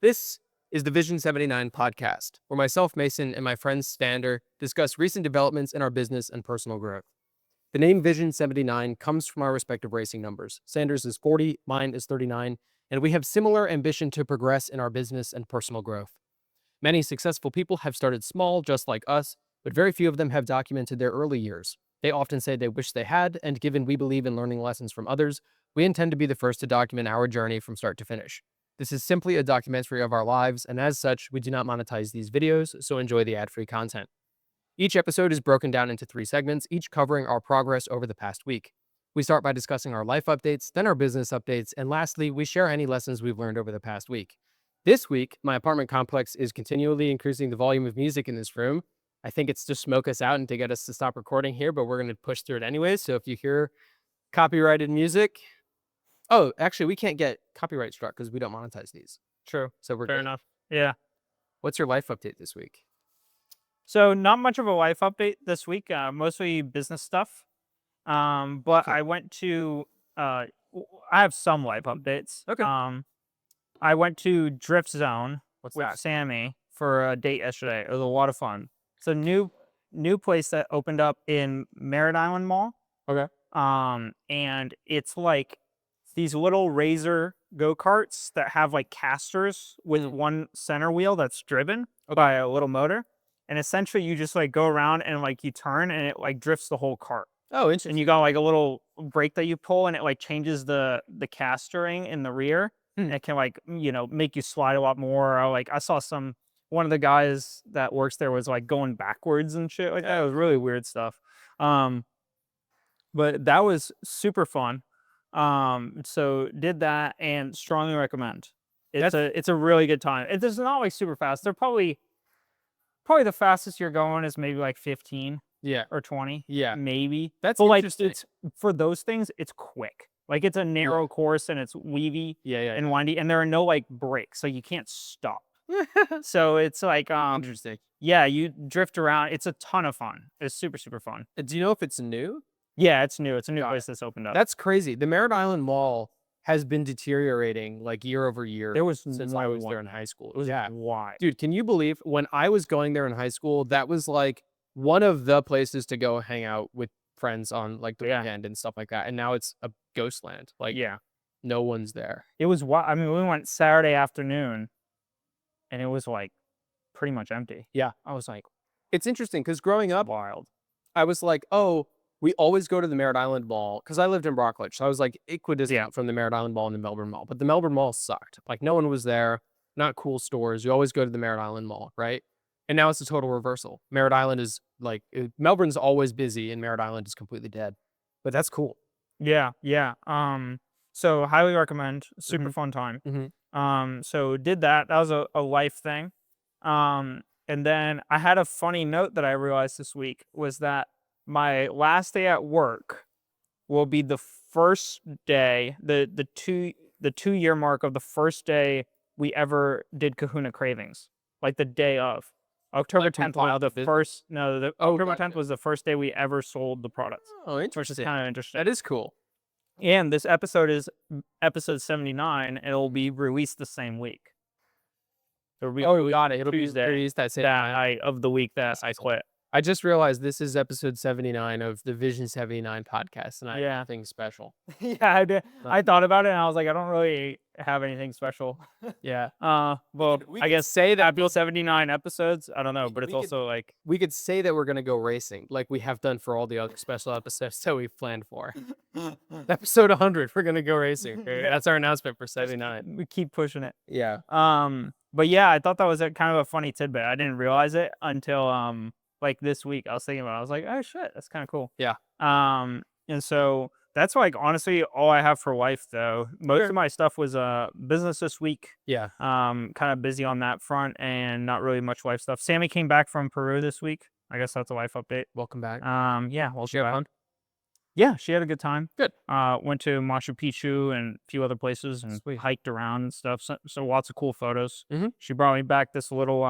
This is the Vision 79 podcast, where myself, Mason, and my friend Stander discuss recent developments in our business and personal growth. The name Vision 79 comes from our respective racing numbers. Sanders is 40, mine is 39, and we have similar ambition to progress in our business and personal growth. Many successful people have started small, just like us, but very few of them have documented their early years. They often say they wish they had, and given we believe in learning lessons from others, we intend to be the first to document our journey from start to finish. This is simply a documentary of our lives, and as such, we do not monetize these videos, so enjoy the ad-free content. Each episode is broken down into 3 segments, each covering our progress over the past week. We start by discussing our life updates, then our business updates, and lastly, we share any lessons we've learned over the past week. This week, my apartment complex is continually increasing the volume of music in this room. I think it's to smoke us out and to get us to stop recording here, but we're going to push through it anyways. So if you hear copyrighted music, oh, actually, we can't get copyright struck because we don't monetize these. True. So we're Fair good. enough. Yeah. What's your life update this week? So not much of a life update this week. Mostly business stuff. But Okay. I went to. I have some life updates. Okay. I went to Drift Zone What's with that? Sammy for a date yesterday. It was a lot of fun. It's a new place that opened up in Merritt Island Mall. Okay. And it's like these little razor go-karts that have like casters with one center wheel that's driven by a little motor. And essentially you just like go around and like you turn and it like drifts the whole cart. Oh, interesting. And you got like a little brake that you pull and it like changes the castering in the rear. And it can like, make you slide a lot more. Or, like I saw one of the guys that works there was like going backwards and shit like that. It was really weird stuff. But that was super fun. So did that and strongly recommend. It's a really good time. It's not like super fast. They're probably the fastest you're going is maybe like 15 Yeah. or 20. Yeah. Maybe. That's But like interesting. it's for those things, it's quick. Like it's a narrow course and it's weavy Yeah. and windy, and there are no like brakes, so you can't stop. So it's like Interesting. yeah, you drift around. It's a ton of fun. It's super, super fun. Do you know if it's new? Yeah, it's new. It's a new Got place that's opened up. That's crazy. The Merritt Island Mall has been deteriorating like year over year There was since no I was one there in there. high school. It was Yeah. wide. Dude, can you believe when I was going there in high school, that was like one of the places to go hang out with friends on like the Yeah. weekend and stuff like that. And now it's a ghost land. Like Yeah. no one's there. It was wild. I mean, we went Saturday afternoon and it was like pretty much empty. Yeah. I was like, It's interesting because growing up, wild. I was like, oh, we always go to the Merritt Island Mall because I lived in Rockledge. So I was like equidistant from the Merritt Island Mall and the Melbourne Mall. But the Melbourne Mall sucked. Like no one was there, not cool stores. You always go to the Merritt Island Mall, right? And now it's a total reversal. Merritt Island is like, Melbourne's always busy and Merritt Island is completely dead. But that's cool. Yeah. Yeah. So highly recommend. Super Mhm. fun time. Mhm. So did that. That was a life thing. And then I had a funny note that I realized this week was that my last day at work will be the first day, the 2-year mark of the first day we ever did Kahuna Cravings, like the day of. October Like 10th compiled was the the first. No, October gotcha. 10th was the first day we ever sold the products, Oh, which is interesting. kind of interesting. That is cool. And this episode is episode 79. It'll be released the same week. It'll be Oh, got it. It'll be Tuesday released that same that time. night of the week that I quit. I just realized this is episode 79 of the Vision 79 podcast, and I have Yeah. nothing special. Yeah, I did. I thought about it and I was like, I don't really have anything special. Yeah. Well, We I could guess say that after 79 episodes, I don't know, but it's we could- also like, we could say that we're going to go racing like we have done for all the other special episodes that we've planned for. Episode 100, we're going to go racing. Yeah. That's our announcement for 79. we keep pushing it. Yeah. But yeah, I thought that was a kind of a funny tidbit. I didn't realize it until like this week. I was thinking about it. I was like, oh shit, that's kind of cool. Yeah. And so that's like honestly all I have for life though. Most Sure. of my stuff was business this week. Yeah. Kind of busy on that front and not really much life stuff. Sammy came back from Peru this week. I guess that's a life update. Welcome back. Yeah, well, Did you have fun? yeah, she had a good time. Good. Went to Machu Picchu and a few other places and Sweet. hiked around and stuff. So lots of cool photos. Mhm. She brought me back this little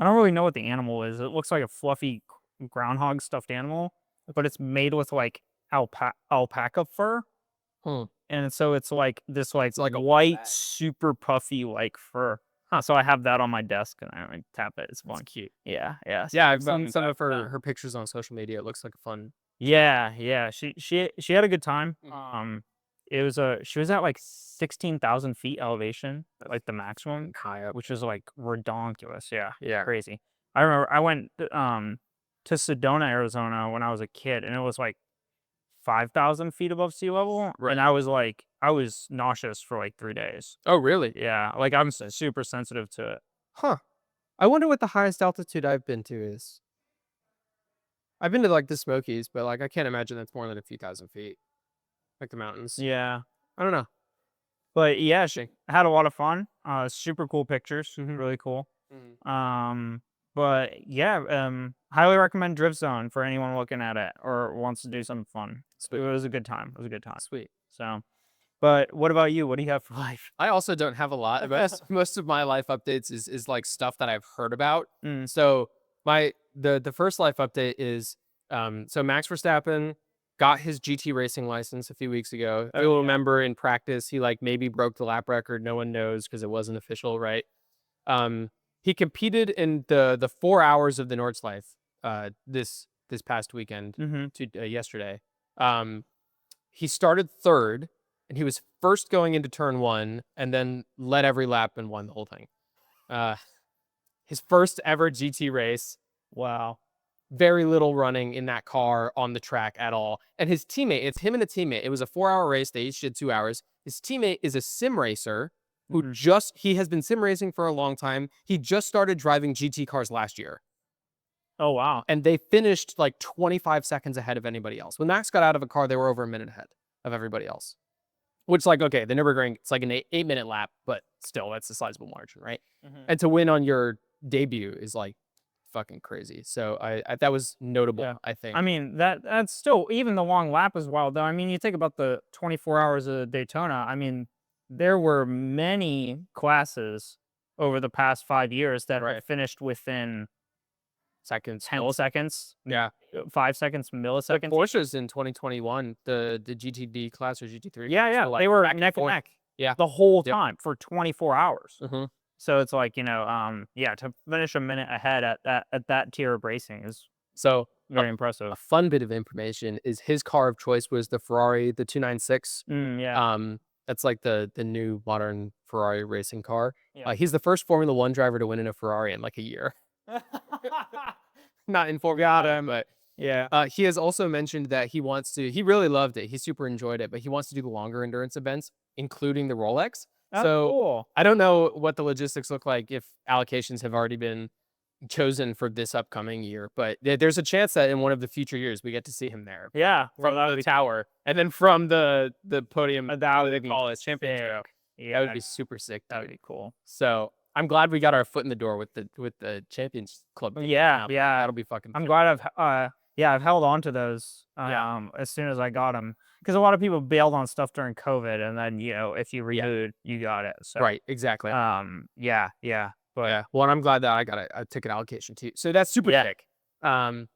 I don't really know what the animal is. It looks like a fluffy groundhog stuffed animal, but it's made with like alpaca fur. Hmm. And so it's like this like It's like a white, wombat. super puffy like fur. So I have that on my desk and I like, tap it. It's That's fun. cute. Yeah, yeah. So Yeah, I've I'm seen some glad of for that. her pictures on social media. It looks like a fun. Yeah, yeah. She had a good time. Mhm. It was she was at like 16,000 feet elevation, like the maximum, High up. which is like redonkulous. Yeah, Yeah. crazy. I remember I went to Sedona, Arizona when I was a kid, and it was like 5,000 feet above sea level, Right. and I was nauseous for like 3 days. Oh, really? Yeah, like I'm super sensitive to it. Huh. I wonder what the highest altitude I've been to is. I've been to like the Smokies, but like I can't imagine that's more than a few thousand feet, like the mountains. Yeah, I don't know. but yeah, Interesting. I had a lot of fun. Super cool pictures, Mhm. really cool. Mhm. Um, but yeah, highly recommend Drift Zone for anyone looking at it or wants to do something fun. It Sweet. was a good time. It was a good time. Sweet. So, but what about you? What do you have for life? I also don't have a lot. Most of my life updates is like stuff that I've heard about. Mm, So the first life update is so Max Verstappen got his GT racing license a few weeks ago. If oh you'll yeah. remember in practice, he like maybe broke the lap record. No one knows because it wasn't official, right? Um, he competed in the 4 hours of the Nordschleife this past weekend Mm-hmm. to yesterday. Um, he started third, and he was first going into turn one, and then led every lap and won the whole thing. Uh, his first ever GT race. Wow. Very little running in that car on the track at all. And his teammate, it's him and a teammate. It was a 4 hour race. They each did 2 hours. His teammate is a sim racer who Mhm. he has been sim racing for a long time. He just started driving GT cars last year. Oh wow. And they finished like 25 seconds ahead of anybody else. When Max got out of a car, they were over a minute ahead of everybody else. Which, like, okay, the Nürburgring, it's like an 8 minute lap, but still, that's a sizable margin, right? Mhm. And to win on your debut is like fucking crazy. So I that was notable, Yeah. I think. I mean, that's still even the long lap is wild though. I mean, you think about the 24 hours of Daytona. I mean, there were many classes over the past 5 years that Right. have finished within Seconds. 10 seconds, Yeah. 5 seconds, The milliseconds. Porsches in 2021, the GTD class or GT3. Yeah, yeah. So like They were back and neck and forth. neck Yeah. the whole Yep. time for 24 hours. hmm So it's like, yeah, to finish a minute ahead at that tier of racing is So very a impressive. fun bit of information is his car of choice was the Ferrari, the 296. Yeah. That's like the new modern Ferrari racing car. Yeah. He's the first Formula One driver to win in a Ferrari in like a year. Not in Formula Got One, him. but Yeah. he has also mentioned that he really loved it. He super enjoyed it, but he wants to do the longer endurance events, including the Rolex. That's So cool. I don't know what the logistics look like if allocations have already been chosen for this upcoming year, but there's a chance that in one of the future years we get to see him there Yeah. Well, from that the would be tower and then from the podium. that What would they be call it, championship. sick. That would Yeah. be super sick, That would dude. be cool. So I'm glad we got our foot in the door with the Champions Club. Yeah. Yeah. That'll be fucking. I'm glad I've held on to those Yeah. as soon as I got them because a lot of people bailed on stuff during COVID and then if you Yeah. renewed you got it. So Right. Exactly. yeah, yeah. But Yeah. Well, and I'm glad that I got a ticket allocation too. So that's super yeah, sick. Um,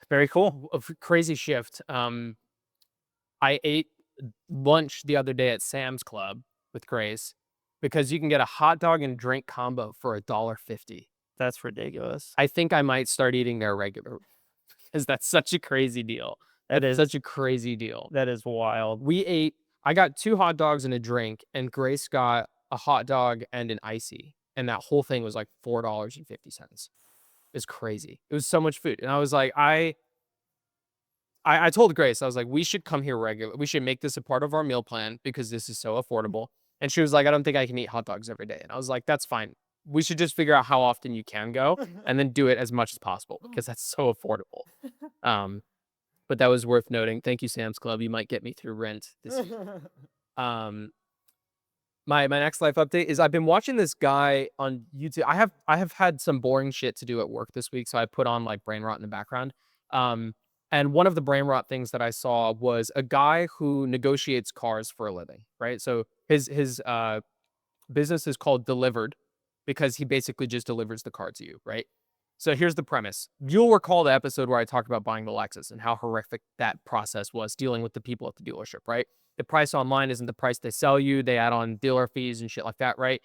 very cool. crazy shift. I ate lunch the other day at Sam's Club with Grace because you can get a hot dog and drink combo for $1.50. That's ridiculous. I think I might start eating there regular because that's such a crazy deal. That That's is such a crazy deal. that is wild. I got 2 hot dogs and a drink, and Grace got a hot dog and an icy, and that whole thing was like $4.50. It's crazy. It was so much food, and I was like, I told Grace, I was like, we should come here regular. We should make this a part of our meal plan because this is so affordable. And she was like, I don't think I can eat hot dogs every day. And I was like, that's fine. We should just figure out how often you can go and then do it as much as possible because that's so affordable. But that was worth noting. Thank you, Sam's Club. You might get me through rent this year. Um, my next life update is I've been watching this guy on YouTube. I have had some boring shit to do at work this week, so I put on like brain rot in the background. And one of the brain rot things that I saw was a guy who negotiates cars for a living, right? So his business is called Delivered because he basically just delivers the car to you, right? So here's the premise. You'll recall the episode where I talked about buying the Lexus and how horrific that process was dealing with the people at the dealership, right? The price online isn't the price they sell you. They add on dealer fees and shit like that, right?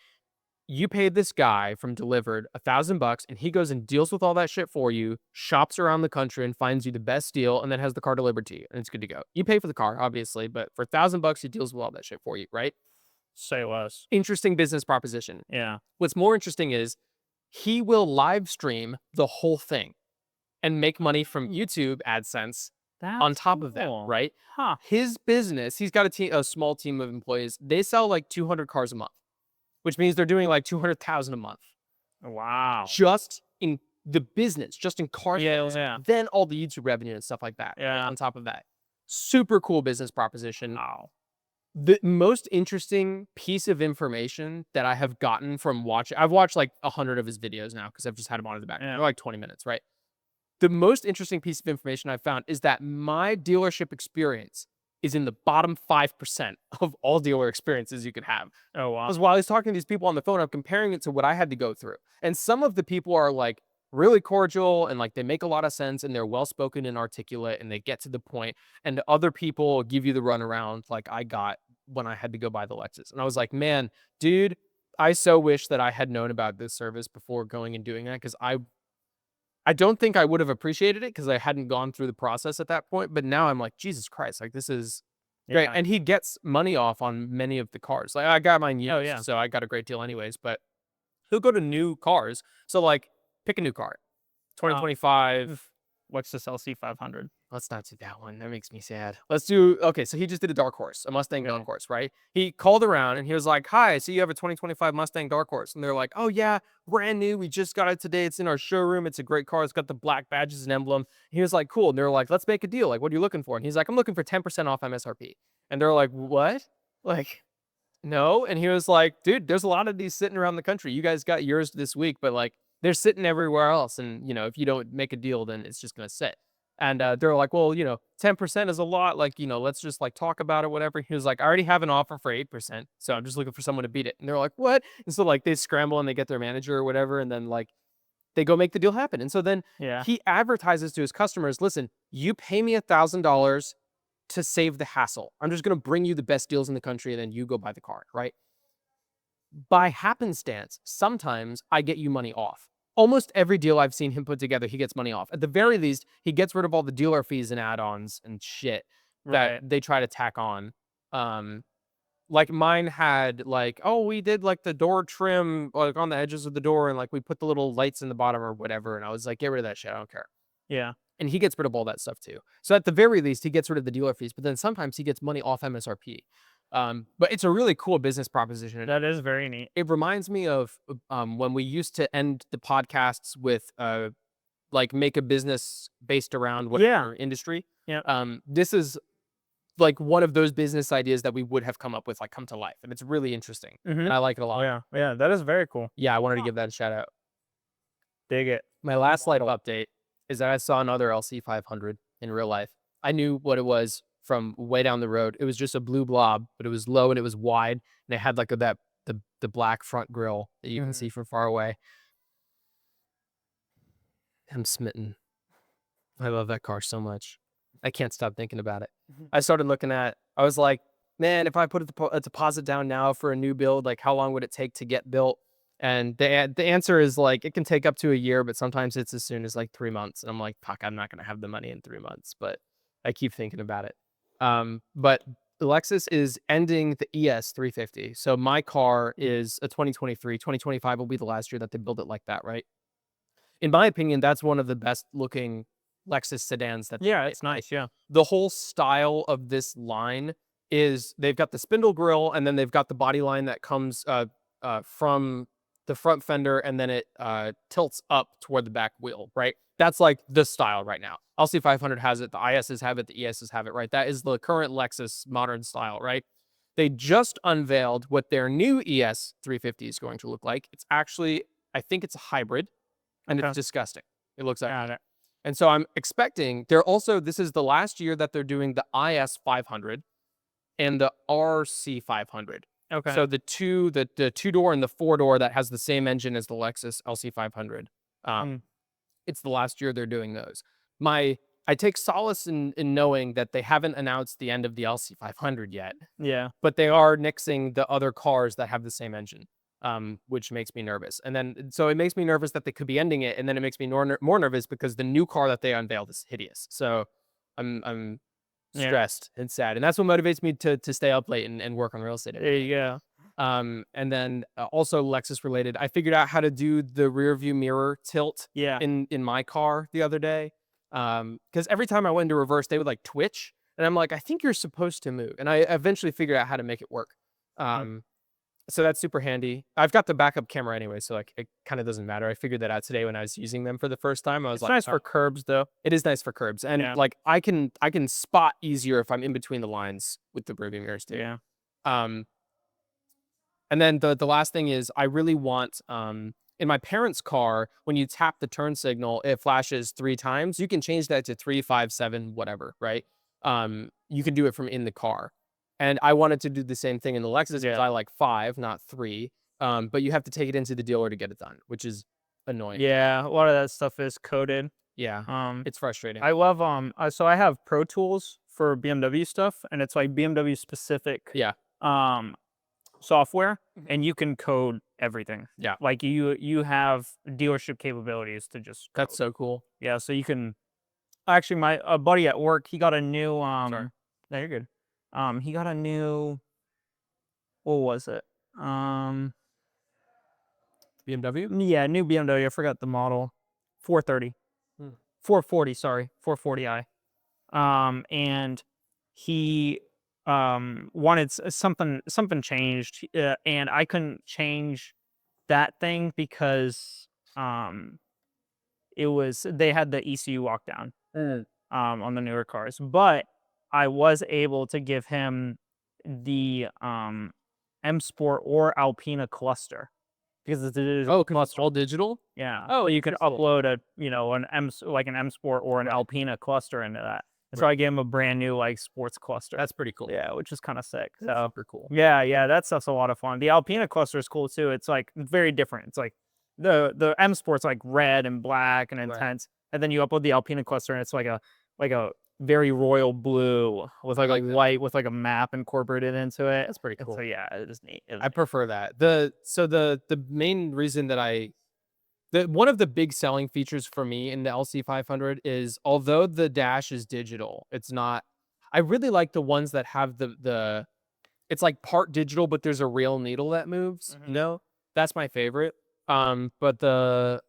You paid this guy from Delivered $1,000 and he goes and deals with all that shit for you, shops around the country and finds you the best deal and then has the car delivered to you and it's good to go. You pay for the car, obviously, but for $1,000, he deals with all that shit for you, right? Say less. Interesting business proposition. Yeah. What's more interesting is he will live stream the whole thing and make money from YouTube AdSense on That's top of that, cool. right? Huh. His business, he's got a small team of employees. They sell like 200 cars a month, which means they're doing like 200,000 a month Wow. just in the business, just in car Yeah, sales. yeah. Then all the YouTube revenue and stuff like that. Yeah. On top of that, super cool business proposition. Wow. The most interesting piece of information that I have gotten from watching, I've watched like 100 of his videos now because I've just had him on in the background. Yeah. They're like 20 minutes, right? The most interesting piece of information I've found is that my dealership experience is in the bottom 5% of all dealer experiences you could have. Oh, wow. Because while he's talking to these people on the phone, I'm comparing it to what I had to go through. And some of the people are like really cordial and like they make a lot of sense and they're well spoken and articulate and they get to the point. And other people give you the runaround like I got when I had to go buy the Lexus. And I was like, man, dude, I so wish that I had known about this service before going and doing that because I don't think I would have appreciated it because I hadn't gone through the process at that point. But now I'm like, Jesus Christ, like this is great. Yeah. And he gets money off on many of the cars. Like I got mine used, Oh, yeah. so I got a great deal anyways. But he'll go to new cars. So like, pick a new car, 2025. Lexus LC 500. Let's not do that one. That makes me sad. Let's do, okay, so he just did a Dark Horse, a Mustang Okay. Dark Horse, right? He called around and he was like, hi, so you have a 2025 Mustang Dark Horse. And they're like, oh yeah, brand new. We just got it today. It's in our showroom. It's a great car. It's got the black badges and emblem. He was like, cool. And they're like, let's make a deal. Like, what are you looking for? And he's like, I'm looking for 10% off MSRP. And they're like, what? Like, no. And he was like, dude, there's a lot of these sitting around the country. You guys got yours this week, but like, they're sitting everywhere else. And, you know, if you don't make a deal, then it's just going to sit. And they're like, well, you know, 10% is a lot. Like, you know, let's just like talk about it, whatever. He was like, I already have an offer for 8%. So I'm just looking for someone to beat it. And they're like, what? And so like they scramble and they get their manager or whatever. And then like they go make the deal happen. And so then Yeah. he advertises to his customers, listen, you pay me $1,000 to save the hassle. I'm just going to bring you the best deals in the country. And then you go buy the car, right? By happenstance, sometimes I get you money off. Almost every deal I've seen him put together, he gets money off. At the very least, he gets rid of all the dealer fees and add-ons and shit that Right. they try to tack on. Like mine had like, oh, we did like the door trim like on the edges of the door and like we put the little lights in the bottom or whatever. And I was like, get rid of that shit. I don't care. Yeah. And he gets rid of all that stuff too. So at the very least, he gets rid of the dealer fees, but then sometimes he gets money off MSRP. But it's a really cool business proposition. That is very neat. It reminds me of when we used to end the podcasts with like make a business based around whatever industry. Yeah. This is like one of those business ideas that we would have come up with, like come to life, and it's really interesting, and I like it a lot. Oh, yeah. Yeah. That is very cool. Yeah, I wanted to give that a shout out. Dig it. My last slight update is that I saw another LC 500 in real life. I knew what it was from way down the road. It was just a blue blob, but it was low and it was wide, and it had like the black front grille that you can see from far away. I'm smitten. I love that car so much. I can't stop thinking about it. I started looking at, I was like, man, if I put a deposit down now for a new build, like how long would it take to get built? And the answer is like, it can take up to a year, but sometimes it's as soon as like 3 months. And I'm like, fuck, I'm not going to have the money in 3 months, but I keep thinking about it. But Lexus is ending the ES 350. So my car is a 2023, 2025 will be the last year that they build it like that, right? In my opinion, that's one of the best looking Lexus sedans that Yeah, it's nice. Yeah. the whole style of this line is they've got the spindle grille and then they've got the body line that comes from the front fender and then it tilts up toward the back wheel, right? That's like the style right now. LC 500 has it, the ISs have it, the ESs have it, right? That is the current Lexus modern style, right? They just unveiled what their new ES 350 is going to look like. It's actually, I think it's a hybrid, and Okay. it's disgusting. It looks like Got it. and so I'm expecting they're also, this is the last year that they're doing the IS 500 and the RC 500. Okay. So the two-door and the four-door that has the same engine as the Lexus LC 500. it's the last year they're doing those. I take solace in knowing that they haven't announced the end of the LC500 yet, Yeah. but they are nixing the other cars that have the same engine, which makes me nervous. And then, so it makes me nervous that they could be ending it, and then it makes me more nervous because the new car that they unveiled is hideous. So I'm Yeah. stressed and sad, and that's what motivates me to stay up late and work on real estate. There you go. And then also Lexus related, I figured out how to do the rear view mirror tilt Yeah. in my car the other day. Because every time I went into reverse, they would like twitch, and I'm like, I think you're supposed to move, and I eventually figured out how to make it work. So that's super handy. I've got the backup camera anyway, so like it kind of doesn't matter. I figured that out today when I was using them for the first time. I was It's like, nice "Oh." for curbs though. It is nice for curbs, and Yeah. like I can spot easier if I'm in between the lines with the rearview mirrors too. Yeah. Um, and then the last thing is I really want in my parents' car, when you tap the turn signal, it flashes 3 times. You can change that to 3, 5, 7, whatever, right? You can do it from in the car. And I wanted to do the same thing in the Lexus because Yeah. I like 5, not 3. But you have to take it into the dealer to get it done, which is annoying. Yeah. A lot of that stuff is coded. Yeah. It's frustrating. I love so I have Pro Tools for BMW stuff, and it's like BMW specific Yeah. software, and you can code everything. Yeah. Like you have dealership capabilities to just That's code. so cool. Yeah, so you can actually my a buddy at work, he got a new Sorry. no, you're good. He got a new, what was it? BMW? Yeah, new BMW. I forgot the model. 430. 440, sorry. 440i. And he wanted something changed, and I couldn't change that thing because they had the ECU lockdown on the newer cars. But I was able to give him the M Sport or Alpina cluster because it's a digital Because it's all digital? yeah. Oh, So you could cool. upload an M Sport or an Alpina cluster into that. And so I gave him a brand new like sports cluster. That's pretty cool. Yeah, which is kind of sick. That's So super cool. yeah, that stuff's a lot of fun. The Alpina cluster is cool too. It's like very different. It's like the M Sport's like red and black and intense, and then you upload the Alpina cluster and it's like a very royal blue with like like a that. white with like a map incorporated into it. That's pretty And cool. so yeah, it is neat. It is I neat. prefer that. The main reason that one of the big selling features for me in the LC500 is, although the dash is digital, it's not. I really like the ones that have the it's like part digital, but there's a real needle that moves. Mhm. You know, that's my favorite. But the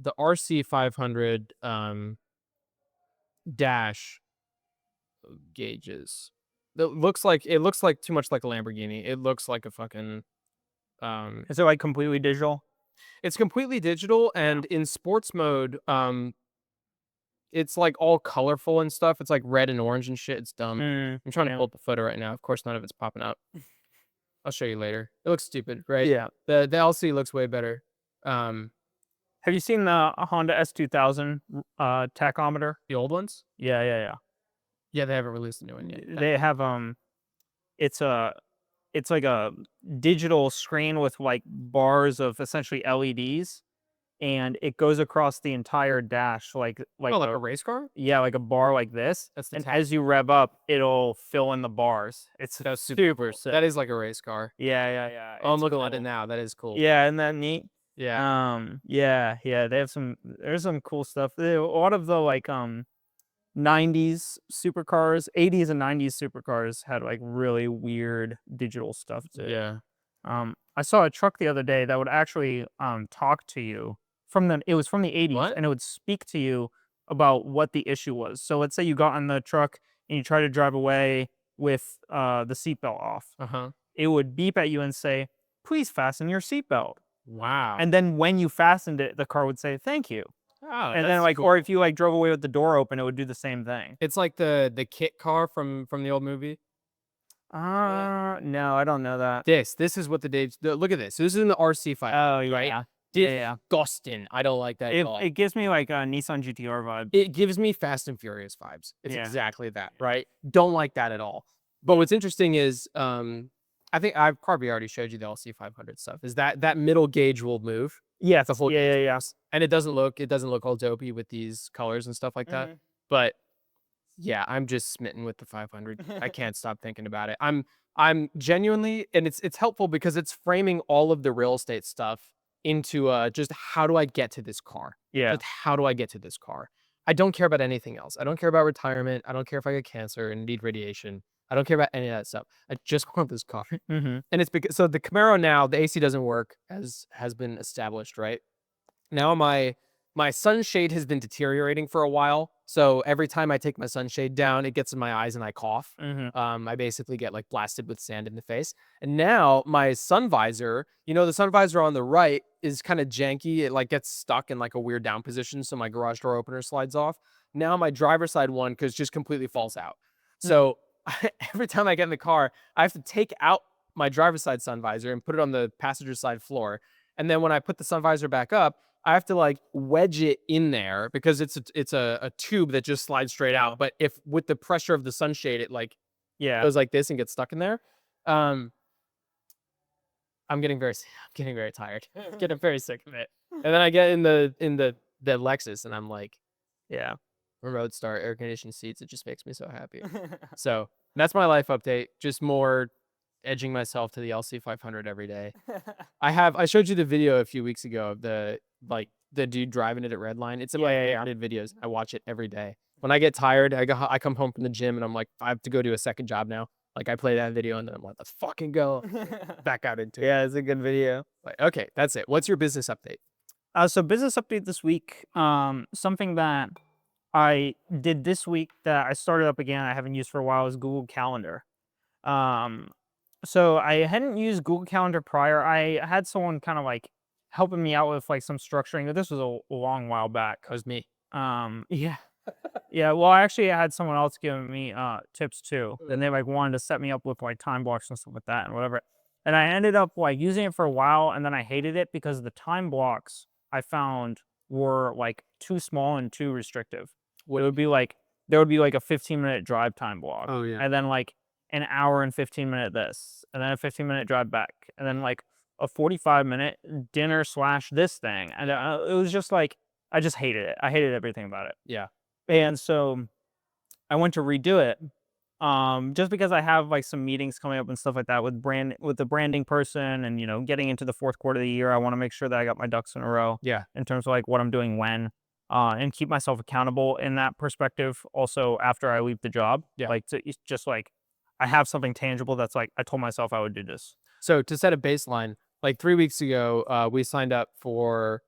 RC500 dash gauges. It looks like too much like a Lamborghini. It looks like a fucking Is it like completely digital? it's completely digital, and in sports mode, it's like all colorful and stuff. It's like red and orange and shit. It's dumb. I'm trying to yeah. pull up the photo right now. Of course, none of it's popping up. I'll show you later. It looks stupid, right? Yeah. The LC looks way better. Have you seen the Honda S2000 tachometer? The old ones? Yeah. Yeah, they haven't released a new one yet. They have it's like a digital screen with like bars of essentially LEDs, and it goes across the entire dash like Oh, like a race car? yeah, like a bar like this. That's the And tach. as you rev up, it'll fill in the bars. It's That's super cool. sick. That is like a race car. Yeah. Oh, I'm It's looking at it cool. now. That is cool. Yeah, isn't that neat? Yeah. Yeah. They have there's some cool stuff. A lot of the like 90s supercars, 80s and 90s supercars had like really weird digital stuff too. Yeah. I saw a truck the other day that would actually talk to you it was from the 80s, What? and it would speak to you about what the issue was. So let's say you got on the truck and you try to drive away with the seatbelt off. Uh-huh. It would beep at you and say, "Please fasten your seatbelt." Wow. And then when you fastened it, the car would say, "Thank you." Oh, And then like, or if you like drove away with the door open, it would do the same thing. it's like the kit car from the old movie. No, I don't know that. This is what look at this. This is in the RC5. Oh right? yeah. Disgusting. I don't like that at all. It gives me like a Nissan GTR vibe. It gives me Fast and Furious vibes. It's Yeah. exactly that, right? Don't like that at all. But what's interesting is, I think I've probably already showed you the LC500 stuff. Is that middle gauge will move, Yeah, The whole yeah. and it doesn't look all dopey with these colors and stuff like that. But yeah, I'm just smitten with the 500. I can't stop thinking about it. I'm genuinely, and it's helpful because it's framing all of the real estate stuff into just how do I get to this car? Yeah. Just how do I get to this car? I don't care about anything else. I don't care about retirement. I don't care if I get cancer and need radiation. I don't care about any of that stuff. I just want this car. Mm-hmm. And it's because so the Camaro now, the AC doesn't work as has been established, right? Now my sunshade has been deteriorating for a while. So every time I take my sunshade down, it gets in my eyes and I cough. Mm-hmm. I basically get like blasted with sand in the face. And now my sun visor, the sun visor on the right is kind of janky. It like gets stuck in like a weird down position. So my garage door opener slides off. Now my driver's side one, because just completely falls out. So every time I get in the car, I have to take out my driver's side sun visor and put it on the passenger side floor. And then when I put the sun visor back up, I have to like wedge it in there because it's a tube that just slides straight out. But if with the pressure of the sunshade, it like Yeah. goes like this and gets stuck in there. Um, I'm getting very tired. Getting very sick of it. And then I get in the Lexus and I'm like, yeah, remote start, air conditioned seats. It just makes me so happy. So that's my life update. Just more edging myself to the LC 500 every day. I showed you the video a few weeks ago of the dude driving it at Redline. It's in my edited videos. I watch it every day. When I get tired, I come home from the gym and I'm like, I have to go do a second job now. Like I play that video and then I'm like, let's fucking go back out into it. Yeah, it's a good video. Like, okay, that's it. What's your business update? So business update this week. Something that I did this week that I started up again, I haven't used for a while, is Google Calendar. So I hadn't used Google Calendar prior. I had someone kind of like helping me out with like some structuring. This was a long while back. That was me. Yeah. Yeah, well, I actually had someone else giving me tips too. Then they like wanted to set me up with like time blocks and stuff like that and whatever. And I ended up like using it for a while, and then I hated it because the time blocks I found were like too small and too restrictive. It would be like there would be like a 15-minute drive time block. Oh, yeah. And then like an hour and 15-minute this, and then a 15-minute drive back, and then like a 45-minute dinner / this thing. And it was just like I just hated it. I hated everything about it. Yeah. And so I went to redo it, just because I have like some meetings coming up and stuff like that with the branding person, and getting into the fourth quarter of the year, I want to make sure that I got my ducks in a row. Yeah. In terms of like what I'm doing when, and keep myself accountable in that perspective. Also, after I leave the job, Yeah. like it's just like I have something tangible that's like I told myself I would do this. So to set a baseline, like 3 weeks ago, we signed up for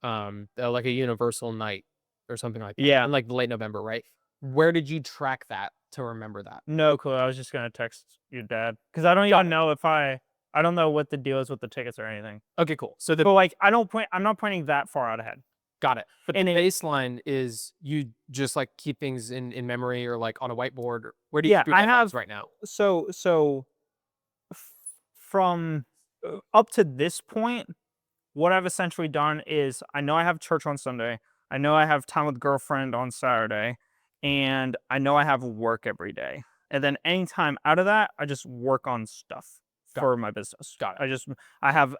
like a universal night or something like that. Yeah. In like late November, right? Where did you track that to remember that? No clue. I was just gonna text your dad because I don't even know if I don't know what the deal is with the tickets or anything. Okay, cool. So But like I'm not planning that far out ahead. got it. But And the it- baseline is you just like keep things in memory or like on a whiteboard. Or where do you Yeah, keep your I deadlines have right now? So from up to this point, what I've essentially done is I know I have church on Sunday. I know I have time with girlfriend on Saturday, and I know I have work every day. And then anytime out of that, I just work on stuff for my business. Got it. I have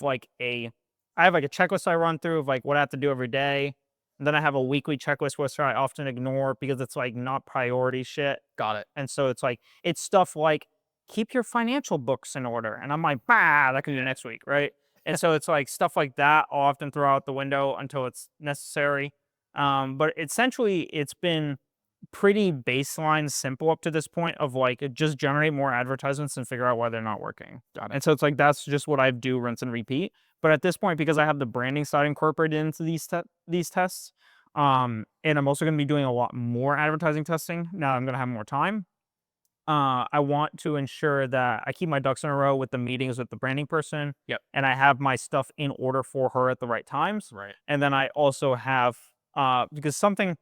like a checklist I run through of like what I have to do every day. And then I have a weekly checklist which I often ignore because it's like not priority shit. Got it. And so it's stuff like keep your financial books in order. And I'm like, that can do next week, right? And so it's like stuff like that I'll often throw out the window until it's necessary. But essentially it's been pretty baseline simple up to this point of like just generate more advertisements and figure out why they're not working. Got it. And so it's like that's just what I do, rinse and repeat. But at this point, because I have the branding side incorporated into these tests, and I'm also going to be doing a lot more advertising testing now I'm going to have more time. I want to ensure that I keep my ducks in a row with the meetings with the branding person. Yep. And I have my stuff in order for her at the right times. Right. And then I also have, because something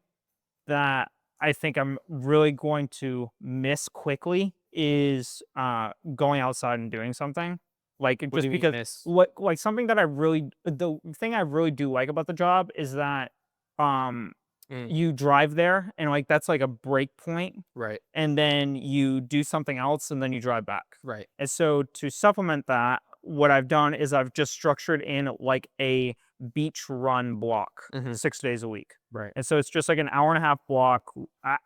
that I think I'm really going to miss quickly is going outside and doing something. Like What just do you mean because miss? like something that the thing I really do like about the job is that you drive there and like that's like a break point, Right. and then you do something else and then you drive back. Right. And so to supplement that, what I've done is I've just structured in like a beach run block 6 days a week. Right. And so it's just like an hour and a half block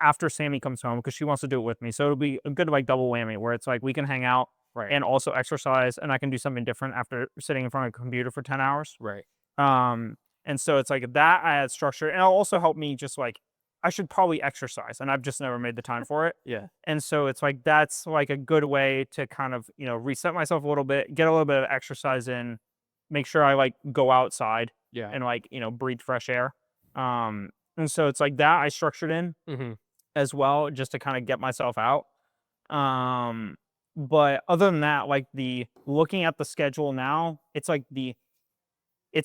after Sammy comes home because she wants to do it with me. So it'll be a good like double whammy where it's like we can hang out Right. and also exercise, and I can do something different after sitting in front of a computer for 10 hours. Right. And so it's like that I had structure, and it'll also help me just like I should probably exercise, and I've just never made the time for it. Yeah. And so it's like that's like a good way to kind of, reset myself a little bit, get a little bit of exercise in, make sure I like go outside Yeah. and like, breathe fresh air. And so it's like that I structured in as well just to kind of get myself out. But other than that, like the looking at the schedule now, it's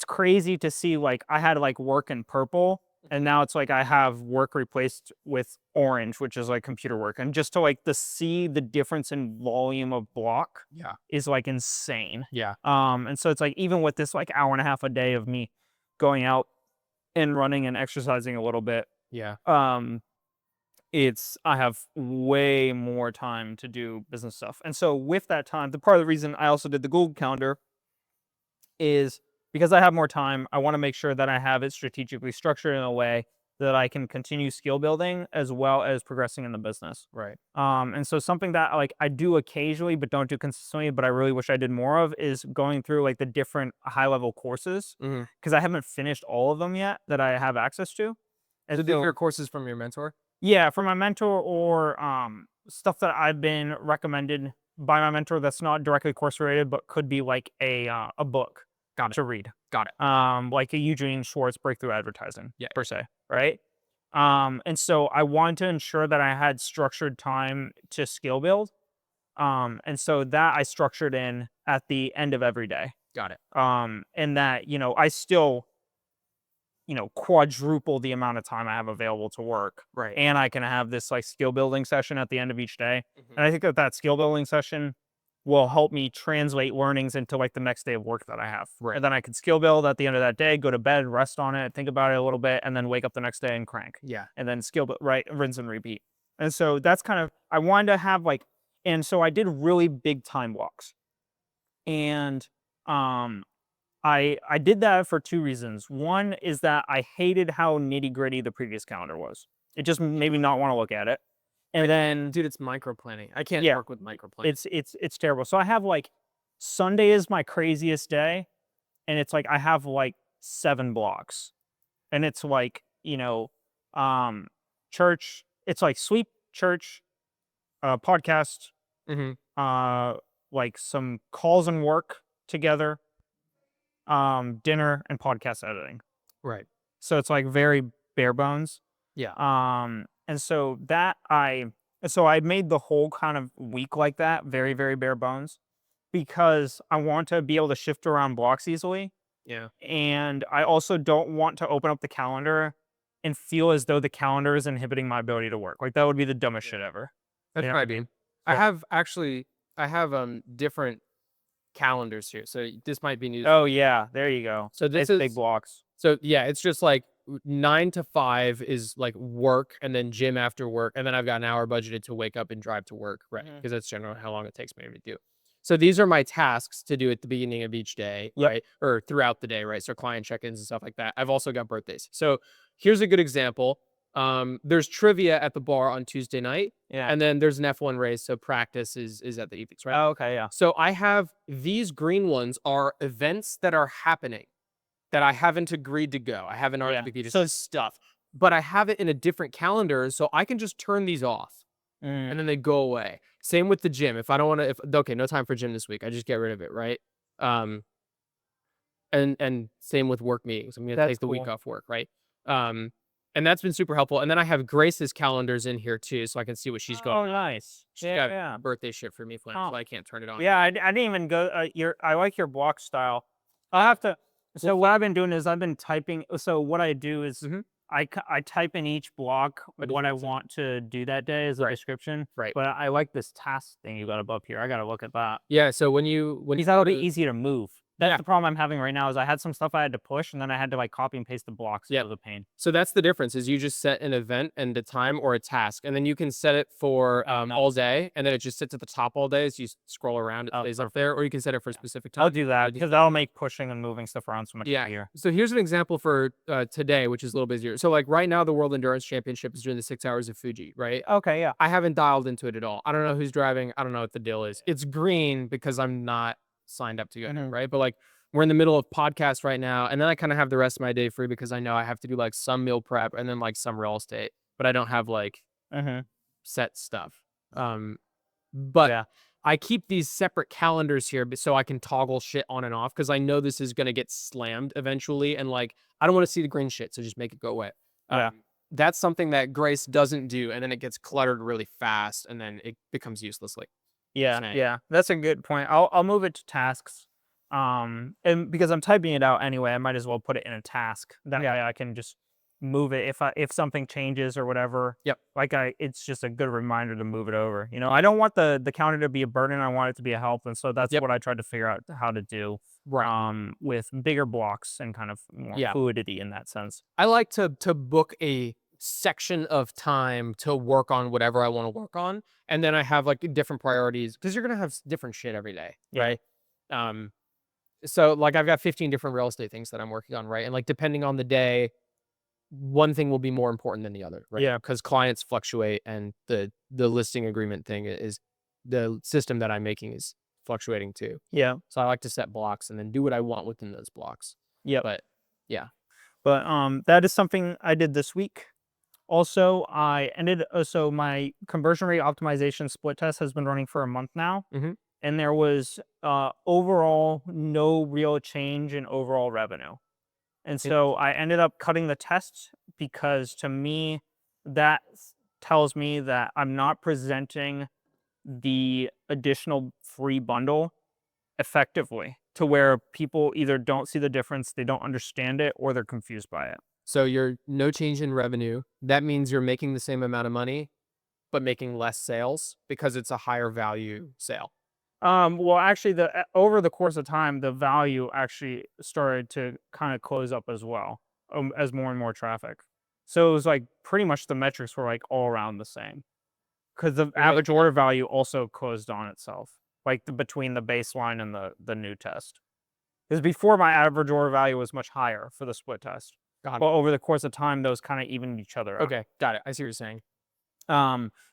crazy to see like I had like work in purple and now it's like I have work replaced with orange, which is like computer work. And just to like to see the difference in volume of block Yeah. is like insane. Yeah. And so it's like even with this like hour and a half a day of me going out and running and exercising a little bit, Yeah. I have way more time to do business stuff. And so with that time, the part of the reason I also did the Google Calendar is because I have more time. I want to make sure that I have it strategically structured in a way that I can continue skill building as well as progressing in the business. Right. And so something that like I do occasionally but don't do consistently, but I really wish I did more of is going through like the different high level courses because I haven't finished all of them yet that I have access to. And So these are courses from your mentor? yeah, from my mentor or stuff that I've been recommended by my mentor that's not directly course related, but could be like a book to read. Got it. Like a Eugene Schwartz breakthrough advertising, Yeah. per se, right? And so I wanted to ensure that I had structured time to skill build. And so that I structured in at the end of every day. Got it. And that, I still, quadruple the amount of time I have available to work. Right. And I can have this like skill building session at the end of each day. And I think that skill building session will help me translate learnings into like the next day of work that I have. Right. And then I can skill build at the end of that day, go to bed, rest on it, think about it a little bit, and then wake up the next day and crank. Yeah. And then skill build, right, rinse and repeat. And so that's kind of, I wanted to have like, and so I did really big time blocks. And I did that for two reasons. One is that I hated how nitty gritty the previous calendar was. It just made me not want to look at it. And then, Dude, it's micro planning. I can't work with micro planning. it's terrible. So I have like Sunday is my craziest day, and it's like I have like 7 blocks, and it's like church. It's like sleep, church, podcast, like some calls and work together, dinner, and podcast editing. Right. So it's like very bare bones. Yeah. And so I made the whole kind of week like that, very, very bare bones, because I want to be able to shift around blocks easily. Yeah. And I also don't want to open up the calendar and feel as though the calendar is inhibiting my ability to work. Like that would be the dumbest shit ever. That's You know? what I mean. I have different calendars here. So this might be news. Oh yeah, there you go. So this It's is big blocks. So yeah, it's just like 9 to 5 is like work and then gym after work. And then I've got an hour budgeted to wake up and drive to work, right? Because that's generally how long it takes me to do. So these are my tasks to do at the beginning of each day, right? Or throughout the day, right? So client check-ins and stuff like that. I've also got birthdays. So here's a good example. There's trivia at the bar on Tuesday night. Yeah. And then there's an F1 race. So practice is at the evenings, right? Oh, okay, yeah. So I have these green ones are events that are happening that I haven't agreed to go. I haven't RSVP'd. So stuff. But I have it in a different calendar, so I can just turn these off. And then they go away. Same with the gym. If I don't want to, okay, no time for gym this week. I just get rid of it, right? And same with work meetings. I'm gonna take the week off work, right? And that's been super helpful. And then I have Grace's calendars in here too, so I can see what she's going. Oh, nice. She's got birthday shit for me planned, so I can't turn it on. Yeah, I didn't even go. I like your block style. I'll have to. So what I've been doing is I've been typing. So what I do is I type in each block what I want to do that day as a description. Right. But I like this task thing you got above here. I got to look at that. Yeah. So when That'll be easy to move. That's the problem I'm having right now is I had some stuff I had to push and then I had to like copy and paste the blocks. Yeah. It was a pain. So that's the difference is you just set an event and a time or a task, and then you can set it for all day, and then it just sits at the top all day as you scroll around, it stays up there, or you can set it for a specific time. I'll do that because that'll make pushing and moving stuff around so much easier. So here's an example for today, which is a little busier. So like right now, the World Endurance Championship is doing the 6 hours of Fuji, right? Okay, yeah. I haven't dialed into it at all. I don't know who's driving. I don't know what the deal is. It's green because I'm not signed up to go, right? But like we're in the middle of podcast right now, and then I kind of have the rest of my day free because I know I have to do like some meal prep and then like some real estate, but I don't have like set stuff. But Yeah. I keep these separate calendars here so I can toggle shit on and off because I know this is gonna get slammed eventually, and like I don't want to see the green shit, so just make it go away. Yeah. That's something that Grace doesn't do, and then it gets cluttered really fast, and then it becomes useless. Like, Yeah, that's a good point. I'll move it to tasks. And because I'm typing it out anyway, I might as well put it in a task. That way I can just move it if something changes or whatever. Yep. Like it's just a good reminder to move it over. You know, I don't want the counter to be a burden. I want it to be a help, and so that's what I tried to figure out how to do. Right. With bigger blocks and kind of more fluidity in that sense. I like to book a section of time to work on whatever I want to work on, and then I have like different priorities because you're gonna have different shit every day, right? So like I've got 15 different real estate things that I'm working on, right? And like depending on the day, one thing will be more important than the other, right? Yeah. Because clients fluctuate, and the listing agreement thing is the system that I'm making is fluctuating too. Yeah. So I like to set blocks and then do what I want within those blocks. Yeah. But yeah. But that is something I did this week. Also, so my conversion rate optimization split test has been running for a month now. And there was overall no real change in overall revenue. And so I ended up cutting the test because to me, that tells me that I'm not presenting the additional free bundle effectively to where people either don't see the difference, they don't understand it, or they're confused by it. So you're no change in revenue. That means you're making the same amount of money, but making less sales because it's a higher value sale. Well, actually, over the course of time, the value actually started to kind of close up as well, as more and more traffic. So it was like pretty much the metrics were like all around the same, because the average order value also closed on itself, like between the baseline and the new test. Because before my average order value was much higher for the split test, but over the course of time, those kind of evened each other out. Okay, got it. I see what you're saying.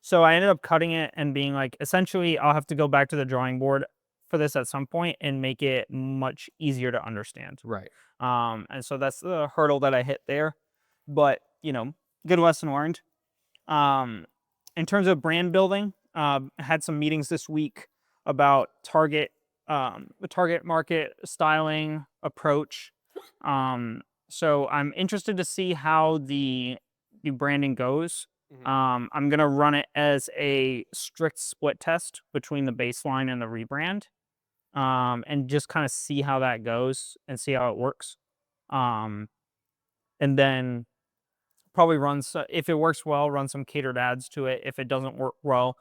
So I ended up cutting it and being like, essentially, I'll have to go back to the drawing board for this at some point and make it much easier to understand. Right. And so that's the hurdle that I hit there. But, good lesson learned. In terms of brand building, I had some meetings this week about the target market styling approach. So I'm interested to see how the branding goes. I'm going to run it as a strict split test between the baseline and the rebrand, and just kind of see how that goes and see how it works. And then probably if it works well, run some catered ads to it. If it doesn't work well,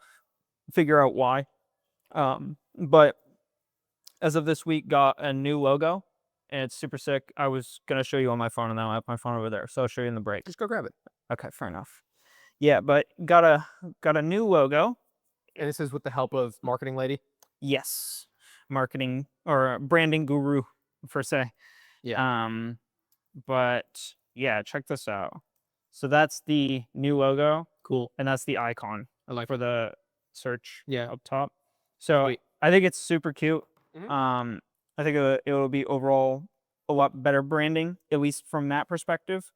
figure out why. But as of this week, got a new logo, and it's super sick. I was going to show you on my phone, and now I have my phone over there, so I'll show you in the break. Just go grab it. Okay, fair enough. Yeah, but got a new logo. And this is with the help of marketing lady? Yes. Marketing or branding guru, per se. Yeah. But yeah, check this out. So that's the new logo. Cool. And that's the icon for the search up top. So Sweet. I think it's super cute. I think it will be overall a lot better branding, at least from that perspective.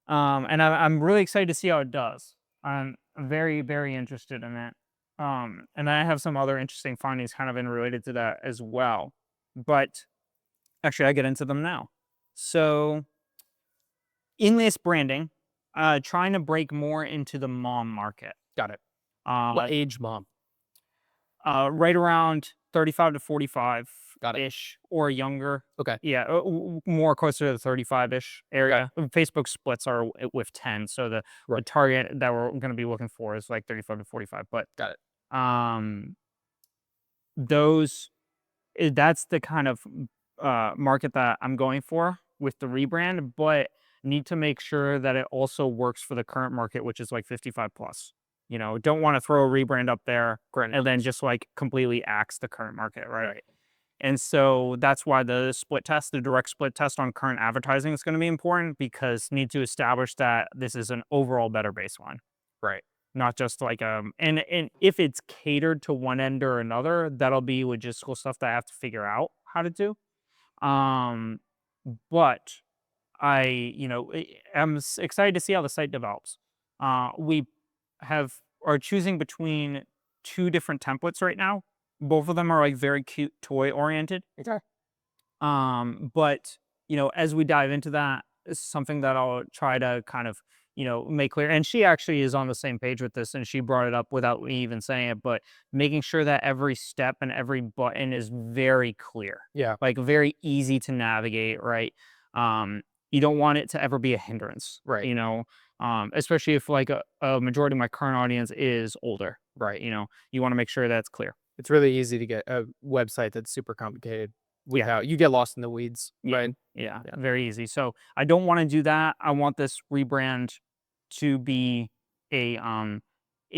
And I'm really excited to see how it does. I'm very, very interested in it. And I have some other interesting findings kind of related to that as well. But actually, I get into them now. So in this branding, trying to break more into the mom market. Got it. What age mom? Right around 35 to 45 Got it. ish or younger. Okay. Yeah, more closer to the 35-ish area. Facebook splits are with 10, so the target that we're going to be looking for is like 35 to 45. But got it. That's the kind of market that I'm going for with the rebrand, but need to make sure that it also works for the current market, which is like 55 plus. Don't want to throw a rebrand up there and then just like completely axe the current market, right? And so that's why the direct split test on current advertising is going to be important, because need to establish that this is an overall better baseline. Right. Not just like and if it's catered to one end or another, that'll be logistical stuff that I have to figure out how to do. But I'm excited to see how the site develops. We are choosing between two different templates right now. Both of them are like very cute toy oriented. Okay. But as we dive into that, it's something that I'll try to kind of make clear. And she actually is on the same page with this, and she brought it up without me even saying it. But making sure that every step and every button is very clear, Yeah. like very easy to navigate. Right. You don't want it to ever be a hindrance. Right. Especially if like a majority of my current audience is older. Right. You want to make sure that's clear. It's really easy to get a website that's super complicated without you get lost in the weeds, right? Yeah, very easy. So I don't want to do that. I want this rebrand to be a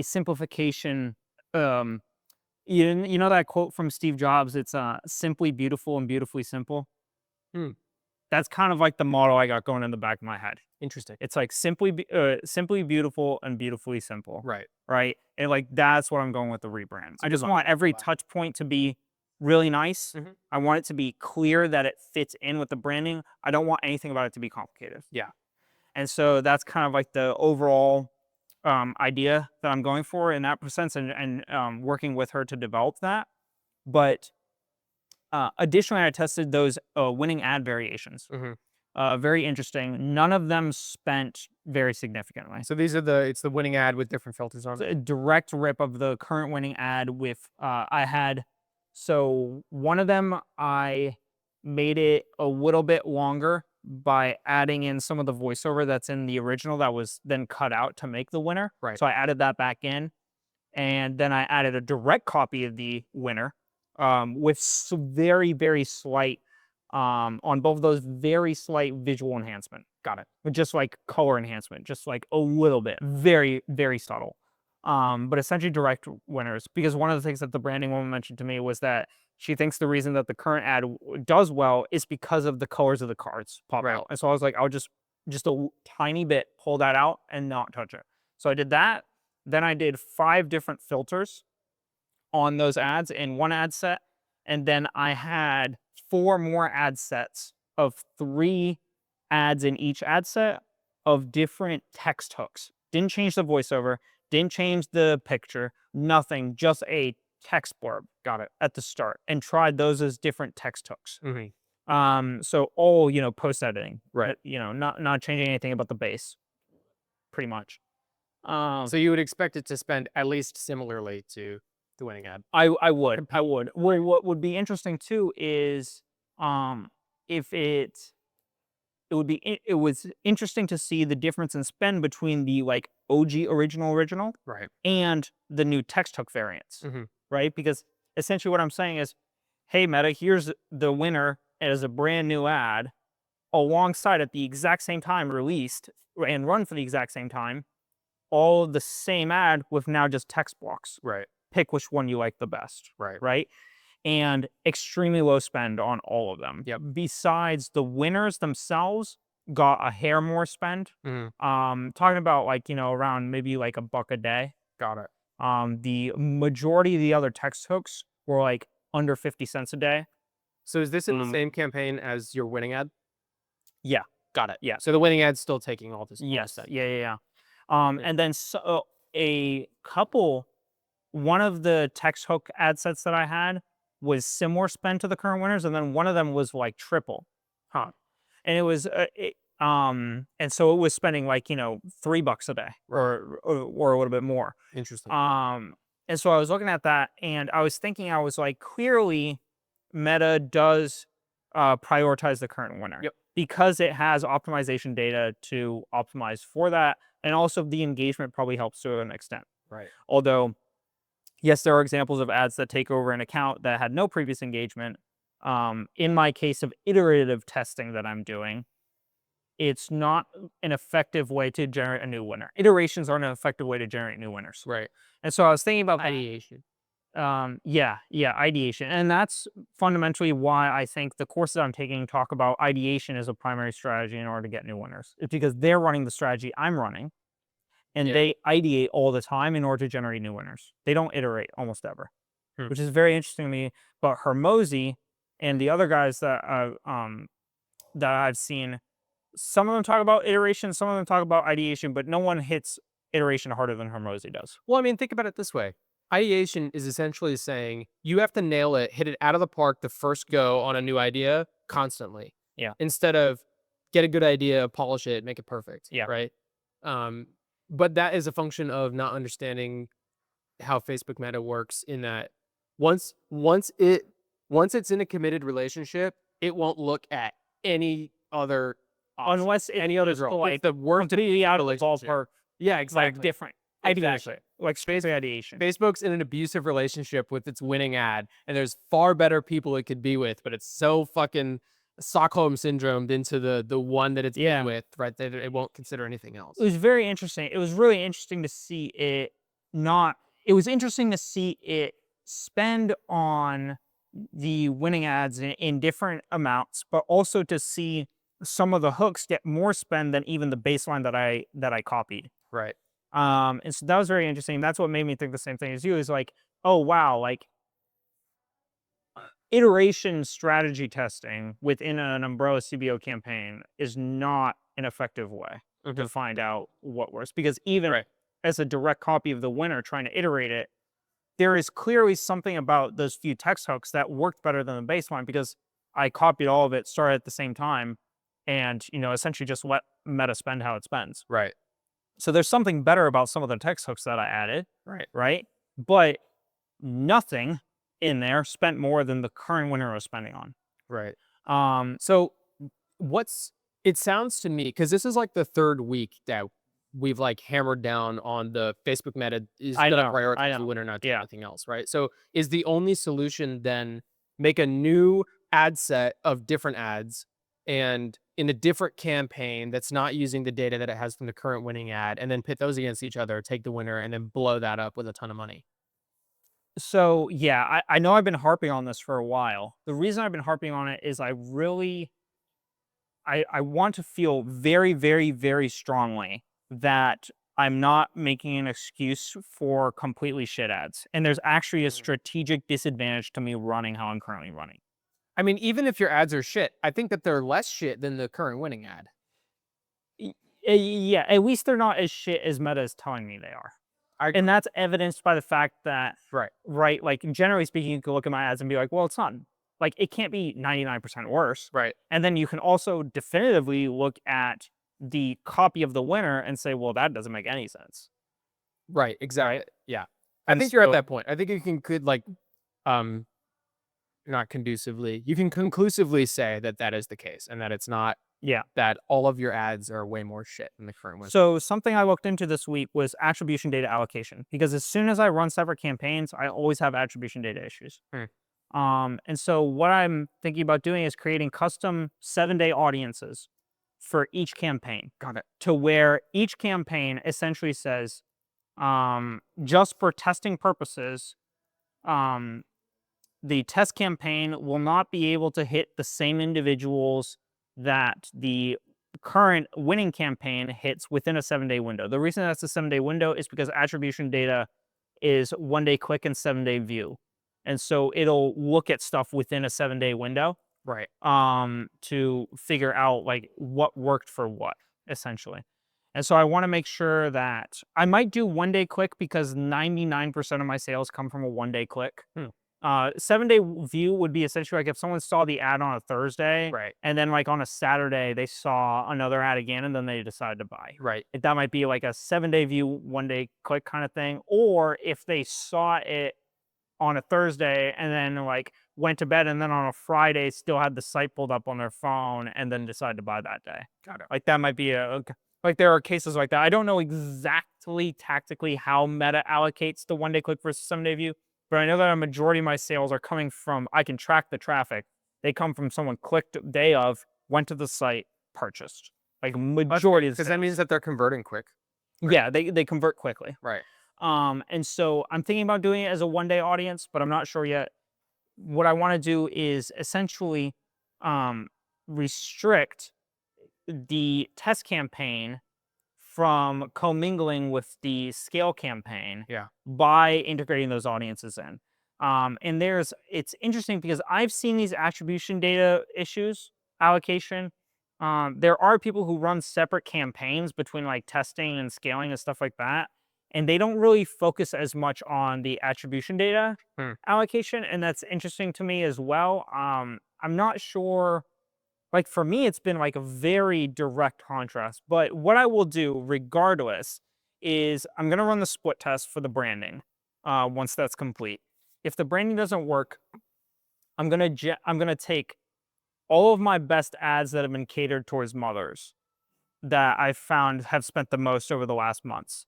simplification. You know that quote from Steve Jobs? It's simply beautiful and beautifully simple. Hmm. That's kind of like the model I got going in the back of my head. Interesting. It's like simply beautiful and beautifully simple. Right. Right. And like that's what I'm going with the rebrand. So I just want every touch point to be really nice. Mhm. I want it to be clear that it fits in with the branding. I don't want anything about it to be complicated. Yeah. And so that's kind of like the overall idea that I'm going for in that sense, and working with her to develop that. But additionally, I tested those winning ad variations. Mhm. Very interesting. None of them spent very significantly. So these are it's the winning ad with different filters on It's it. a direct rip of the current winning ad with so one of them I made it a little bit longer by adding in some of the voiceover that's in the original that was then cut out to make the winner. Right. So I added that back in, and then I added a direct copy of the winner with very, very slight on both of those, very slight visual enhancement. Got it. With just like color enhancement, just like a little bit, very, very subtle. But essentially direct winners, because one of the things that the branding woman mentioned to me was that she thinks the reason that the current ad does well is because of the colors of the cards pop Right. out. And so I was like, I'll just a tiny bit pull that out and not touch it. So I did that. Then I did 5 different filters on those ads in one ad set. And then I had 4 more ad sets of 3 ads in each ad set of different text hooks. Didn't change the voiceover, didn't change the picture, nothing, just a text blurb. Got it. At the start, and tried those as different text hooks. Mhm. So all, post editing, Right. not changing anything about the base, pretty much. So you would expect it to spend at least similarly to the winning ad. I would. What would be interesting too is if it was interesting to see the difference in spend between the like OG original Right. and the new text hook variants, Mhm. right? Because essentially what I'm saying is, hey Meta, here's the winner as a brand new ad alongside at the exact same time released and run for the exact same time, all the same ad with now just text blocks. Right. Pick which one you like the best, Right. right? And extremely low spend on all of them. Yep. Besides, the winners themselves got a hair more spend. Mhm. Talking about like, around maybe like $1 a day. Got it. The majority of the other text hooks were like under 50 cents a day. So is this in the same campaign as your winning ad? Yeah. Got it. Yeah. So the winning ad's still taking all this. Yes. stuff. Yeah. And then one of the text hook ad sets that I had was similar spend to the current winners, and then one of them was like triple. Huh. And it was and so it was spending like $3 a day or a little bit more. Interesting. And so I was looking at that, and I was thinking, I was like, clearly Meta does prioritize the current winner. Yep. Because it has optimization data to optimize for that, and also the engagement probably helps to an extent. Right. Although, yes, there are examples of ads that take over an account that had no previous engagement, in my case of iterative testing that I'm doing, it's not an effective way to generate a new winner. Iterations aren't an effective way to generate new winners. Right. And so I was thinking about that. Ideation. Yeah, ideation. And that's fundamentally why I think the courses I'm taking talk about ideation as a primary strategy in order to get new winners. It's because they're running the strategy I'm running, and Yeah. they ideate all the time in order to generate new winners. They don't iterate almost ever, Hmm. which is very interesting to me. But Hermosi and the other guys that I've seen, some of them talk about iteration, some of them talk about ideation, but no one hits iteration harder than Hermosi does. Well, I mean, think about it this way. Ideation is essentially saying you have to nail it, hit it out of the park the first go on a new idea constantly. Yeah. Instead of get a good idea, polish it, make it perfect. Yeah. Right. Um, but that is a function of not understanding how Facebook Meta works in that once once it once it's in a committed relationship, it won't look at any other option, Unless it's any other just girl. like It's the worst completely out of the relationship. ballpark, Yeah, like exactly. different Exactly. ideation, like straight ideation. Facebook's in an abusive relationship with its winning ad, and there's far better people it could be with, but it's so fucking Stockholm syndromed into the one that it's Yeah. with, right? That it won't consider anything else. It was very interesting. It was really interesting to see it not. It was interesting to see it spend on the winning ads in different amounts, but also to see some of the hooks get more spend than even the baseline that I copied. Right. And so that was very interesting. That's what made me think the same thing as you. Is like, oh wow, like iteration strategy testing within an umbrella CBO campaign is not an effective way to find out what works. Because even Right. as a direct copy of the winner trying to iterate it, there is clearly something about those few text hooks that worked better than the baseline because I copied all of it, started at the same time, and essentially just let Meta spend how it spends. Right. So there's something better about some of the text hooks that I added, Right. right? But nothing in there spent more than the current winner was spending on. Right. Um, So it sounds to me, because this is like the third week that we've like hammered down on the Facebook Meta is I gonna know, prioritize I the know. winner, not do Yeah. anything else, right? So is the only solution then make a new ad set of different ads and in a different campaign that's not using the data that it has from the current winning ad, and then pit those against each other, take the winner, and then blow that up with a ton of money? So yeah, I know I've been harping on this for a while. The reason I've been harping on it is I want to feel very, very, very strongly that I'm not making an excuse for completely shit ads. And there's actually a strategic disadvantage to me running how I'm currently running. I mean, even if your ads are shit, I think that they're less shit than the current winning ad. Yeah, at least they're not as shit as Meta is telling me they are. And that's evidenced by the fact that, right, like generally speaking, you can look at my ads and be like, well, it's not, like, it can't be 99% worse. Right. And then you can also definitively look at the copy of the winner and say, well, that doesn't make any sense. Right. Exactly. Right? Yeah. I think you're at that point. I think you could like, not conducively. You can conclusively say that that is the case, and that it's not. Yeah. That all of your ads are way more shit than the current one. So something I looked into this week was attribution data allocation, because as soon as I run separate campaigns, I always have attribution data issues. And so what I'm thinking about doing is creating custom 7-day audiences for each campaign. Got it. To where each campaign essentially says, just for testing purposes, the test campaign will not be able to hit the same individuals that the current winning campaign hits within a 7-day window. The reason that's a 7-day window is because attribution data is 1-day click and 7-day view. And so it'll look at stuff within a 7-day window. Right. To figure out like what worked for what, essentially. And so I want to make sure that I might do 1-day click because 99% of my sales come from a 1-day click. 7-day view would be essentially like if someone saw the ad on a Thursday, Right. and then like on a Saturday they saw another ad again, and then they decided to buy. Right. That might be like a 7-day view, 1-day click kind of thing. Or if they saw it on a Thursday and then like went to bed, and then on a Friday still had the site pulled up on their phone and then decided to buy that day. Got it. Like that might be like there are cases like that. I don't know exactly tactically how Meta allocates the 1-day click versus 7-day view, but I know that a majority of my sales are coming from, I can track the traffic They come from someone clicked day of, went to the site, purchased. Like majority of the because that means that they're converting quick. yeah, they convert quickly. Right. And so I'm thinking about doing it as a one-day audience, but I'm not sure yet. What I want to do is essentially restrict the test campaign from commingling with the scale campaign Yeah. by integrating those audiences in. And it's interesting because I've seen these attribution data issues, allocation. There are people who run separate campaigns between like testing and scaling and stuff like that. And they don't really focus as much on the attribution data allocation. And that's interesting to me as well. I'm not sure, like for me, it's been like a very direct contrast. But what I will do regardless is I'm going to run the split test for the branding once that's complete. If the branding doesn't work, I'm gonna take all of my best ads that have been catered towards mothers that I've found have spent the most over the last months,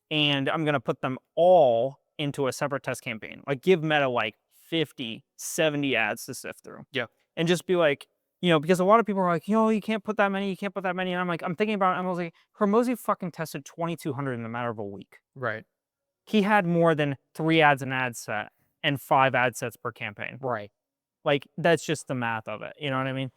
and I'm gonna put them all into a separate test campaign. Like give Meta like 50, 70 ads to sift through. Yeah. And just be like, because a lot of people are like, you can't put that many, you can't put that many. And I'm like, I'm thinking about it, and I was like, Hormozy fucking tested 2,200 in the matter of a week. Right. He had more than 3 ads an ad set and 5 ad sets per campaign. Right. Like that's just the math of it. You know what I mean?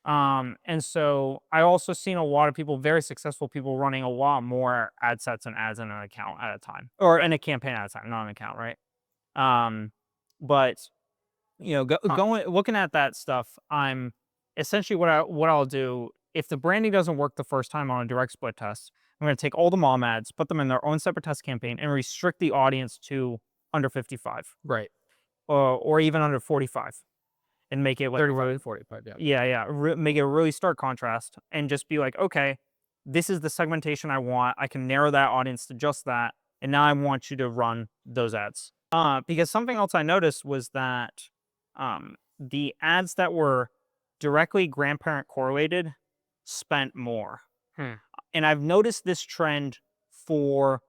And so I also seen a lot of people, very successful people, running a lot more ad sets and ads in an account at a time, or in a campaign at a time, not an account, right? But going looking at that stuff, I'm essentially what I'll do if the branding doesn't work the first time on a direct split test. I'm going to take all the mom ads, put them in their own separate test campaign, and restrict the audience to under 55, Right. or even under 45. And make it like 35 to 45, yeah. make it a really stark contrast, and just be like, okay, this is the segmentation I want. I can narrow that audience to just that, and now I want you to run those ads. Because something else I noticed was that the ads that were directly grandparent correlated spent more, and I've noticed this trend for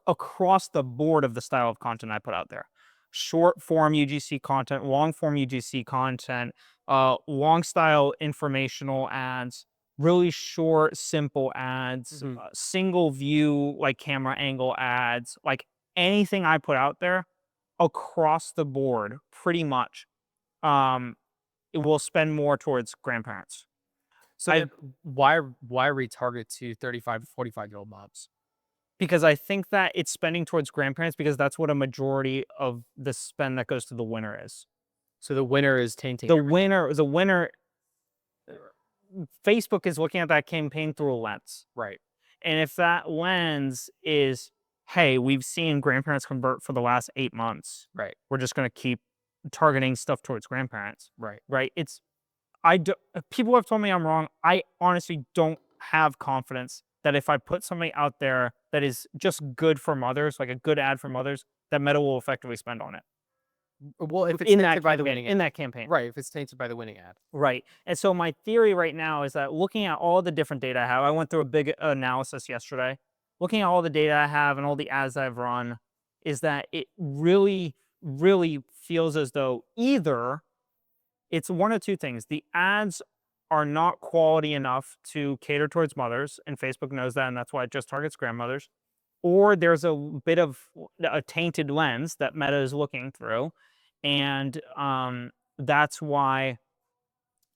across the board of the style of content I put out there. Short form UGC content, long form UGC content, long style informational ads, really short, simple ads, single view, like camera angle ads, like anything I put out there across the board, pretty much, it will spend more towards grandparents. So then why retarget to 35 to 45-year-old moms? Because I think that it's spending towards grandparents because that's what a majority of the spend that goes to the winner is. So the winner is tainting. The winner, Facebook is looking at that campaign through a lens. Right. And if that lens is, hey, we've seen grandparents convert for the last 8 months. Right. We're just going to keep targeting stuff towards grandparents. Right. Right. People have told me I'm wrong. I honestly don't have confidence that if I put something out there that is just good for mothers, like a good ad for mothers, that Meta will effectively spend on it. Well, if it's tainted by the winning ad. In that campaign. Right, if it's tainted by the winning ad. Right. And so my theory right now is that looking at all the different data I have, I went through a big analysis yesterday, looking at all the data I have and all the ads I've run, is that it really, really feels as though either it's one of two things. The ads are not quality enough to cater towards mothers, and Facebook knows that, and that's why it just targets grandmothers. Or there's a bit of a tainted lens that Meta is looking through, and that's why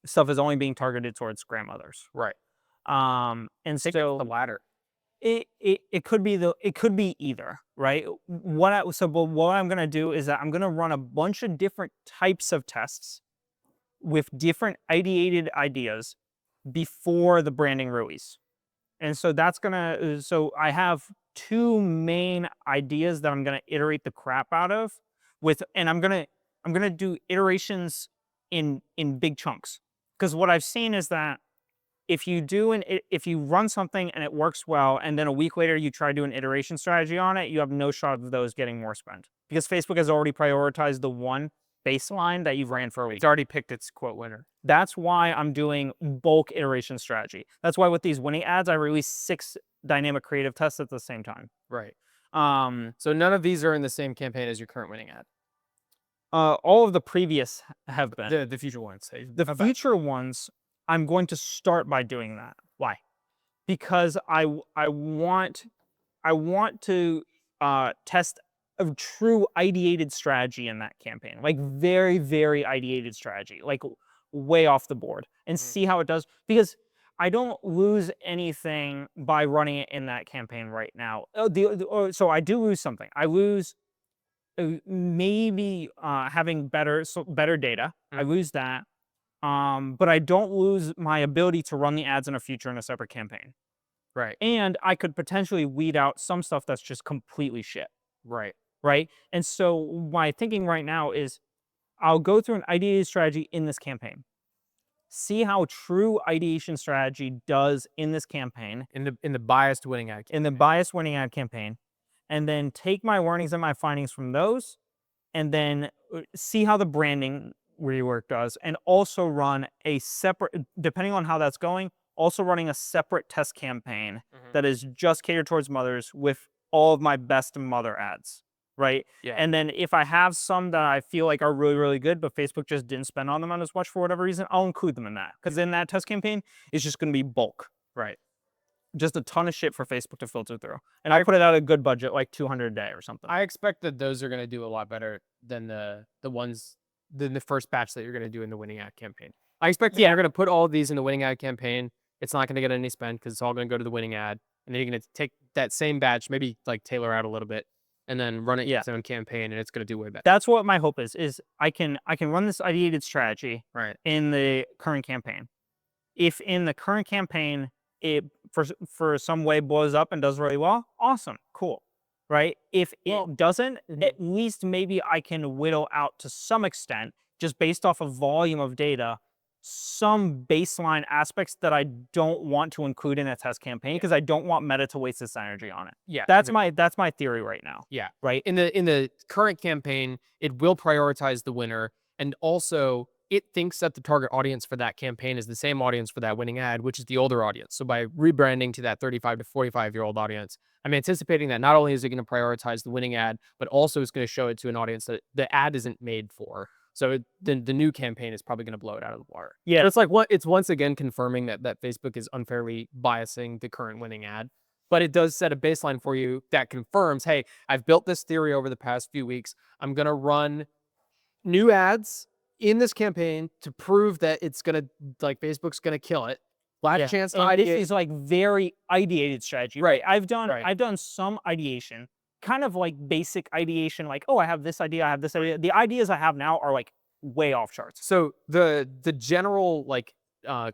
stuff is only being targeted towards grandmothers. Right. And so the latter. It could be either, right? But what I'm gonna do is that I'm gonna run a bunch of different types of tests with different ideated ideas before the branding release. And so so I have 2 main ideas that I'm going to iterate the crap out of and I'm going to do iterations in big chunks. Because what I've seen is that if you run something and it works well, and then a week later you try to do an iteration strategy on it, you have no shot of those getting more spend. Because Facebook has already prioritized the one baseline that you've ran for a week. It's already picked its quote winner. That's why I'm doing bulk iteration strategy. That's why with these winning ads, I release 6 dynamic creative tests at the same time. Right. So none of these are in the same campaign as your current winning ad. All of the previous have been. The future ones. The future ones, I'm going to start by doing that. Why? Because I want to test a true ideated strategy in that campaign, like very, very ideated strategy, like way off the board, and see how it does. Because I don't lose anything by running it in that campaign right now. So I do lose something. I lose maybe having better data. I lose that. But I don't lose my ability to run the ads in a future in a separate campaign. Right. And I could potentially weed out some stuff that's just completely shit. Right. Right. And so my thinking right now is I'll go through an ideated strategy in this campaign, see how true ideation strategy does in this campaign, In the biased winning ad campaign. in the bias winning ad campaign, and then take my learnings and my findings from those, and then see how the branding rework does, and also run a separate, depending on how that's going, also running a separate test campaign that is just catered towards mothers with all of my best mother ads, right? Yeah. And then if I have some that I feel like are really, really good, but Facebook just didn't spend on them as much for whatever reason, I'll include them in that. Because in that test campaign, it's just going to be bulk. Right. Just a ton of shit for Facebook to filter through. And I put it out a good budget, like $200 a day or something. I expect that those are going to do a lot better than the first batch that you're going to do in the winning ad campaign. I expect that you're going to put all of these in the winning ad campaign. It's not going to get any spend because it's all going to go to the winning ad. And then you're going to take that same batch, maybe like tailor out a little bit, and then run it in its own campaign, and it's going to do way better. That's what my hope is I can run this ideated strategy Right. in the current campaign. If in the current campaign it for some way blows up and does really well, awesome, cool, right? If it doesn't, at least maybe I can whittle out to some extent, just based off of volume of data, some baseline aspects that I don't want to include in a test campaign because I don't want Meta to waste its energy on it. Yeah. That's my theory right now. Yeah. Right. In the current campaign, it will prioritize the winner, and also it thinks that the target audience for that campaign is the same audience for that winning ad, which is the older audience. So by rebranding to that 35 to 45-year-old audience, I'm anticipating that not only is it going to prioritize the winning ad, but also it's going to show it to an audience that the ad isn't made for. So the new campaign is probably going to blow it out of the water. Yeah. But it's like it's once again confirming that Facebook is unfairly biasing the current winning ad. But it does set a baseline for you that confirms, hey, I've built this theory over the past few weeks. I'm going to run new ads in this campaign to prove that it's going to, like, Facebook's going to kill it. Last chance to ideate. This is like very ideated strategy. Right. I've done some ideation, kind of like basic ideation, like, oh, I have this idea, I have this idea. The ideas I have now are like way off charts. So the general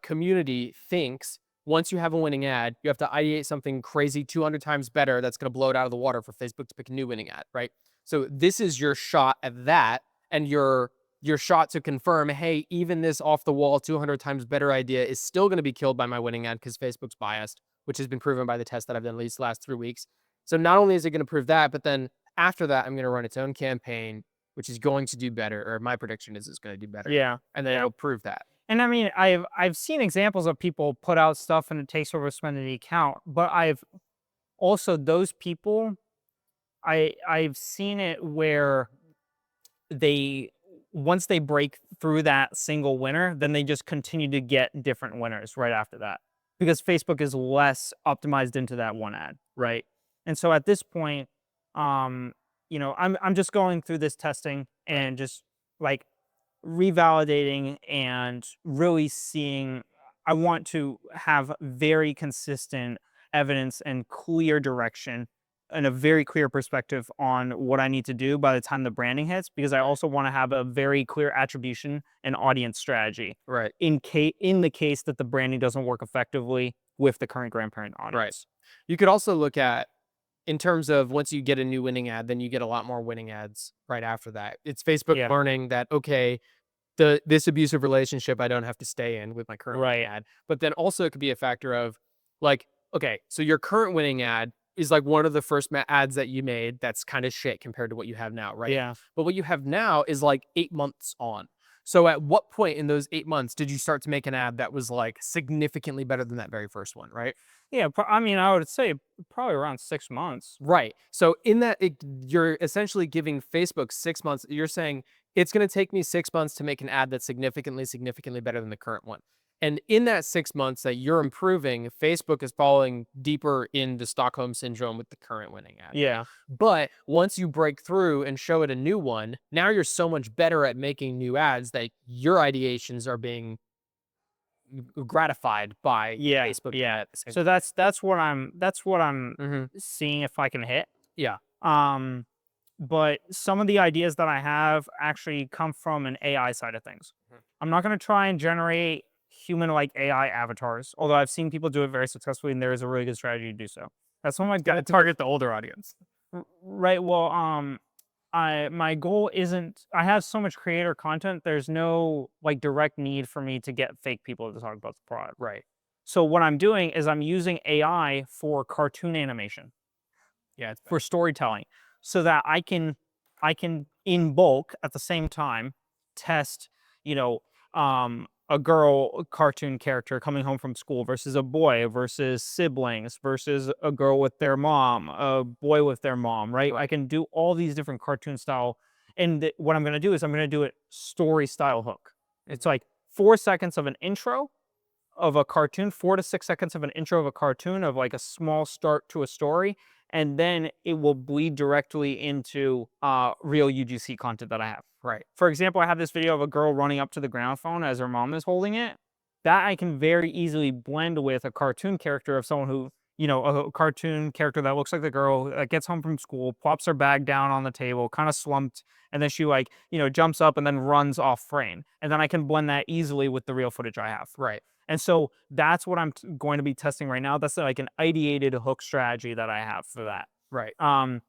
community thinks once you have a winning ad, you have to ideate something crazy 200 times better that's going to blow it out of the water for Facebook to pick a new winning ad, right? So this is your shot at that, and your shot to confirm, hey, even this off the wall 200 times better idea is still going to be killed by my winning ad because Facebook's biased, which has been proven by the test that I've done at least the last 3 weeks. So not only is it going to prove that, but then after that, I'm going to run its own campaign, which is going to do better, or my prediction is it's going to do better. Yeah. And then it'll prove that. And I mean, I've seen examples of people put out stuff and it takes overspend the account, but I've also those people, I've seen it where once they break through that single winner, then they just continue to get different winners right after that because Facebook is less optimized into that one ad, right? And so at this point, I'm just going through this testing and just like revalidating and really seeing. I want to have very consistent evidence and clear direction and a very clear perspective on what I need to do by the time the branding hits, because I also want to have a very clear attribution and audience strategy. Right. In the case that the branding doesn't work effectively with the current grandparent audience. Right. You could also look at, in terms of once you get a new winning ad, then you get a lot more winning ads right after that. It's Facebook learning that, okay, this abusive relationship I don't have to stay in with my current winning ad. But then also it could be a factor of like, okay, so your current winning ad is like one of the first ads that you made that's kind of shit compared to what you have now, right? Yeah. But what you have now is like 8 months on. So at what point in those 8 months did you start to make an ad that was like significantly better than that very first one, right? Yeah, I mean, I would say probably around 6 months. Right. So in that, you're essentially giving Facebook 6 months. You're saying it's going to take me 6 months to make an ad that's significantly better than the current one. And in that 6 months that you're improving, Facebook is falling deeper in the Stockholm syndrome with the current winning ad. Yeah. But once you break through and show it a new one, now you're so much better at making new ads that your ideations are being gratified by Yeah. Facebook. Yeah. At the same So that's what I'm time. seeing if I can hit. Yeah. But some of the ideas that I have actually come from an AI side of things. Mhm. I'm not going to try and generate human-like AI avatars, although I've seen people do it very successfully, and there is a really good strategy to do so. That's one of my Got to target the older audience. right. Well, my goal isn't. I have so much creator content. There's no like direct need for me to get fake people to talk about the product. Right. So what I'm doing is I'm using AI for cartoon animation, Yeah. for storytelling, so that I can in bulk at the same time test, you know, a girl cartoon character coming home from school versus a boy versus siblings versus a girl with their mom, a boy with their mom, right? I can do all these different cartoon style. And what I'm going to do is I'm going to do it story style hook. It's like 4 seconds of an intro of a cartoon, 4 to 6 seconds of an intro of a cartoon of like a small start to a story, and then it will bleed directly into real UGC content that I have. Right. For example, I have this video of a girl running up to the gramophone as her mom is holding it. That I can very easily blend with a cartoon character of someone who, a cartoon character that looks like the girl that gets home from school, plops her bag down on the table, kind of slumped, and then she like, jumps up and then runs off frame. And then I can blend that easily with the real footage I have. Right. And so that's what I'm going to be testing right now. That's like an ideated hook strategy that I have for that. Right. And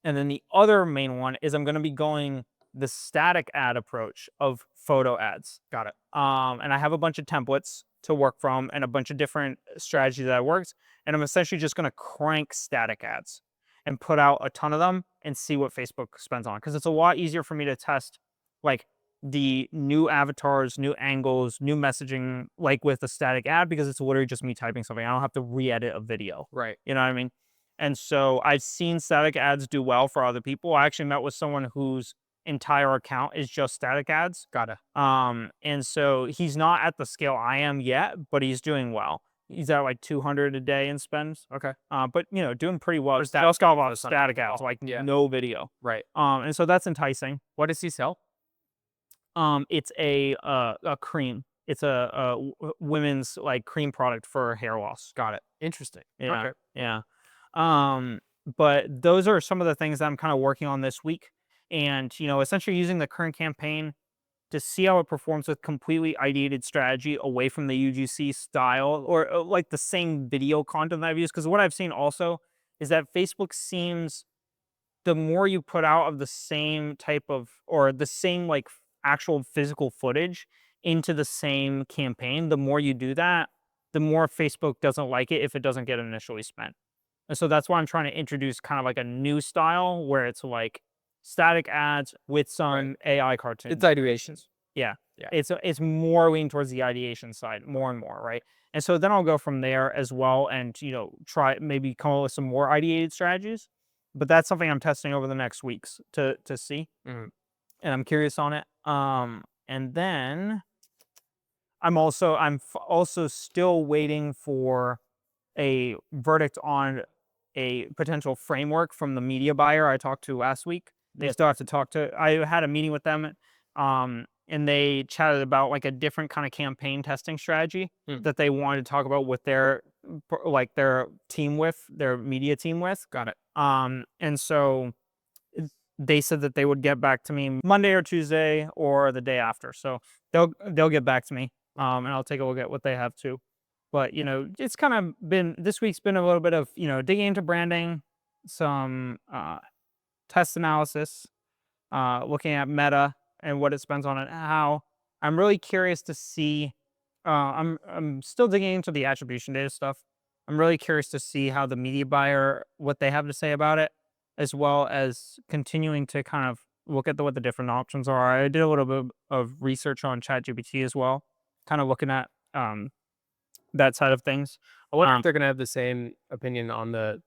then the other main one is I'm going to be going the static ad approach of photo ads. Got it. And I have a bunch of templates to work from and a bunch of different strategies that works. And I'm essentially just going to crank static ads and put out a ton of them and see what Facebook spends on. Because it's a lot easier for me to test like the new avatars, new angles, new messaging, like with a static ad, because it's literally just me typing something. I don't have to re-edit a video. Right. You know what I mean? And so I've seen static ads do well for other people. I actually met with someone whose entire account is just static ads. Got it. And so he's not at the scale I am yet, but he's doing well. He's at like 200 a day in spends. Okay. But doing pretty well. There's that- Just got a lot of static ads, like Yeah. no video. Right. And so that's enticing. What does he sell? It's a cream. It's a women's like cream product for hair loss. Got it. Interesting. Yeah. Okay. Yeah. But those are some of the things that I'm kind of working on this week. And, essentially using the current campaign to see how it performs with completely ideated strategy away from the UGC style or like the same video content that I've used. Because what I've seen also is that Facebook seems, the more you put out of the same type of, or the same like actual physical footage into the same campaign, the more you do that, the more Facebook doesn't like it if it doesn't get initially spent. And so that's why I'm trying to introduce kind of like a new style where it's like static ads with some AI cartoons. It's ideations. Yeah. Yeah. It's more leaning towards the ideation side more and more, right? And so then I'll go from there as well and, try maybe come up with some more ideated strategies. But that's something I'm testing over the next weeks to see. Mhm. And I'm curious on it. And then I'm also still waiting for a verdict on a potential framework from the media buyer I talked to last week. They still have to talk to. I had a meeting with them, and they chatted about like a different kind of campaign testing strategy that they wanted to talk about with their team, with their media team with. Got it. And so they said that they would get back to me Monday or Tuesday or the day after. So they'll get back to me, and I'll take a look at what they have too. But it's kind of been, this week's been a little bit of digging into branding, some test analysis, looking at Meta and what it spends on it. How I'm really curious to see. I'm still digging into the attribution data stuff. I'm really curious to see how the media buyer, what they have to say about it, as well as continuing to kind of look at what the different options are. I did a little bit of research on ChatGPT as well, kind of looking at that side of things. I wonder if they're going to have the same opinion on the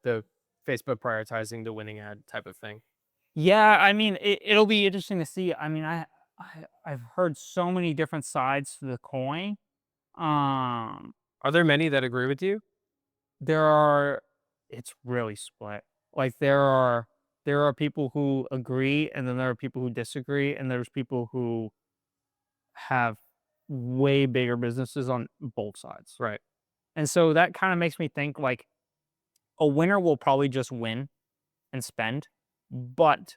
Facebook prioritizing the winning ad type of thing. Yeah, I mean, it'll be interesting to see. I mean, I've heard so many different sides to the coin. Um, Are there many that agree with you? there are it's really split. Like there are people who agree, and then there are people who disagree, and there's people who have way bigger businesses on both sides. Right. And so that kind of makes me think like a winner will probably just win and spend, but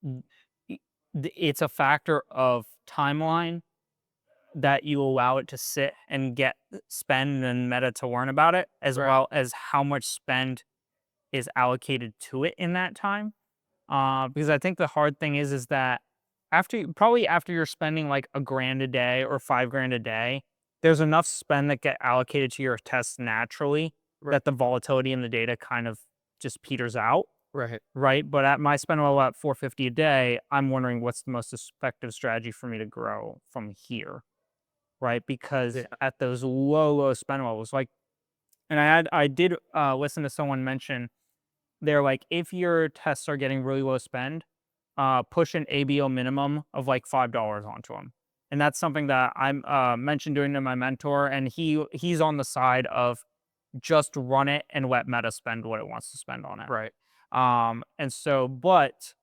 n- it's a factor of timeline that you allow it to sit and get spend and Meta to learn about it, as Right. well as how much spend is allocated to it in that time. Because I think the hard thing is that probably after you're spending like a grand a day or 5 grand a day, there's enough spend that get allocated to your tests naturally Right. that the volatility in the data kind of just peters out, Right. right? But at my spend level at 450 a day, I'm wondering what's the most effective strategy for me to grow from here, right? Because Yeah. at those low spend levels, like, and I did listen to someone mention they're like, if your tests are getting really low spend, push an ABO minimum of like $5 onto them. And that's something that I'm mentioned doing to my mentor, and he's on the side of just run it and let Meta spend what it wants to spend on it. Right. And so, but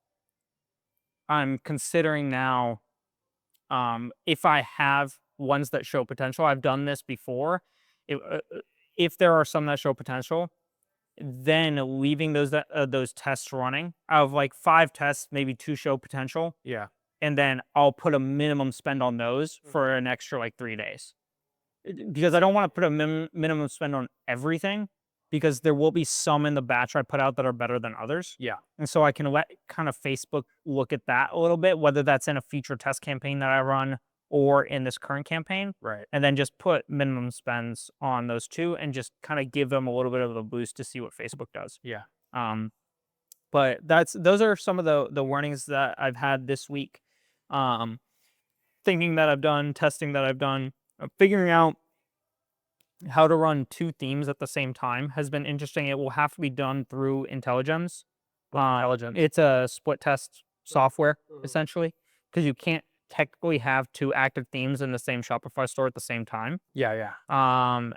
I'm considering now, if I have ones that show potential, I've done this before. If, if there are some that show potential, then leaving those tests running. Out of like 5 tests, maybe 2 show potential, Yeah. and then I'll put a minimum spend on those for an extra like 3 days. Because I don't wanna put a minimum spend on everything, because there will be some in the batch I put out that are better than others. Yeah. And so I can let kind of Facebook look at that a little bit, whether that's in a future test campaign that I run or in this current campaign, Right. and then just put minimum spends on those 2 and just kinda give them a little bit of a boost to see what Facebook does. Yeah. Um, but those are some of the warnings that I've had this week. Um, thinking that I've done, testing that I've done, figuring out how to run 2 themes at the same time has been interesting. It will have to be done through Intelligence. What's intelligent? It's a split test software Mhm. essentially, because you can't technically have 2 active themes in the same Shopify store at the same time. Yeah. Yeah.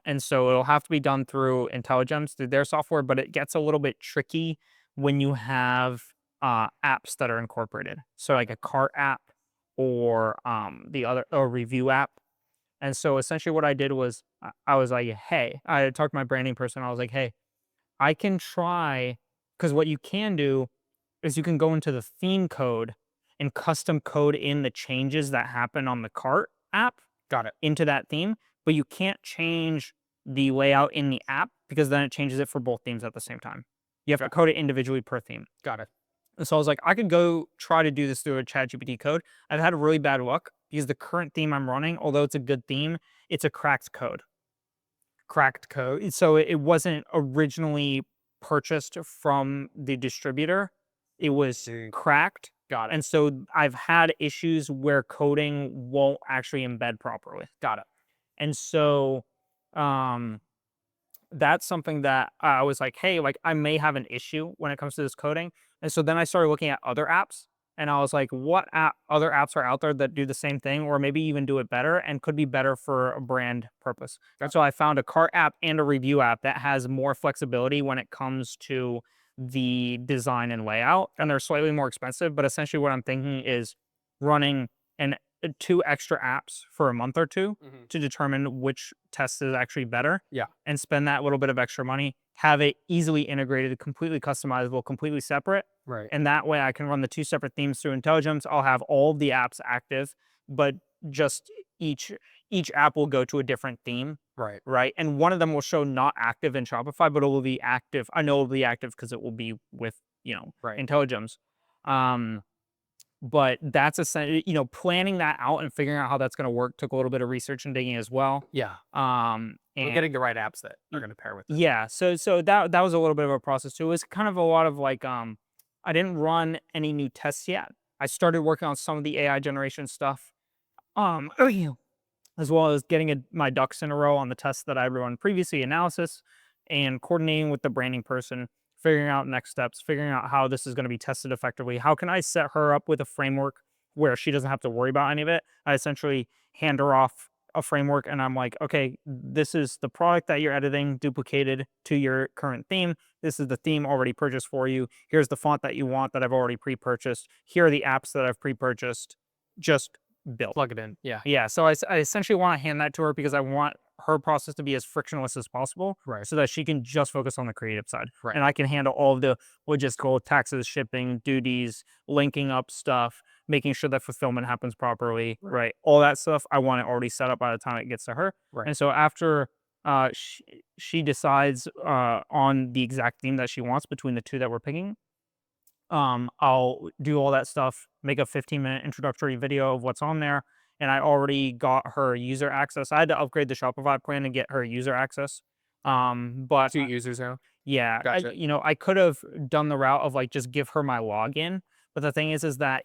And so it'll have to be done through Intelligence, through their software, but it gets a little bit tricky when you have apps that are incorporated. So like a cart app or the other or review app. And so essentially what I did was I was like, hey, I talked to my branding person. I was like, hey, I can try, because what you can do is you can go into the theme code and custom code in the changes that happen on the cart app Got it. into that theme, but you can't change the layout in the app because then it changes it for both themes at the same time. You have to code it individually per theme. Got it. And so I was like, I could go try to do this through a ChatGPT code. I've had really bad luck because the current theme I'm running, although it's a good theme, it's a cracked code. Cracked code. So it wasn't originally purchased from the distributor. It was cracked. Got it. And so I've had issues where coding won't actually embed properly. Got it. And so um that's something that I was like, hey, like I may have an issue when it comes to this coding. And so then I started looking at other apps, and I was like, what other apps are out there that do the same thing or maybe even do it better and could be better for a brand purpose. And so I found a cart app and a review app that has more flexibility when it comes to the design and layout. And they're slightly more expensive, but essentially what I'm thinking is running an 2 extra apps for a month or 2 Mhm. to determine which test is actually better, Yeah. and spend that little bit of extra money, have it easily integrated, completely customizable, completely separate. Right. And that way I can run the 2 separate themes through Intelligence. I'll have all of the apps active, but just each app will go to a different theme, Right. right? And one of them will show not active in Shopify, but it will be active. I know it will be active because it will be with, Right. Intelligence. Um, but that's essentially, planning that out and figuring out how that's going to work took a little bit of research and digging as well. Yeah. We're And getting the right apps that are going to pair with it. yeah, so that was a little bit of a process too. It was kind of a lot of like, I didn't run any new tests yet. I started working on some of the AI generation stuff, um, as well as getting my ducks in a row on the tests that I run previously, analysis, and coordinating with the branding person, figuring out next steps, figuring out how this is going to be tested effectively. How can I set her up with a framework where she doesn't have to worry about any of it. I essentially hand her off a framework and I'm like, okay, this is the product that you're editing duplicated to your current theme. This is the theme already purchased for you. Here's the font that you want that I've already pre-purchased. Here are the apps that I've pre-purchased. Just build. Plug it in. Yeah. Yeah. So I essentially want to hand that to her because I want her process to be as frictionless as possible, Right. so that she can just focus on the creative side. Right. And I can handle all of the logistical, taxes, shipping, duties, linking up stuff, making sure that fulfillment happens properly, right? All that stuff, I want it already set up by the time it gets to her. Right. And so after she decides on the exact theme that she wants between the two that we're picking, I'll do all that stuff, make a 15-minute introductory video of what's on there, and I already got her user access. I had to upgrade the Shopify plan to get her user access. But 2 users now. yeah, Gotcha. I could have done the route of like just give her my login, but the thing is that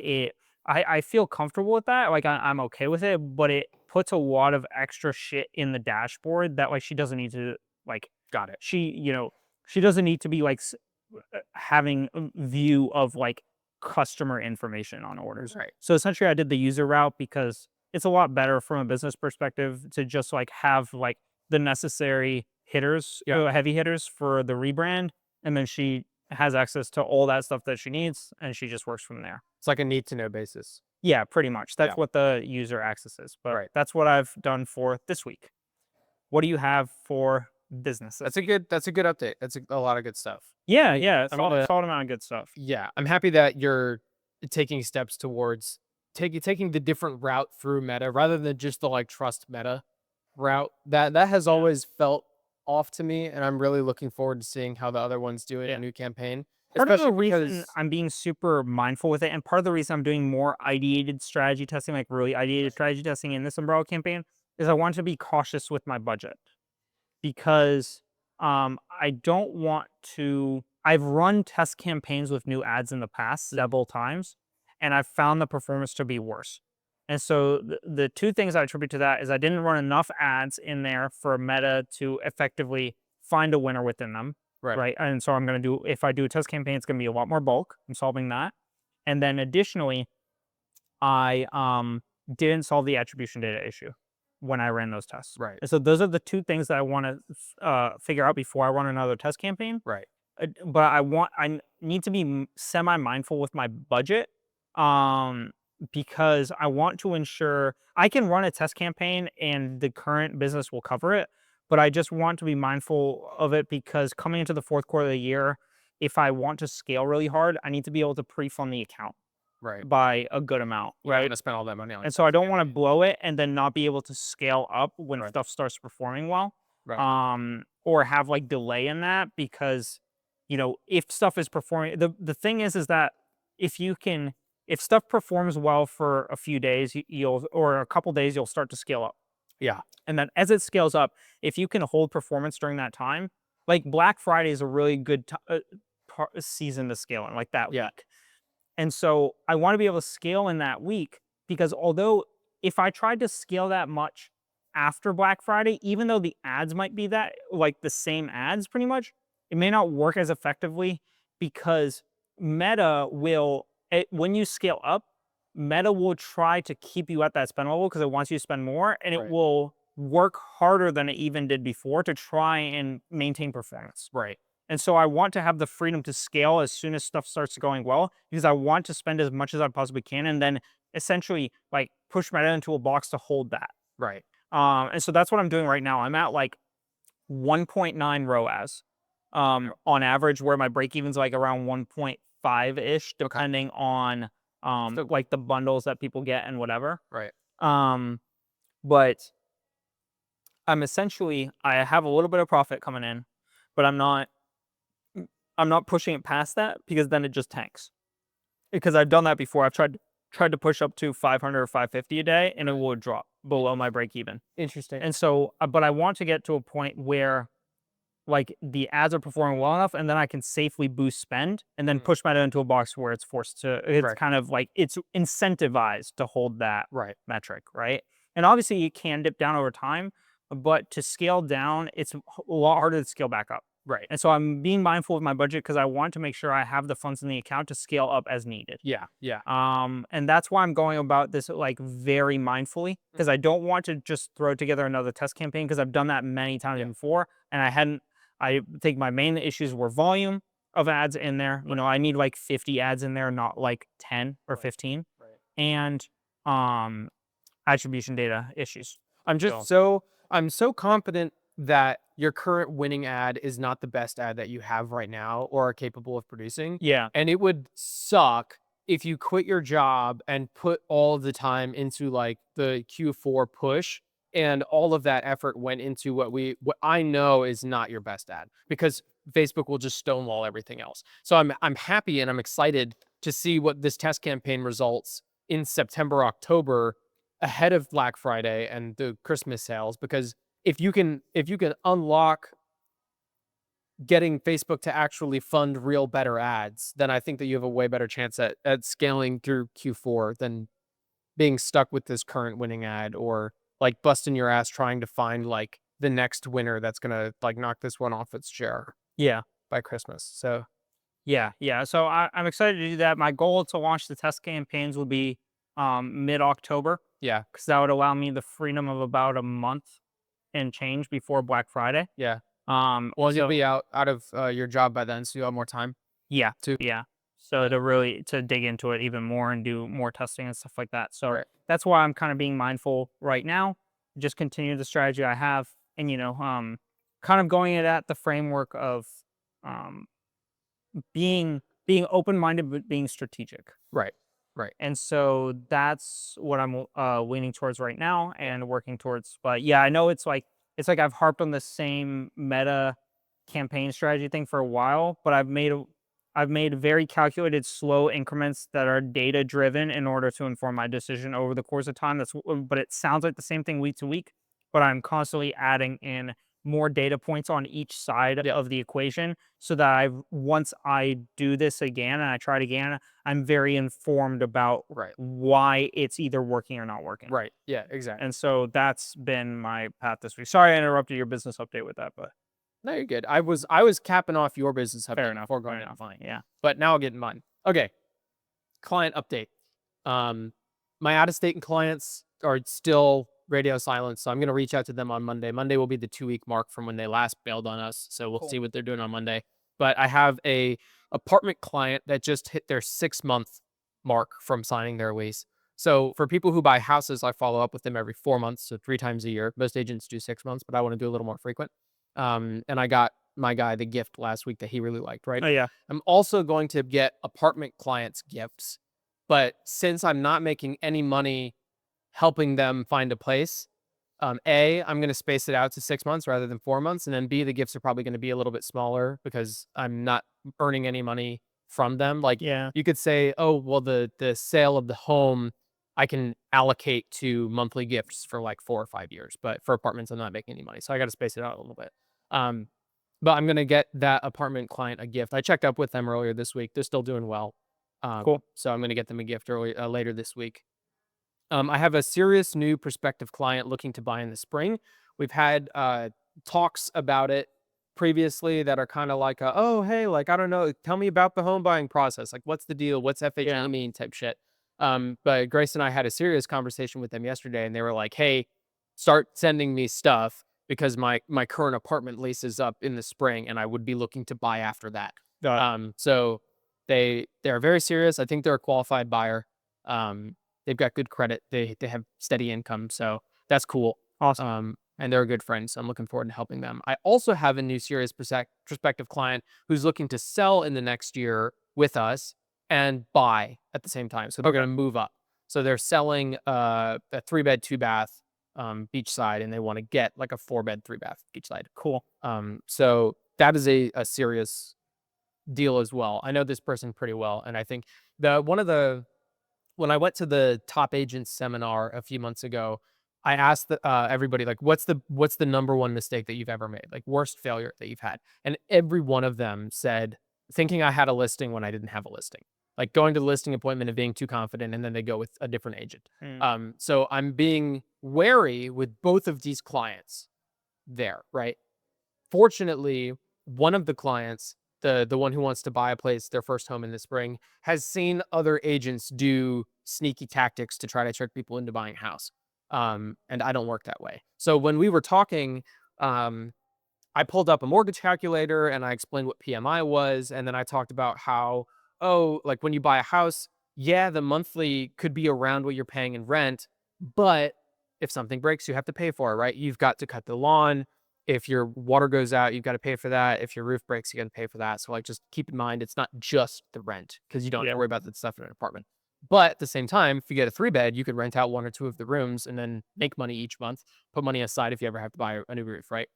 I feel comfortable with that. Like I'm okay with it, but it puts a lot of extra shit in the dashboard that like she doesn't need to like. Got it. She doesn't need to be like having a view of like customer information on orders. Right. So essentially I did the user route because it's a lot better from a business perspective to just like have like the necessary hitters, heavy hitters for the rebrand. And then she has access to all that stuff that she needs and she just works from there. It's like a need to know basis. Yeah, pretty much. That's Yeah. what the user access is. But Right. that's what I've done for this week. What do you have for business? That's a good update. That's a lot of good stuff. Yeah, I'm gonna- solid amount of good stuff. Yeah, I'm happy that you're taking steps towards taking the different route through Meta rather than just the like trust Meta route. That has always felt off to me, and I'm really looking forward to seeing how the other ones do it in Yeah. a new campaign. Part of the Especially reason because I'm being super mindful with it, and part of the reason I'm doing more ideated strategy testing, like really ideated strategy testing in this umbrella campaign, is I want to be cautious with my budget. Because I don't want to. I've run test campaigns with new ads in the past several times, and I've found the performance to be worse. And so the two things I attribute to that is I didn't run enough ads in there for Meta to effectively find a winner within them. Right. And so I'm going to do, if I do a test campaign, it's going to be a lot more bulk. I'm solving that. And then additionally, I didn't solve the attribution data issue when I ran those tests. Right. And so those are the two things that I want to figure out before I run another test campaign. Right. But I need to be semi-mindful with my budget, because I want to ensure I can run a test campaign and the current business will cover it. But I just want to be mindful of it because coming into the fourth quarter of the year, if I want to scale really hard, I need to be able to pre-fund the account Right. by a good amount. You're not gonna spend all that money on it. And so I don't want to blow it and then not be able to scale up when Right. stuff starts performing well. Right. Or have like delay in that because, if stuff is performing, the thing is that if stuff performs well for a few days, or a couple days, you'll start to scale up. Yeah. And then as it scales up, if you can hold performance during that time, like Black Friday is a really good season to scale in, like that week. And so I want to be able to scale in that week because although if I tried to scale that much after Black Friday, even though the ads might be that like the same ads pretty much, it may not work as effectively because Meta will, when you scale up, Meta will try to keep you at that spend level because it wants you to spend more and it Right. will work harder than it even did before to try and maintain performance. Right. And so I want to have the freedom to scale as soon as stuff starts going well because I want to spend as much as I possibly can and then essentially like push Meta into a box to hold that. Right. And so that's what I'm doing right now. I'm at like 1.9 ROAS on average, where my break even's like around 1.5-ish, depending on like the bundles that people get and whatever. Right. But I'm essentially, I have a little bit of profit coming in, but I'm not pushing it past that because then it just tanks. Because I've done that before. I've tried to push up to 500 or 550 a day and it will drop below my break even. Interesting. And so, but I want to get to a point where like the ads are performing well enough and then I can safely boost spend and then push Meta into a box where it's forced to, it's kind of like it's incentivized to hold that metric, right? And obviously it can dip down over time, but to scale down, it's a lot harder to scale back up. Right. And so I'm being mindful of my budget because I want to make sure I have the funds in the account to scale up as needed. Yeah. Yeah. And that's why I'm going about this like very mindfully because I don't want to just throw together another test campaign because I've done that many times Yeah. before and I think my main issues were volume of ads in there. You know, I need like 50 ads in there, not like 10 or 15. Right. And um attribution data issues. I'm so confident that your current winning ad is not the best ad that you have right now or are capable of producing. Yeah. And it would suck if you quit your job and put all of the time into like the Q4 push and all of that effort went into what I know is not your best ad because Facebook will just stonewall everything else. So I'm happy and I'm excited to see what this test campaign results in September, October ahead of Black Friday and the Christmas sales because if you can unlock getting Facebook to actually fund real better ads, then I think that you have a way better chance at scaling through Q4 than being stuck with this current winning ad or like busting your ass trying to find like the next winner that's gonna like knock this one off its share Yeah. by Christmas. So Yeah. Yeah. So I'm excited to do that. My goal to launch the test campaigns will be mid-October yeah, because that would allow me the freedom of about a month and change before Black Friday. yeah. Well, you'll So be out of your job by then, so you have more time yeah, too. yeah. So to really to dig into it even more and do more testing and stuff like that. So Right. that's why I'm kind of being mindful right now. Just continue the strategy I have, and kind of going it at the framework of um, being open minded but being strategic. Right. Right. And so that's what I'm leaning towards right now and working towards. But yeah, I know it's like I've harped on the same meta campaign strategy thing for a while, but I've made very calculated slow increments that are data driven in order to inform my decision over the course of time. But it sounds like the same thing week to week, but I'm constantly adding in more data points on each side Yeah. of the equation so that once I do this again and I try it again, I'm very informed about Right. why it's either working or not working. Right. Yeah, exactly. And so that's been my path this week. Sorry I interrupted your business update with that, but No, you're good. I was capping off your business fair update enough. before Fair going enough. into mine, Yeah. but now I'll get in mine. Okay, client update. Um, my out-of-state clients are still radio silent, so I'm gonna reach out to them on Monday. Monday will be the 2-week mark from when they last bailed on us, so we'll Cool. see what they're doing on Monday. But I have a apartment client that just hit their 6-month mark from signing their lease. So for people who buy houses, I follow up with them every 4 months, so 3 times a year. Most agents do 6 months, but I want to do a little more frequent. And I got my guy the gift last week that he really liked, right? Oh yeah. I'm also going to get apartment clients gifts, but since I'm not making any money helping them find a place, I'm going to space it out to 6 months rather than 4 months. And then B, the gifts are probably going to be a little bit smaller because I'm not earning any money from them. Like Yeah. you could say, oh, well, the sale of the home I can allocate to monthly gifts for like 4 or 5 years, but for apartments, I'm not making any money. So I got to space it out a little bit. Um, but I'm gonna get that apartment client a gift. I checked up with them earlier this week. They're still doing well. Cool. So I'm gonna get them a gift later this week. I have a serious new prospective client looking to buy in the spring. We've had talks about it previously that are kind of like, oh, hey, like, I don't know, tell me about the home buying process. Like, what's the deal? What's FHA Yeah. mean type shit. But Grace and I had a serious conversation with them yesterday, and they were like, hey, start sending me stuff because my current apartment lease is up in the spring, and I would be looking to buy after that. So they're very serious. I think they're a qualified buyer. They've got good credit. They have steady income, so that's cool. Awesome. And they're a good friend, so I'm looking forward to helping them. I also have a new serious prospective client who's looking to sell in the next year with us and buy at the same time. So they're going to move up. So they're selling a 3-bed, 2-bath beachside, and they want to get like a 4-bed, 3-bath beachside. Cool. So that is a serious deal as well. I know this person pretty well, and I think when I went to the top agents seminar a few months ago, I asked everybody like, what's the number one mistake that you've ever made, like worst failure that you've had, and every one of them said thinking I had a listing when I didn't have a listing, like going to the listing appointment and being too confident, and then they go with a different agent. So I'm being wary with both of these clients there, right? Fortunately, one of the clients, the one who wants to buy a place, their first home in the spring, has seen other agents do sneaky tactics to try to trick people into buying a house. And I don't work that way. So when we were talking, um, I pulled up a mortgage calculator and I explained what PMI was. And then I talked about how, oh, like when you buy a house, yeah, the monthly could be around what you're paying in rent. But if something breaks, you have to pay for it, right? You've got to cut the lawn. If your water goes out, you've got to pay for that. If your roof breaks, you got to pay for that. So, like, just keep in mind, it's not just the rent because you don't have to Yeah. worry about that stuff in an apartment. But at the same time, if you get a 3-bed, you could rent out 1 or 2 of the rooms and then make money each month, put money aside if you ever have to buy a new roof, right?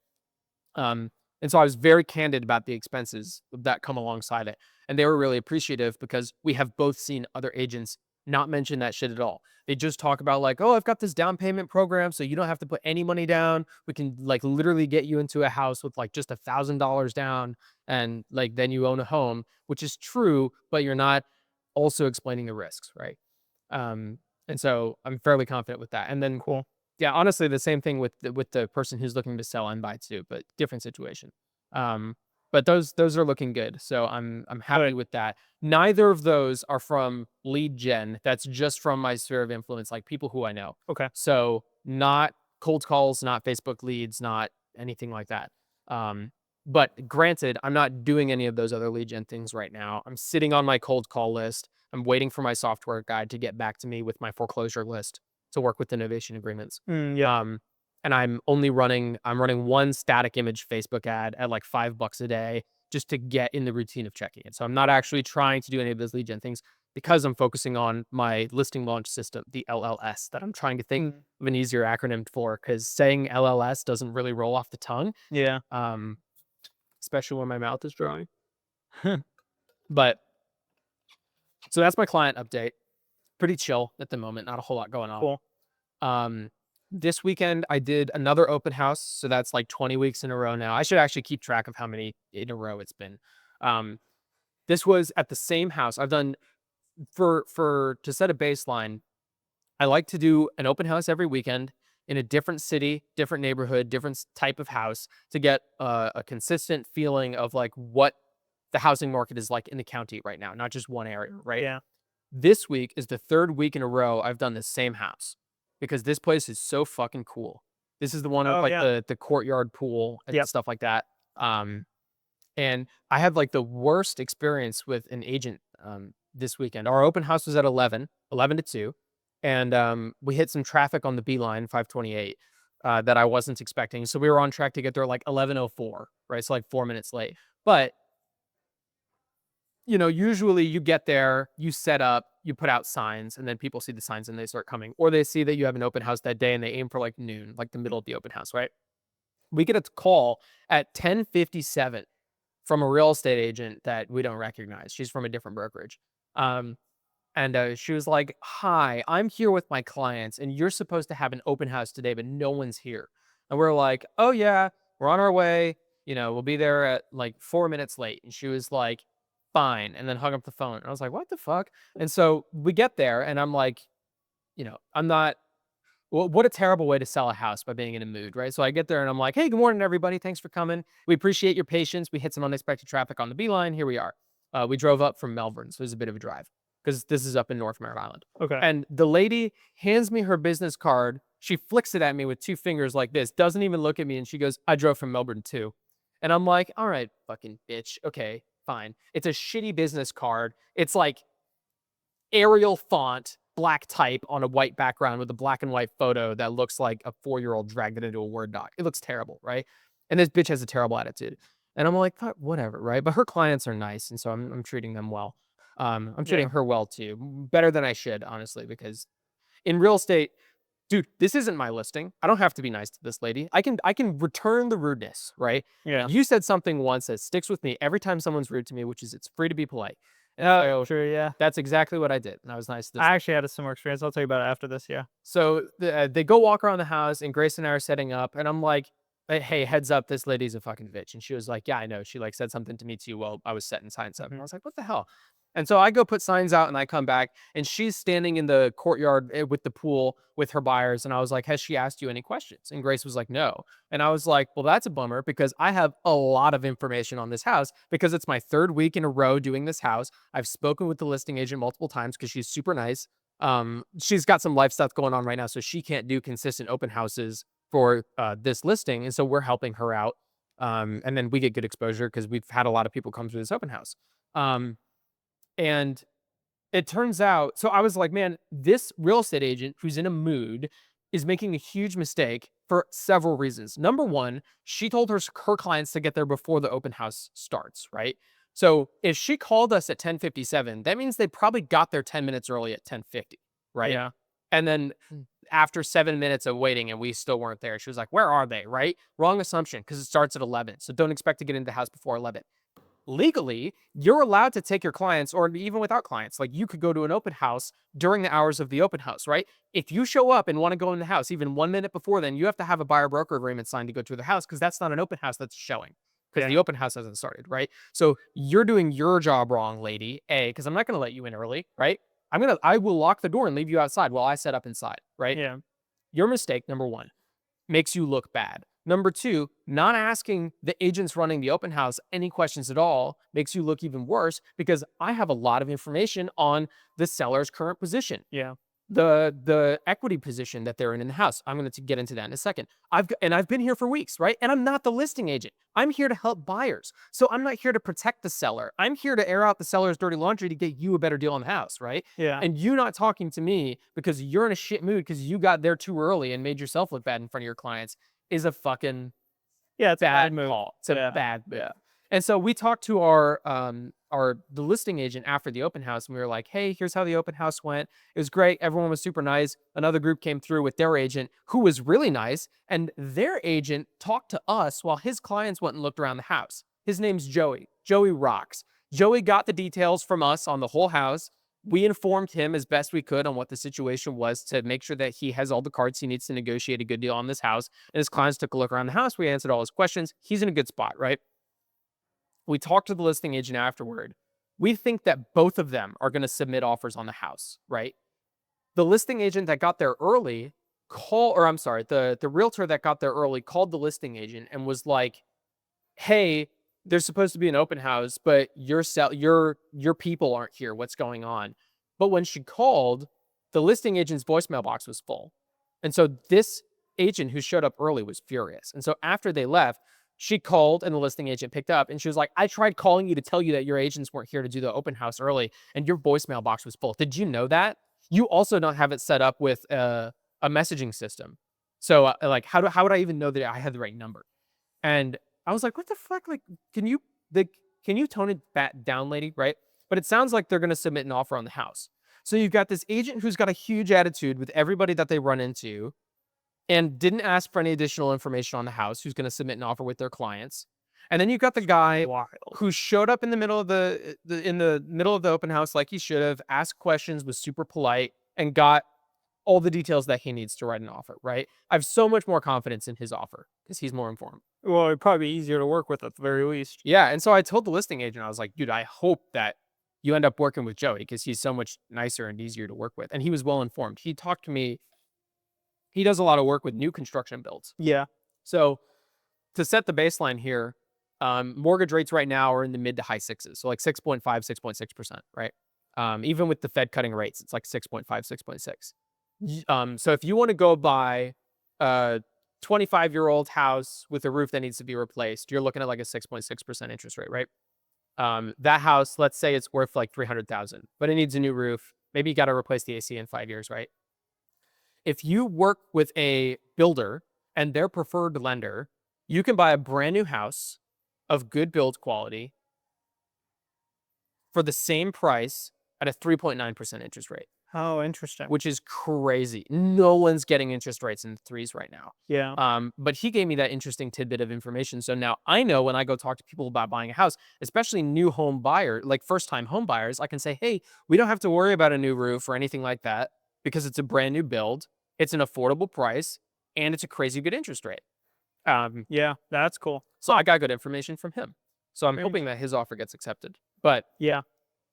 And so I was very candid about the expenses that come alongside it. And they were really appreciative because we have both seen other agents not mention that shit at all. They just talk about like, oh, I've got this down payment program, so you don't have to put any money down. We can like literally get you into a house with like just $1,000 down, and like then you own a home, which is true, but you're not also explaining the risks, right? Um, and so I'm fairly confident with that. And then Cool. yeah, honestly, the same thing with the person who's looking to sell and buy too, but different situation. Um, but those are looking good, so I'm happy Good. with that. Neither of those are from lead gen. That's just from my sphere of influence, like people who I know. Okay. So not cold calls, not Facebook leads, not anything like that. But granted, I'm not doing any of those other lead gen things right now. I'm sitting on my cold call list. I'm waiting for my software guy to get back to me with my foreclosure list to work with innovation agreements. Yeah. Um, and I'm running one static image Facebook ad at like $5 a day just to get in the routine of checking it. So I'm not actually trying to do any of those lead gen things because I'm focusing on my listing launch system, the LLS, that I'm trying to think Mm, of an easier acronym for because saying LLS doesn't really roll off the tongue, yeah. um, especially when my mouth is dry. But so that's my client update. Pretty chill at the moment, not a whole lot going on. Cool. Um, this weekend I did another open house, so that's like 20 weeks in a row now. I should actually keep track of how many in a row it's been. Um, this was at the same house. I've done for to set a baseline. I like to do an open house every weekend in a different city, different neighborhood, different type of house to get a consistent feeling of like what the housing market is like in the county right now, not just one area, right? Yeah. This week is the 3rd week in a row I've done the same house because this place is so fucking cool. This is the one with Oh, like yeah. the courtyard pool and Yep. stuff like that. Um, and I had like the worst experience with an agent this weekend. Our open house was at 11 to 2. And we hit some traffic on the Beeline 528 that I wasn't expecting. So we were on track to get there like 11:04, right? So like 4 minutes late. But usually you get there, you set up, you put out signs, and then people see the signs and they start coming. Or they see that you have an open house that day and they aim for like noon, like the middle of the open house, right? We get a call at 10:57 from a real estate agent that we don't recognize. She's from a different brokerage. Um, and she was like, "Hi, I'm here with my clients, and you're supposed to have an open house today, but no one's here." And we're like, "Oh yeah, we're on our way. We'll be there at like 4 minutes late." And she was like, "Fine," and then hung up the phone. And I was like, "What the fuck?" And so we get there, and I'm like, I'm not. Well, what a terrible way to sell a house by being in a mood, right? So I get there and I'm like, "Hey, good morning, everybody. Thanks for coming. We appreciate your patience. We hit some unexpected traffic on the Beeline. Here we are." We drove up from Melbourne, so it was a bit of a drive because this is up in North Merritt Island. Okay. And the lady hands me her business card. She flicks it at me with 2 fingers like this, doesn't even look at me, and she goes, "I drove from Melbourne too." And I'm like, "All right, fucking bitch. Okay, fine." It's a shitty business card. It's like Arial font, black type on a white background with a black and white photo that looks like a 4-year-old dragged it into a Word doc. It looks terrible, right? And this bitch has a terrible attitude. And I'm like, "Fuck, whatever, right?" But her clients are nice, and so I'm treating them well. I'm Yeah. treating her well too, better than I should, honestly, because in real estate, dude, this isn't my listing. I don't have to be nice to this lady. I can return the rudeness, right? Yeah. You said something once that sticks with me every time someone's rude to me, which is it's free to be polite. And Oh, so true. Yeah. that's exactly what I did, and I was nice to this. I actually had a similar experience. I'll tell you about it after this. Yeah. So they go walk around the house, and Grace and I are setting up, and I'm like, "Hey, heads up, this lady's a fucking bitch." And she was like, "Yeah, I know." She like said something to me too while I was setting signs up, and I Mhm. was like, "What the hell?" And so I go put signs out and I come back and she's standing in the courtyard with the pool with her buyers. And I was like, has she asked you any questions? And Grace was like, no. And I was like, well, that's a bummer because I have a lot of information on this house because it's my third week in a row doing this house. I've spoken with the listing agent multiple times because she's super nice. She's got some life stuff going on right now, so she can't do consistent open houses for this listing. And so we're helping her out. And then we get good exposure because we've had a lot of people come through this open house. And it turns out, so I was like, man, this real estate agent who's in a mood is making a huge mistake for several reasons. Number one, she told her clients to get there before the open house starts, right? So if she called us at 10:57, that means they probably got there 10 minutes early at 10:50, right? Yeah. And then after 7 minutes of waiting and we still weren't there, she was like, where are they, right? Wrong assumption because it starts at 11. So don't expect to get into the house before 11. Legally, you're allowed to take your clients, or even without clients, like you could go to an open house during the hours of the open house, right? If you show up and want to go in the house even 1 minute before then, you have to have a buyer broker agreement signed to go to the house because that's not an open house, that's showing because the open house hasn't started, right? So you're doing your job wrong, lady. A, because I'm not going to let you in early, right? I will lock the door and leave you outside while I set up inside, right? Yeah. Your mistake, number one, makes you look bad. Number two, not asking the agents running the open house any questions at all makes you look even worse because I have a lot of information on the seller's current position. Yeah. The equity position that they're in the house. I'm going to get into that in a second. I've been here for weeks, right? And I'm not the listing agent. I'm here to help buyers. So I'm not here to protect the seller. I'm here to air out the seller's dirty laundry to get you a better deal on the house, right? Yeah. And you not talking to me because you're in a shit mood because you got there too early and made yourself look bad in front of your clients is a fucking Yeah. It's a bad bad move. call. It's a Yeah. bad move. And so we talked to the listing agent after the open house, and we were like, hey, here's how the open house went. It was great. Everyone was super nice. Another group came through with their agent, who was really nice, and their agent talked to us while his clients went and looked around the house. His name's Joey. Joey rocks. Joey got the details from us on the whole house. We informed him as best we could on what the situation was to make sure that he has all the cards he needs to negotiate a good deal on this house. And his clients took a look around the house. We answered all his questions. He's in a good spot, right? We talked to the listing agent afterward. We think that both of them are going to submit offers on the house, right? The listing agent that got there early the realtor that got there early called the listing agent and was like, hey, there's supposed to be an open house, but your people aren't here. What's going on? But when she called, the listing agent's voicemail box was full. And so this agent who showed up early was furious. And so after they left, she called and the listing agent picked up and she was like, I tried calling you to tell you that your agents weren't here to do the open house early and your voicemail box was full. Did you know that? You also don't have it set up with a messaging system. So how would I even know that I had the right number? And I was like, what the fuck? Like, can you tone it back down, lady? Right. But it sounds like they're going to submit an offer on the house. So you've got this agent who's got a huge attitude with everybody that they run into and didn't ask for any additional information on the house, who's going to submit an offer with their clients. And then you've got the guy who showed up in the middle of the open house like he should have, asked questions, was super polite, and got all the details that he needs to write an offer, right? I have so much more confidence in his offer because he's more informed. Well, it'd probably be easier to work with at the very least. Yeah, and so I told the listing agent, I was like, dude, I hope that you end up working with Joey because he's so much nicer and easier to work with. And he was well informed. He talked to me. He does a lot of work with new construction builds. Yeah. So to set the baseline here, mortgage rates right now are in the mid to high sixes. So like 6.5, 6.6%, right? Even with the Fed cutting rates, it's like 6.5, 6.6. So if you want to go buy a 25-year-old house with a roof that needs to be replaced, you're looking at like a 6.6% interest rate, right? That house, let's say it's worth like $300,000, but it needs a new roof. Maybe you got to replace the AC in 5 years, right? If you work with a builder and their preferred lender, you can buy a brand new house of good build quality for the same price at a 3.9% interest rate. Oh, interesting. Which is crazy. No one's getting interest rates in the threes right now. Yeah. But he gave me that interesting tidbit of information. So now I know when I go talk to people about buying a house, especially new home buyer, like first-time home buyers, I can say, hey, we don't have to worry about a new roof or anything like that because it's a brand new build. It's an affordable price and it's a crazy good interest rate. Yeah, that's cool. So I got good information from him. So I'm hoping that his offer gets accepted. But yeah,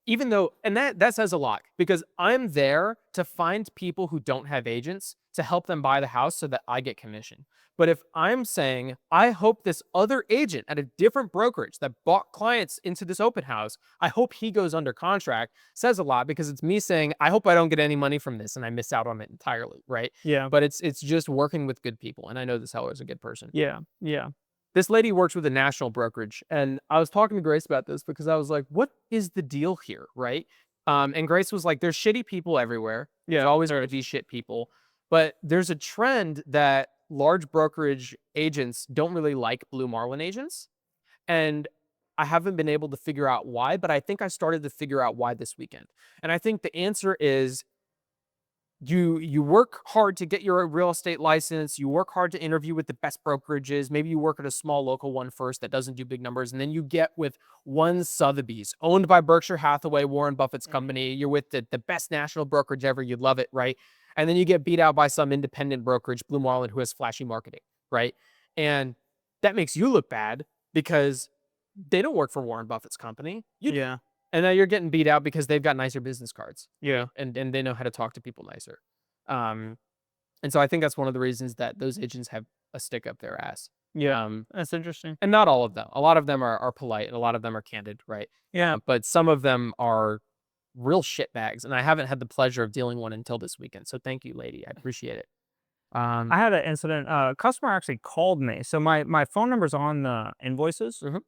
even though, and that says a lot, because I'm there to find people who don't have agents to help them buy the house so that I get commission. But if I'm saying, I hope this other agent at a different brokerage that bought clients into this open house, I hope he goes under contract, says a lot, because it's me saying, I hope I don't get any money from this and I miss out on it entirely, right? Yeah. But it's just working with good people, and I know the seller is a good person. Yeah. Yeah. This lady works with a national brokerage, and I was talking to Grace about this because I was like, "What is the deal here?" Right? And Grace was like, "There's shitty people everywhere. There's Yeah. always going to be shit people, but there's a trend that large brokerage agents don't really like Blue Marlin agents, and I haven't been able to figure out why. But I think I started to figure out why this weekend, and I think the answer is you work hard to get your real estate license, you work hard to interview with the best brokerages, maybe you work at a small local one first that doesn't do big numbers, and then you get with one Sotheby's owned by Berkshire Hathaway, Warren Buffett's company. You're with the best national brokerage ever, you love it, right? And then you get beat out by some independent brokerage, Blue Marlin, who has flashy marketing, right? And that makes you look bad because they don't work for Warren Buffett's company. You do. Yeah. And now you're getting beat out because they've got nicer business cards. Yeah. And they know how to talk to people nicer. Um, and so I think that's one of the reasons that those agents have a stick up their ass. Yeah. That's interesting. And not all of them. A lot of them are polite, and a lot of them are candid, right? Yeah. But some of them are real shitbags, and I haven't had the pleasure of dealing one until this weekend. So thank you, lady. I appreciate it. I had an incident. A customer actually called me. So my phone number's on the invoices. Mhm.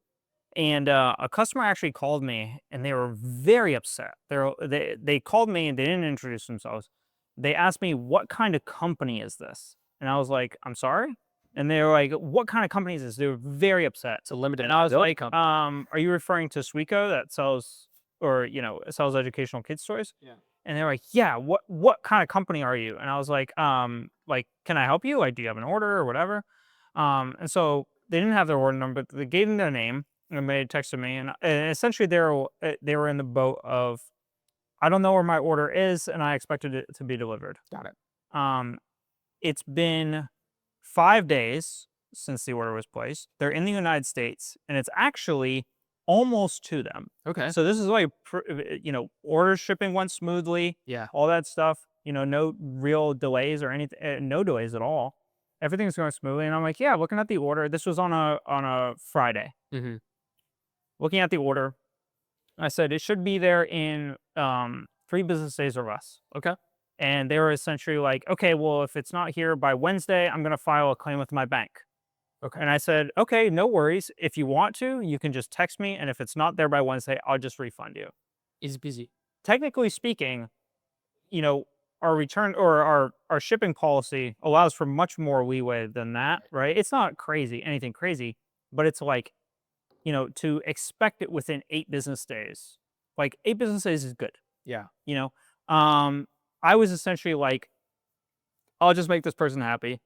And a customer actually called me, and they were very upset. They called me and they didn't introduce themselves. They asked me, "What kind of company is this?" And I was like, "I'm sorry." And they were like, "What kind of company is this?" They were very upset. It's a limited And I was liability like, company. "Are you referring to Sweco that sells or sells educational kids toys?" Yeah. And they're like, "Yeah. What kind of company are you?" And I was like, can I help you? Like, do you have an order or whatever? And so they didn't have their order number, but they gave them their name. And they texted me, and essentially they were in the boat of, I don't know where my order is, and I expected it to be delivered. Got it. Um, it's been 5 days since the order was placed. They're in the United States, and it's actually almost to them. Okay. So this is like, order shipping went smoothly, Yeah. all that stuff. No real delays or anything, no delays at all. Everything's going smoothly, and I'm like, yeah, looking at the order. This was on a Friday. Mm-hmm. Looking at the order, I said it should be there in 3 business days or less. Okay. And they were essentially like, okay, well, if it's not here by Wednesday, I'm going to file a claim with my bank. Okay. And I said, okay, no worries. If you want to, you can just text me. And if it's not there by Wednesday, I'll just refund you. Easy peasy. Technically speaking, our return or our shipping policy allows for much more leeway than that, right? It's not anything crazy, but it's like, to expect it within 8 business days. Like 8 business days is good. Yeah. I was essentially like, I'll just make this person happy.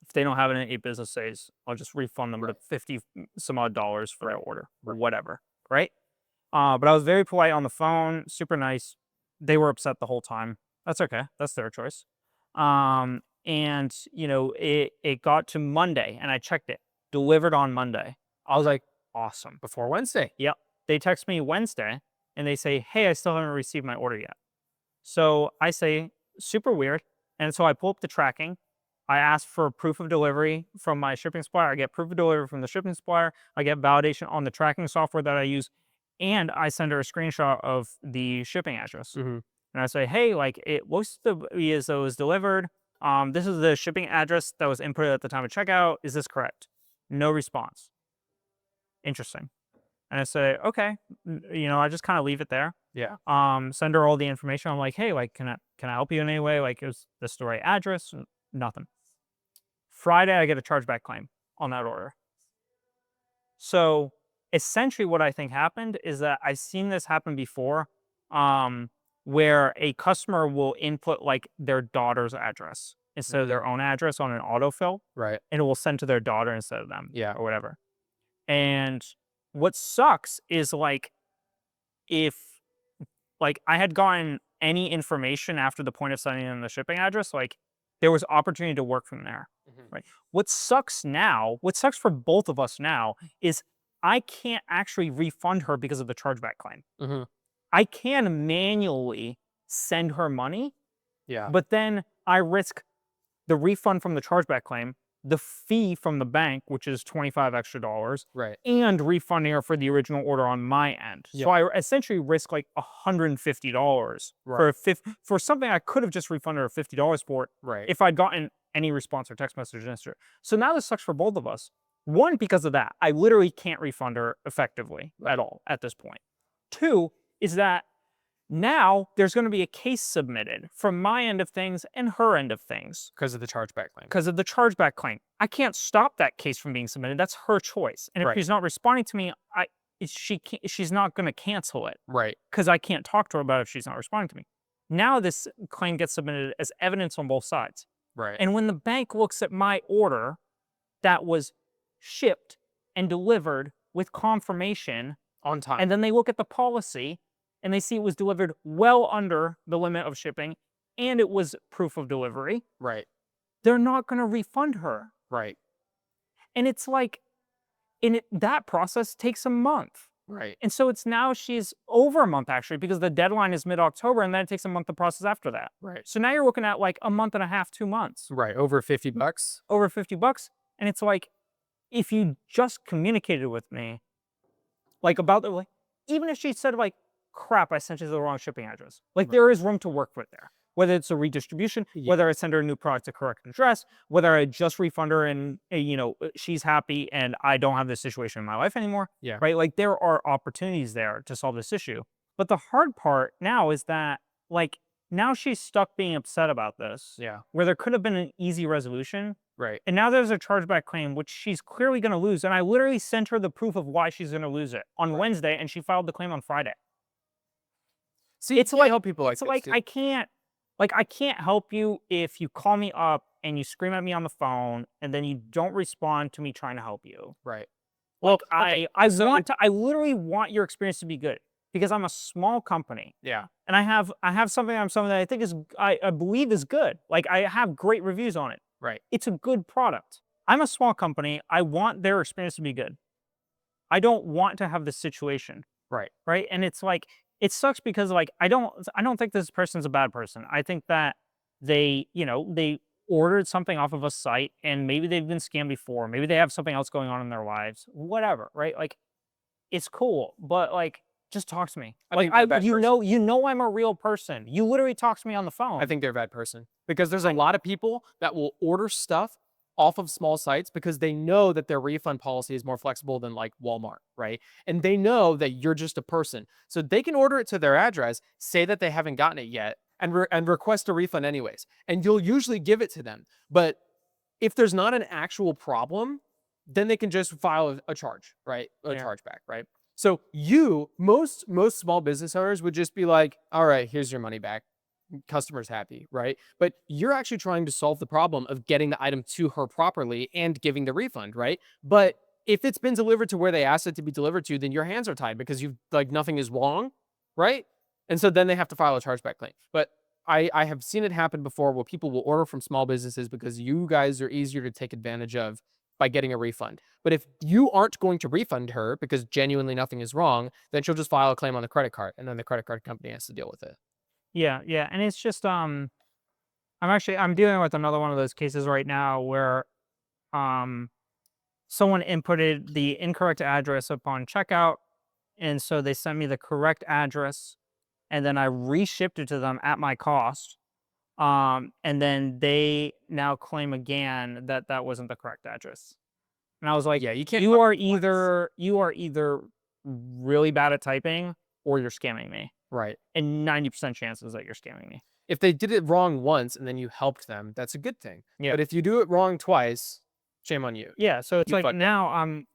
If they don't have it in 8 business days, I'll just refund them the 50 some odd dollars for their order or whatever. Right. But I was very polite on the phone, super nice. They were upset the whole time. That's okay. That's their choice. And it got to Monday and I checked it. Delivered on Monday. I was like, awesome. Before Wednesday. Yep. They text me Wednesday and they say, hey, I still haven't received my order yet. So I say, super weird. And so I pull up the tracking. I ask for proof of delivery from my shipping supplier. I get proof of delivery from the shipping supplier. I get validation on the tracking software that I use. And I send her a screenshot of the shipping address. Mm-hmm. And I say, hey, like it looks to be as though it was delivered. This is the shipping address that was inputted at the time of checkout. Is this correct? No response. Interesting. And I say, okay, I just kind of leave it there. Yeah. Send her all the information. I'm like, hey, like, can I help you in any way? Like, is this the right address? Nothing. Friday, I get a chargeback claim on that order. So essentially what I think happened is that I've seen this happen before, where a customer will input like their daughter's address instead of their own address on an autofill. Right. And it will send to their daughter instead of them. Yeah. Or whatever. And what sucks is like, if like I had gotten any information after the point of sending in the shipping address, like there was opportunity to work from there. Mm-hmm. Right. What sucks for both of us now is I can't actually refund her because of the chargeback claim. Mhm. I can manually send her money, Yeah. but then I risk the refund from the chargeback claim, the fee from the bank, which is $25 extra, Right. and refunding her for the original order on my end. Yeah. So I essentially risk like $150 Right. for something I could have just refunded her $50 for Right. if I'd gotten any response or text message answer. So now this sucks for both of us. One, because of that, I literally can't refund her effectively at all at this point. Two is that now there's going to be a case submitted from my end of things and her end of things Because of the chargeback claim. because of the chargeback claim. I can't stop that case from being submitted. That's her choice. And if Right. she's not responding to me, she's not going to cancel it Right. because I can't talk to her about it if she's not responding to me. Now this claim gets submitted as evidence on both sides. Right. And when the bank looks at my order that was shipped and delivered with confirmation, On time. and then they look at the policy and they see it was delivered well under the limit of shipping and it was proof of delivery, Right. they're not going to refund her. Right. And it's like, that process takes a month. Right. And so she's over a month actually, because the deadline is mid-October and then it takes a month to process after that. Right. So now you're looking at like a month and a half, 2 months, Right. Over $50. over $50. And it's like, if you just communicated with me, like about the, like, even if she said like, crap, I sent you the wrong shipping address. Like Right. there is room to work with there. Whether it's a redistribution, Yeah. whether I send her a new product to correct address, whether I just refund her and she's happy and I don't have this situation in my life anymore. Yeah. Right? Like there are opportunities there to solve this issue. But the hard part now is that like now she's stuck being upset about this. Yeah. Where there could have been an easy resolution. Right. And now there's a chargeback claim, which she's clearly going to lose. And I literally sent her the proof of why she's going to lose it on Wednesday, and she filed the claim on Friday. See, It's you like- can't help people like It's this, like dude. I can't help you if you call me up and you scream at me on the phone and then you don't respond to me trying to help you. Right. Look, I literally want your experience to be good because I'm a small company Yeah. and I have something that I think I believe is good. Like I have great reviews on it. Right. It's a good product. I'm a small company. I want their experience to be good. I don't want to have this situation. Right. Right. And it's like, it sucks because like, I don't think this person's a bad person. I think that they ordered something off of a site and maybe they've been scammed before. Maybe they have something else going on in their lives, whatever. Right. Like it's cool, but like, just talk to me. I Like think they're a bad you know, I'm a real person. You literally talk to me on the phone. I think they're a bad person because there's a lot of people that will order stuff off of small sites because they know that their refund policy is more flexible than like Walmart, right? And they know that you're just a person. So they can order it to their address, say that they haven't gotten it yet, and request a refund anyways. And you'll usually give it to them. But if there's not an actual problem, then they can just file a charge, right? A Yeah. chargeback, right? So most small business owners would just be like, all right, here's your money back. Customer's happy, right? But you're actually trying to solve the problem of getting the item to her properly and giving the refund, right? But if it's been delivered to where they asked it to be delivered to, then your hands are tied because you've like nothing is wrong, right? And so then they have to file a chargeback claim. But I have seen it happen before where people will order from small businesses because you guys are easier to take advantage of by getting a refund. But if you aren't going to refund her because genuinely nothing is wrong, then she'll just file a claim on the credit card and then the credit card company has to deal with it. Yeah, and it's just I'm dealing with another one of those cases right now where someone inputted the incorrect address upon checkout, and so they sent me the correct address, and then I reshipped it to them at my cost. And then they now claim again that that wasn't the correct address. And I was like, Yeah, you can't. you are either really bad at typing or you're scamming me. Right. And 90% chances that you're scamming me. If they did it wrong once and then you helped them, that's a good thing. Yeah. But if you do it wrong twice, shame on you. Yeah. So it's You like fucked now I'm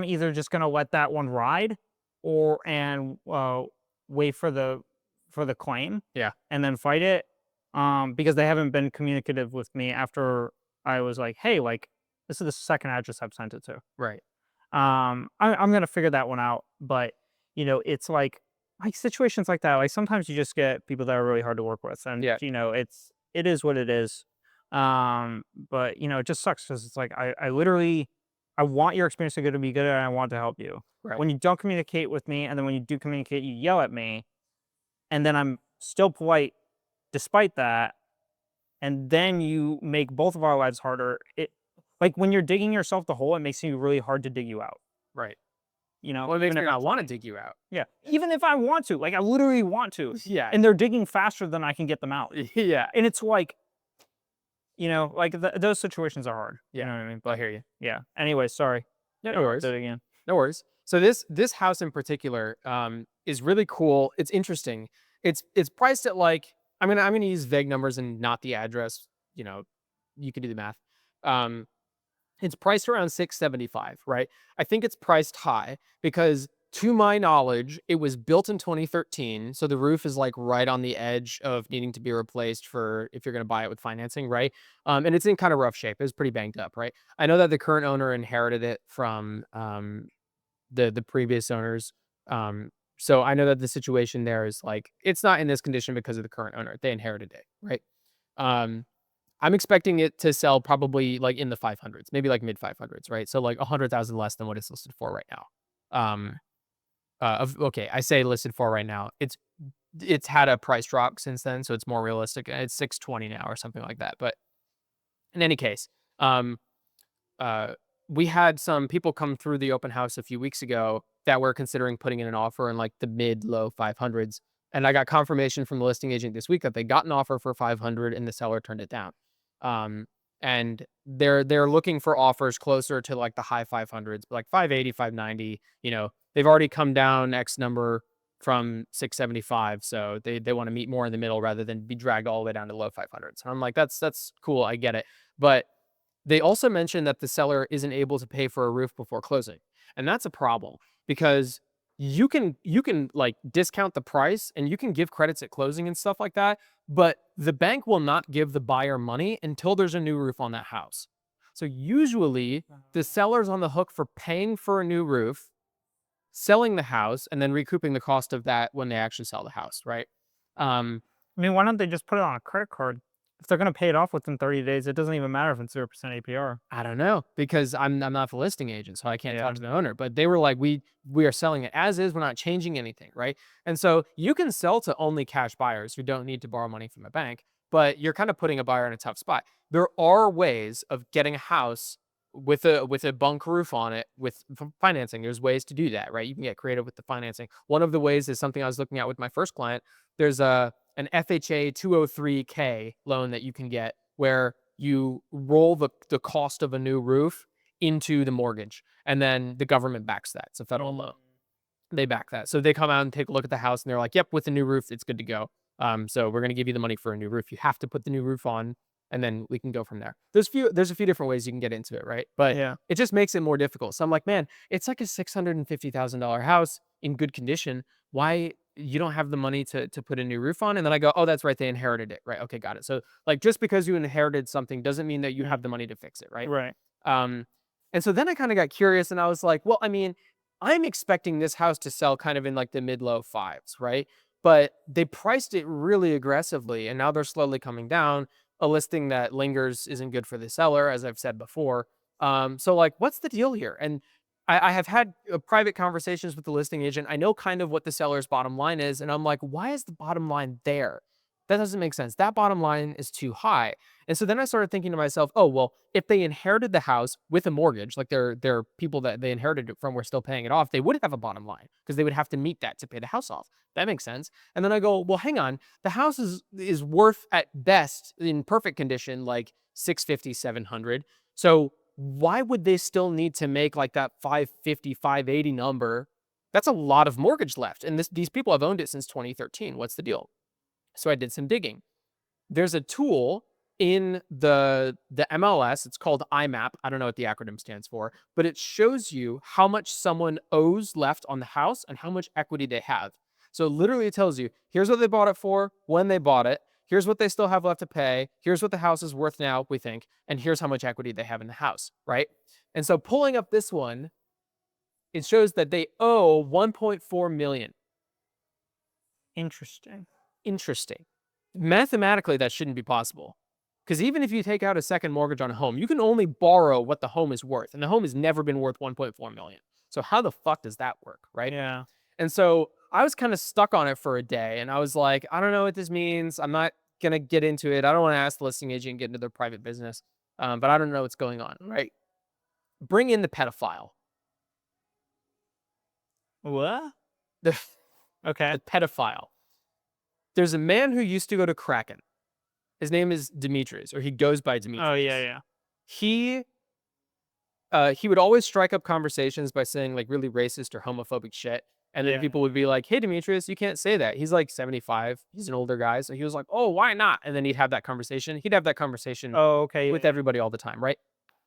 either just gonna let that one ride and wait for the claim. Yeah. And then fight it. Because they haven't been communicative with me after I was like, hey, like this is the second address I've sent it to. Right. I'm gonna figure that one out. But it's like situations like that, like sometimes you just get people that are really hard to work with, and Yeah. it is what it is. But it just sucks because it's like I literally I want your experience to be good, and I want to help you. Right. When you don't communicate with me, and then when you do communicate, you yell at me, and then I'm still polite despite that, and then you make both of our lives harder. Like when you're digging yourself the hole, it makes it really hard to dig you out. Right. You know, Well, it makes even me if not I'm want to trying. dig you out. Yeah, even if I want to, like I literally want to, Yeah. and they're digging faster than I can get them out, Yeah. and it's like, like those situations are hard. You Yeah. know what I mean? I But hear you. yeah. Anyway, sorry. Yeah, no worries. Did it again. No worries. So this house in particular is really cool. It's interesting. It's priced at like I'm gonna use vague numbers and not the address. You know, you can do the math. Um, it's priced around 675, right? I think it's priced high because to my knowledge, it was built in 2013, so the roof is like right on the edge of needing to be replaced for if you're going to buy it with financing, right? And it's in kind of rough shape. It was pretty banged up, right? I know that the current owner inherited it from the previous owners. So I know that the situation there is like it's not in this condition because of the current owner. They inherited it, right? Um, I'm expecting it to sell probably like in the 500s, maybe like mid 500s, right? So like 100,000 less than what it's listed for right now. Um, okay, I say listed for right now. It's had a price drop since then, so it's more realistic. It's 620 now or something like that. But in any case, um, uh, we had some people come through the open house a few weeks ago that were considering putting in an offer in like the mid low 500s. And I got confirmation from the listing agent this week that they got an offer for 500 and the seller turned it down. Um, and they're looking for offers closer to like the high 500s, like 580, 590. They've already come down X number from 675, so they want to meet more in the middle rather than be dragged all the way down to low 500s. And I'm like, that's cool, I get it, but they also mentioned that the seller isn't able to pay for a roof before closing. And that's a problem because you can like discount the price and you can give credits at closing and stuff like that, but the bank will not give the buyer money until there's a new roof on that house. So usually the seller's on the hook for paying for a new roof, selling the house, and then recouping the cost of that when they actually sell the house, right? Um, I mean, why don't they just put it on a credit card? If they're gonna pay it off within 30 days, it doesn't even matter if it's 0% APR. I don't know because I'm not the listing agent, so I can't Yeah. talk to the owner. But they were like, we are selling it as is. We're not changing anything, right? And so you can sell to only cash buyers who don't need to borrow money from a bank, but you're kind of putting a buyer in a tough spot. There are ways of getting a house with a bunk roof on it with financing. There's ways to do that, right? You can get creative with the financing. One of the ways is something I was looking at with my first client. There's an FHA 203K loan that you can get where you roll the cost of a new roof into the mortgage, and then the government backs that. It's a federal loan. They back that. So they come out and take a look at the house and they're like, yep, with the new roof, it's good to go. So we're going to give you the money for a new roof. You have to put the new roof on and then we can go from there. There's a few different ways you can get into it, right? But Yeah. it just makes it more difficult. So I'm like, man, it's like a $650,000 house in good condition. Why you don't have the money to put a new roof on? And then I go, oh, that's right. They inherited it. Right. Okay, got it. So like just because you inherited something doesn't mean that you have the money to fix it, right? Right. Um, and so then I kind of got curious and I was like, well, I mean, I'm expecting this house to sell kind of in like the mid low fives, right? But they priced it really aggressively and now they're slowly coming down. A listing that lingers isn't good for the seller, as I've said before. So like, what's the deal here? And I have had private conversations with the listing agent. I know kind of what the seller's bottom line is. And I'm like, why is the bottom line there? That doesn't make sense. That bottom line is too high. And so then I started thinking to myself, oh, well, if they inherited the house with a mortgage, like they're people that they inherited it from were still paying it off, they would have a bottom line because they would have to meet that to pay the house off. That makes sense. And then I go, well, hang on. The house is worth at best in perfect condition, like 650, 700. So why would they still need to make like that 550, 580 number? That's a lot of mortgage left. And these people have owned it since 2013. What's the deal? So I did some digging. There's a tool in the MLS. It's called IMAP. I don't know what the acronym stands for, but it shows you how much someone owes left on the house and how much equity they have. So literally it tells you, here's what they bought it for, when they bought it, here's what they still have left to pay, here's what the house is worth now, we think, and here's how much equity they have in the house, right? And so pulling up this one, it shows that they owe 1.4 million. Interesting. Interesting. Mathematically, that shouldn't be possible. Because even if you take out a second mortgage on a home, you can only borrow what the home is worth. And the home has never been worth 1.4 million. So how the fuck does that work, right? Yeah. And so I was kind of stuck on it for a day. And I was like, I don't know what this means. I'm not going to get into it. I don't want to ask the listing agent and get into their private business. But I don't know what's going on, right? Bring in the pedophile. What? The, Okay. the pedophile. There's a man who used to go to Kraken. His name is Demetrius, or he goes by Demetrius. Oh, yeah. He would always strike up conversations by saying like really racist or homophobic shit. And then Yeah. people would be like, hey, Demetrius, you can't say that. He's like 75. He's an older guy. So he was like, oh, why not? And then he'd have that conversation. He'd have that conversation Oh, okay. with everybody all the time, right?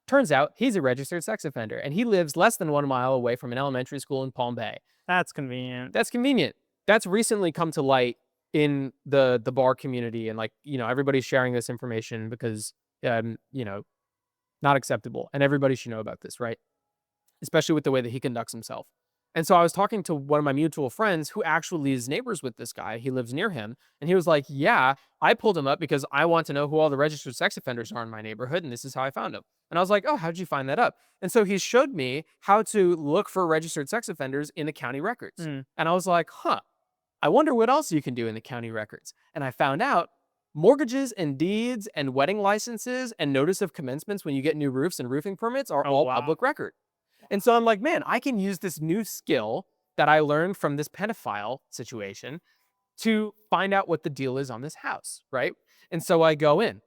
Turns out he's a registered sex offender and he lives less than 1 mile away from an elementary school in Palm Bay. That's convenient. That's convenient. That's recently come to light in the bar community. And like, everybody's sharing this information because, not acceptable. And everybody should know about this, right? Especially with the way that he conducts himself. And so I was talking to one of my mutual friends who actually is neighbors with this guy. He lives near him. And he was like, yeah, I pulled him up because I want to know who all the registered sex offenders are in my neighborhood. And this is how I found him. And I was like, oh, how'd you find that up? And so he showed me how to look for registered sex offenders in the county records. Mm. And I was like, I wonder what else you can do in the county records. And I found out mortgages and deeds and wedding licenses and notice of commencements when you get new roofs and roofing permits are all public record. And so I'm like, man, I can use this new skill that I learned from this pedophile situation to find out what the deal is on this house, right? And so I go in.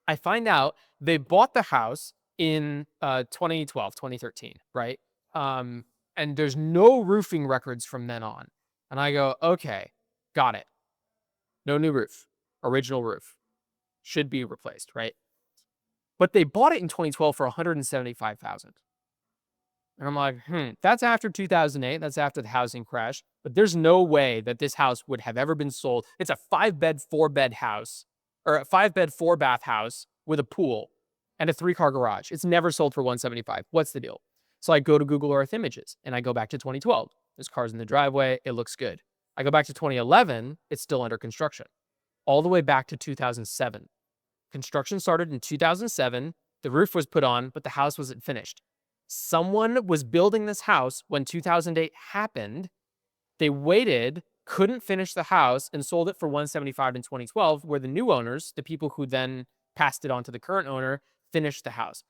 I find out they bought the house in 2012, 2013, right? And there's no roofing records from then on. And I go, okay, got it. No new roof. Original roof. Should be replaced, right? But they bought it in 2012 for $175,000. And I'm like, that's after 2008. That's after the housing crash. But there's no way that this house would have ever been sold. It's a 5-bed, 4-bed house, or a 5-bed, 4-bath house with a pool and a 3-car garage. It's never sold for $175,000. What's the deal? So I go to Google Earth Images and I go back to 2012. There's cars in the driveway. It looks good. I go back to 2011. It's still under construction. All the way back to 2007. Construction started in 2007. The roof was put on, but the house wasn't finished. Someone was building this house when 2008 happened. They waited, couldn't finish the house, and sold it for $175,000 in 2012, where the new owners, the people who then passed it on to the current owner, finished the house.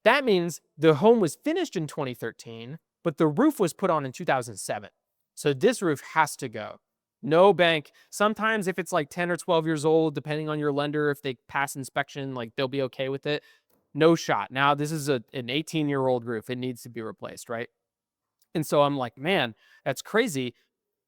That means the home was finished in 2013, but the roof was put on in 2007. So this roof has to go. No bank. Sometimes if it's like 10 or 12 years old, depending on your lender, if they pass inspection, like they'll be okay with it. No shot. Now this is an 18-year-old roof. It needs to be replaced, right? And so I'm like, man, that's crazy.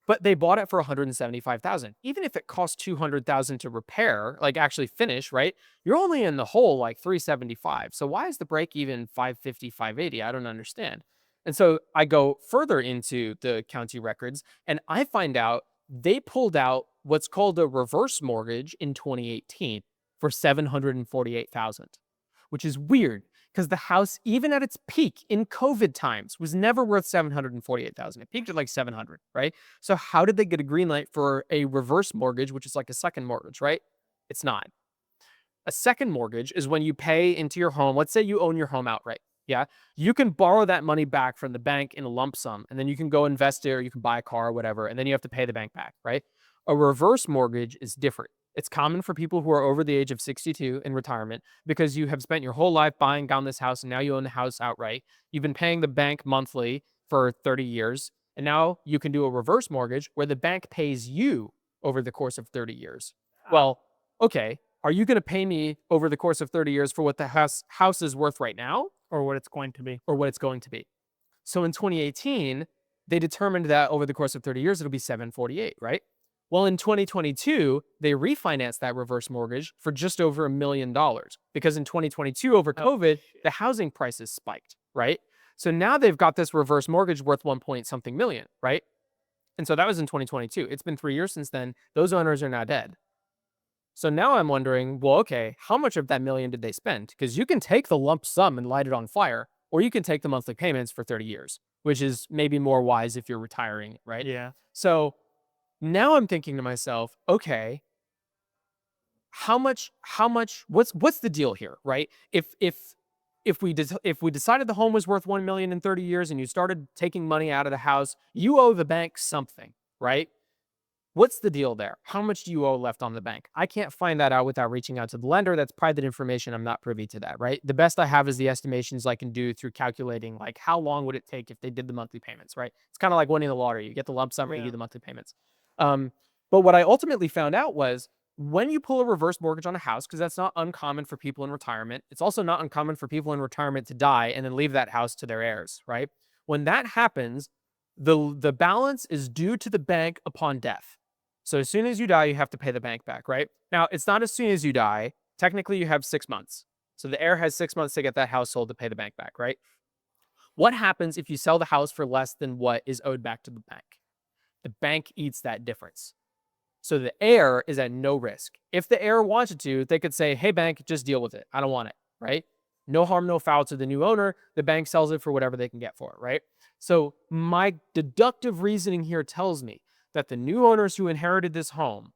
But they bought it for $175,000. Even if it costs $200,000 to repair, like actually finish, right? You're only in the hole like $375,000. So why is the break even $550,000, $580,000? I don't understand. And so I go further into the county records and I find out they pulled out what's called a reverse mortgage in 2018 for $748,000, which is weird because the house, even at its peak in COVID times, was never worth $748,000. It peaked at like $700,000, right? So how did they get a green light for a reverse mortgage, which is like a second mortgage, right? It's not. A second mortgage is when you pay into your home. Let's say you own your home outright. Yeah. You can borrow that money back from the bank in a lump sum, and then you can go invest it or you can buy a car or whatever, and then you have to pay the bank back, right? A reverse mortgage is different. It's common for people who are over the age of 62 in retirement because you have spent your whole life buying down this house and now you own the house outright. You've been paying the bank monthly for 30 years, and now you can do a reverse mortgage where the bank pays you over the course of 30 years. Well, okay, are you going to pay me over the course of 30 years for what the house is worth right now? Or what it's going to be. Or what it's going to be. So in 2018, they determined that over the course of 30 years, it'll be $748,000, right? Well, in 2022, they refinanced that reverse mortgage for just over $1 million because in 2022, over COVID, the housing prices spiked, right? So now they've got this reverse mortgage worth 1 point something million, right? And so that was in 2022. It's been 3 years since then. Those owners are now dead. So now I'm wondering, well, okay, how much of that million did they spend? Because you can take the lump sum and light it on fire, or you can take the monthly payments for 30 years, which is maybe more wise if you're retiring, right? Yeah. So now I'm thinking to myself, okay, what's the deal here, right? If we decided the home was worth 1 million in 30 years and you started taking money out of the house, you owe the bank something, right? What's the deal there? How much do you owe left on the bank? I can't find that out without reaching out to the lender. That's private information. I'm not privy to that, right? The best I have is the estimations I can do through calculating, like, how long would it take if they did the monthly payments, right? It's kind of like winning the lottery. You get the lump sum or you do the monthly payments. But what I ultimately found out was when you pull a reverse mortgage on a house, because that's not uncommon for people in retirement, it's also not uncommon for people in retirement to die and then leave that house to their heirs, right? When that happens, the balance is due to the bank upon death. So as soon as you die, you have to pay the bank back, right? Now, it's not as soon as you die. Technically, you have 6 months. So the heir has 6 months to get that house sold to pay the bank back, right? What happens if you sell the house for less than what is owed back to the bank? The bank eats that difference. So the heir is at no risk. If the heir wanted to, they could say, hey, bank, just deal with it. I don't want it, right? No harm, no foul to the new owner. The bank sells it for whatever they can get for it, right? So my deductive reasoning here tells me that the new owners who inherited this home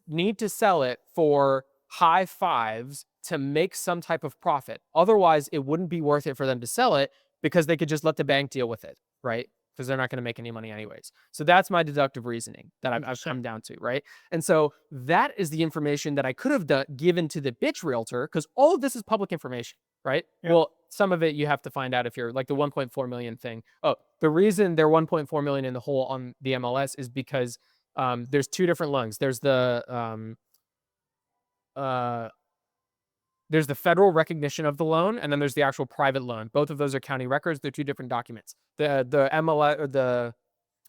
need to sell it for high fives to make some type of profit. Otherwise, it wouldn't be worth it for them to sell it because they could just let the bank deal with it, right? Because they're not going to make any money anyways. So that's my deductive reasoning that I've come down to, right? And so that is the information that I could have given to the bitch realtor, because all of this is public information, right? Yeah. Well, some of it you have to find out if you're like the 1.4 million thing. Oh, the reason they're 1.4 million in the hole on the MLS is because there's two different loans. There's the federal recognition of the loan, and then there's the actual private loan. Both of those are county records. They're two different documents. The MLS or the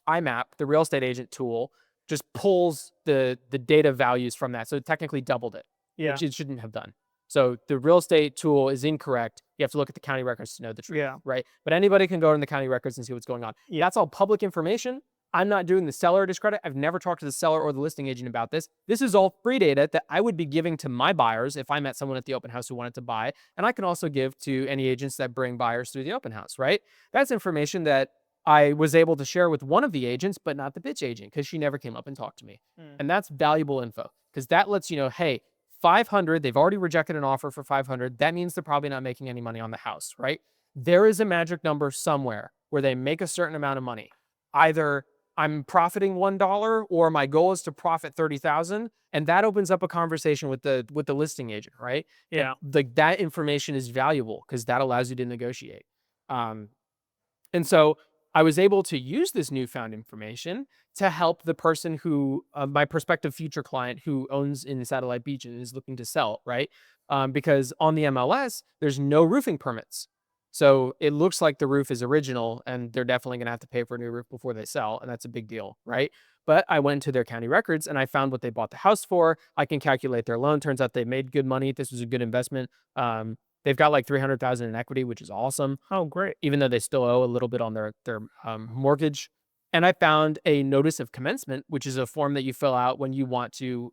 IMAP, the real estate agent tool, just pulls the data values from that. So it technically doubled it, which it shouldn't have done. So the real estate tool is incorrect. You have to look at the county records to know the truth, right? But anybody can go in the county records and see what's going on. That's all public information. I'm not doing the seller a discredit. I've never talked to the seller or the listing agent about this. This is all free data that I would be giving to my buyers if I met someone at the open house who wanted to buy. And I can also give to any agents that bring buyers through the open house, right? That's information that I was able to share with one of the agents, but not the bitch agent, because she never came up and talked to me. And that's valuable info, because that lets you know, hey, 500, they've already rejected an offer for 500. That means they're probably not making any money on the house, right? There is a magic number somewhere where they make a certain amount of money. Either I'm profiting $1 or my goal is to profit 30,000. And that opens up a conversation with the listing agent, right? Yeah. Like that information is valuable because that allows you to negotiate. And so I was able to use this newfound information to help the person who, my prospective future client who owns in Satellite Beach and is looking to sell, right? Because on the MLS, there's no roofing permits. So it looks like the roof is original and they're definitely going to have to pay for a new roof before they sell. And that's a big deal, right? But I went to their county records and I found what they bought the house for. I can calculate their loan. Turns out they made good money. This was a good investment. They've got like 300,000 in equity, which is awesome. Oh, great. Even though they still owe a little bit on their mortgage. And I found a notice of commencement, which is a form that you fill out when you want to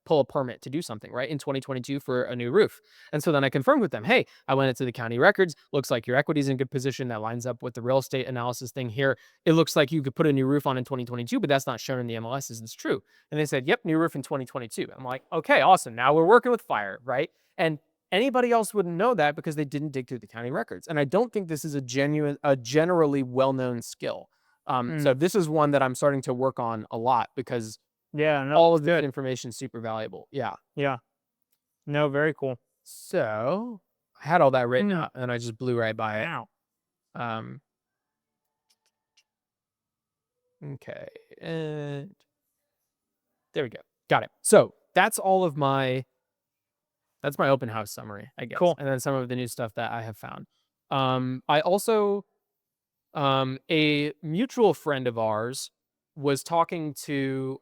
pull a permit to do something, right? In 2022 for a new roof. And so then I confirmed with them, hey, I went into the county records. Looks like your equity's in good position. That lines up with the real estate analysis thing here. It looks like you could put a new roof on in 2022, but that's not shown in the MLS. Is this true? And they said, yep, new roof in 2022. I'm like, okay, awesome. Now we're working with fire, right? And anybody else wouldn't know that because they didn't dig through the county records. And I don't think this is a generally well-known skill. So this is one that I'm starting to work on a lot because all of that information is super valuable. Yeah. Yeah. No, very cool. So I had all that written out and I just blew right by it. Okay. And there we go. Got it. So that's all of that's my open house summary, I guess. Cool. And then some of the new stuff that I have found. I also, a mutual friend of ours was talking to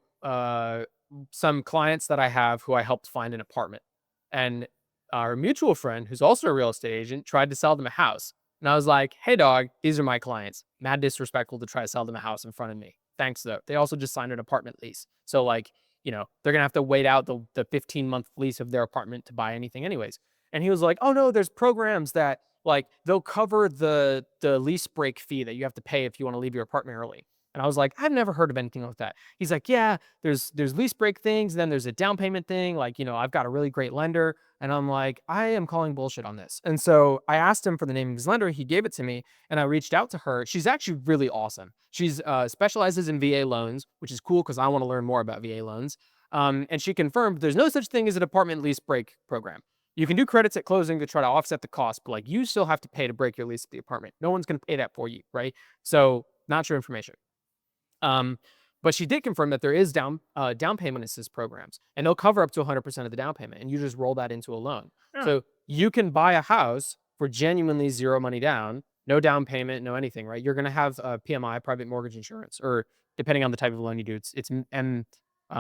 some clients that I have who I helped find an apartment. And our mutual friend, who's also a real estate agent, tried to sell them a house. And I was like, hey, dog, these are my clients. Mad disrespectful to try to sell them a house in front of me. Thanks, though. They also just signed an apartment lease. So, like, you know, they're going to have to wait out the 15-month lease of their apartment to buy anything anyways. And he was like, oh, no, there's programs that, like, they'll cover the lease break fee that you have to pay if you want to leave your apartment early. And I was like, I've never heard of anything like that. He's like, yeah, there's lease break things. Then there's a down payment thing. Like, I've got a really great lender. And I'm like, I am calling bullshit on this. And so I asked him for the name of his lender. He gave it to me and I reached out to her. She's actually really awesome. She's specializes in VA loans, which is cool because I want to learn more about VA loans. And she confirmed there's no such thing as an apartment lease break program. You can do credits at closing to try to offset the cost, but like you still have to pay to break your lease at the apartment. No one's going to pay that for you, right? So not true information. But she did confirm that there is down payment assist programs, and they'll cover up to 100% of the down payment, and you just roll that into a loan. Yeah. So you can buy a house for genuinely zero money down, no down payment, no anything, right? You're going to have PMI, private mortgage insurance, or depending on the type of loan you do, it's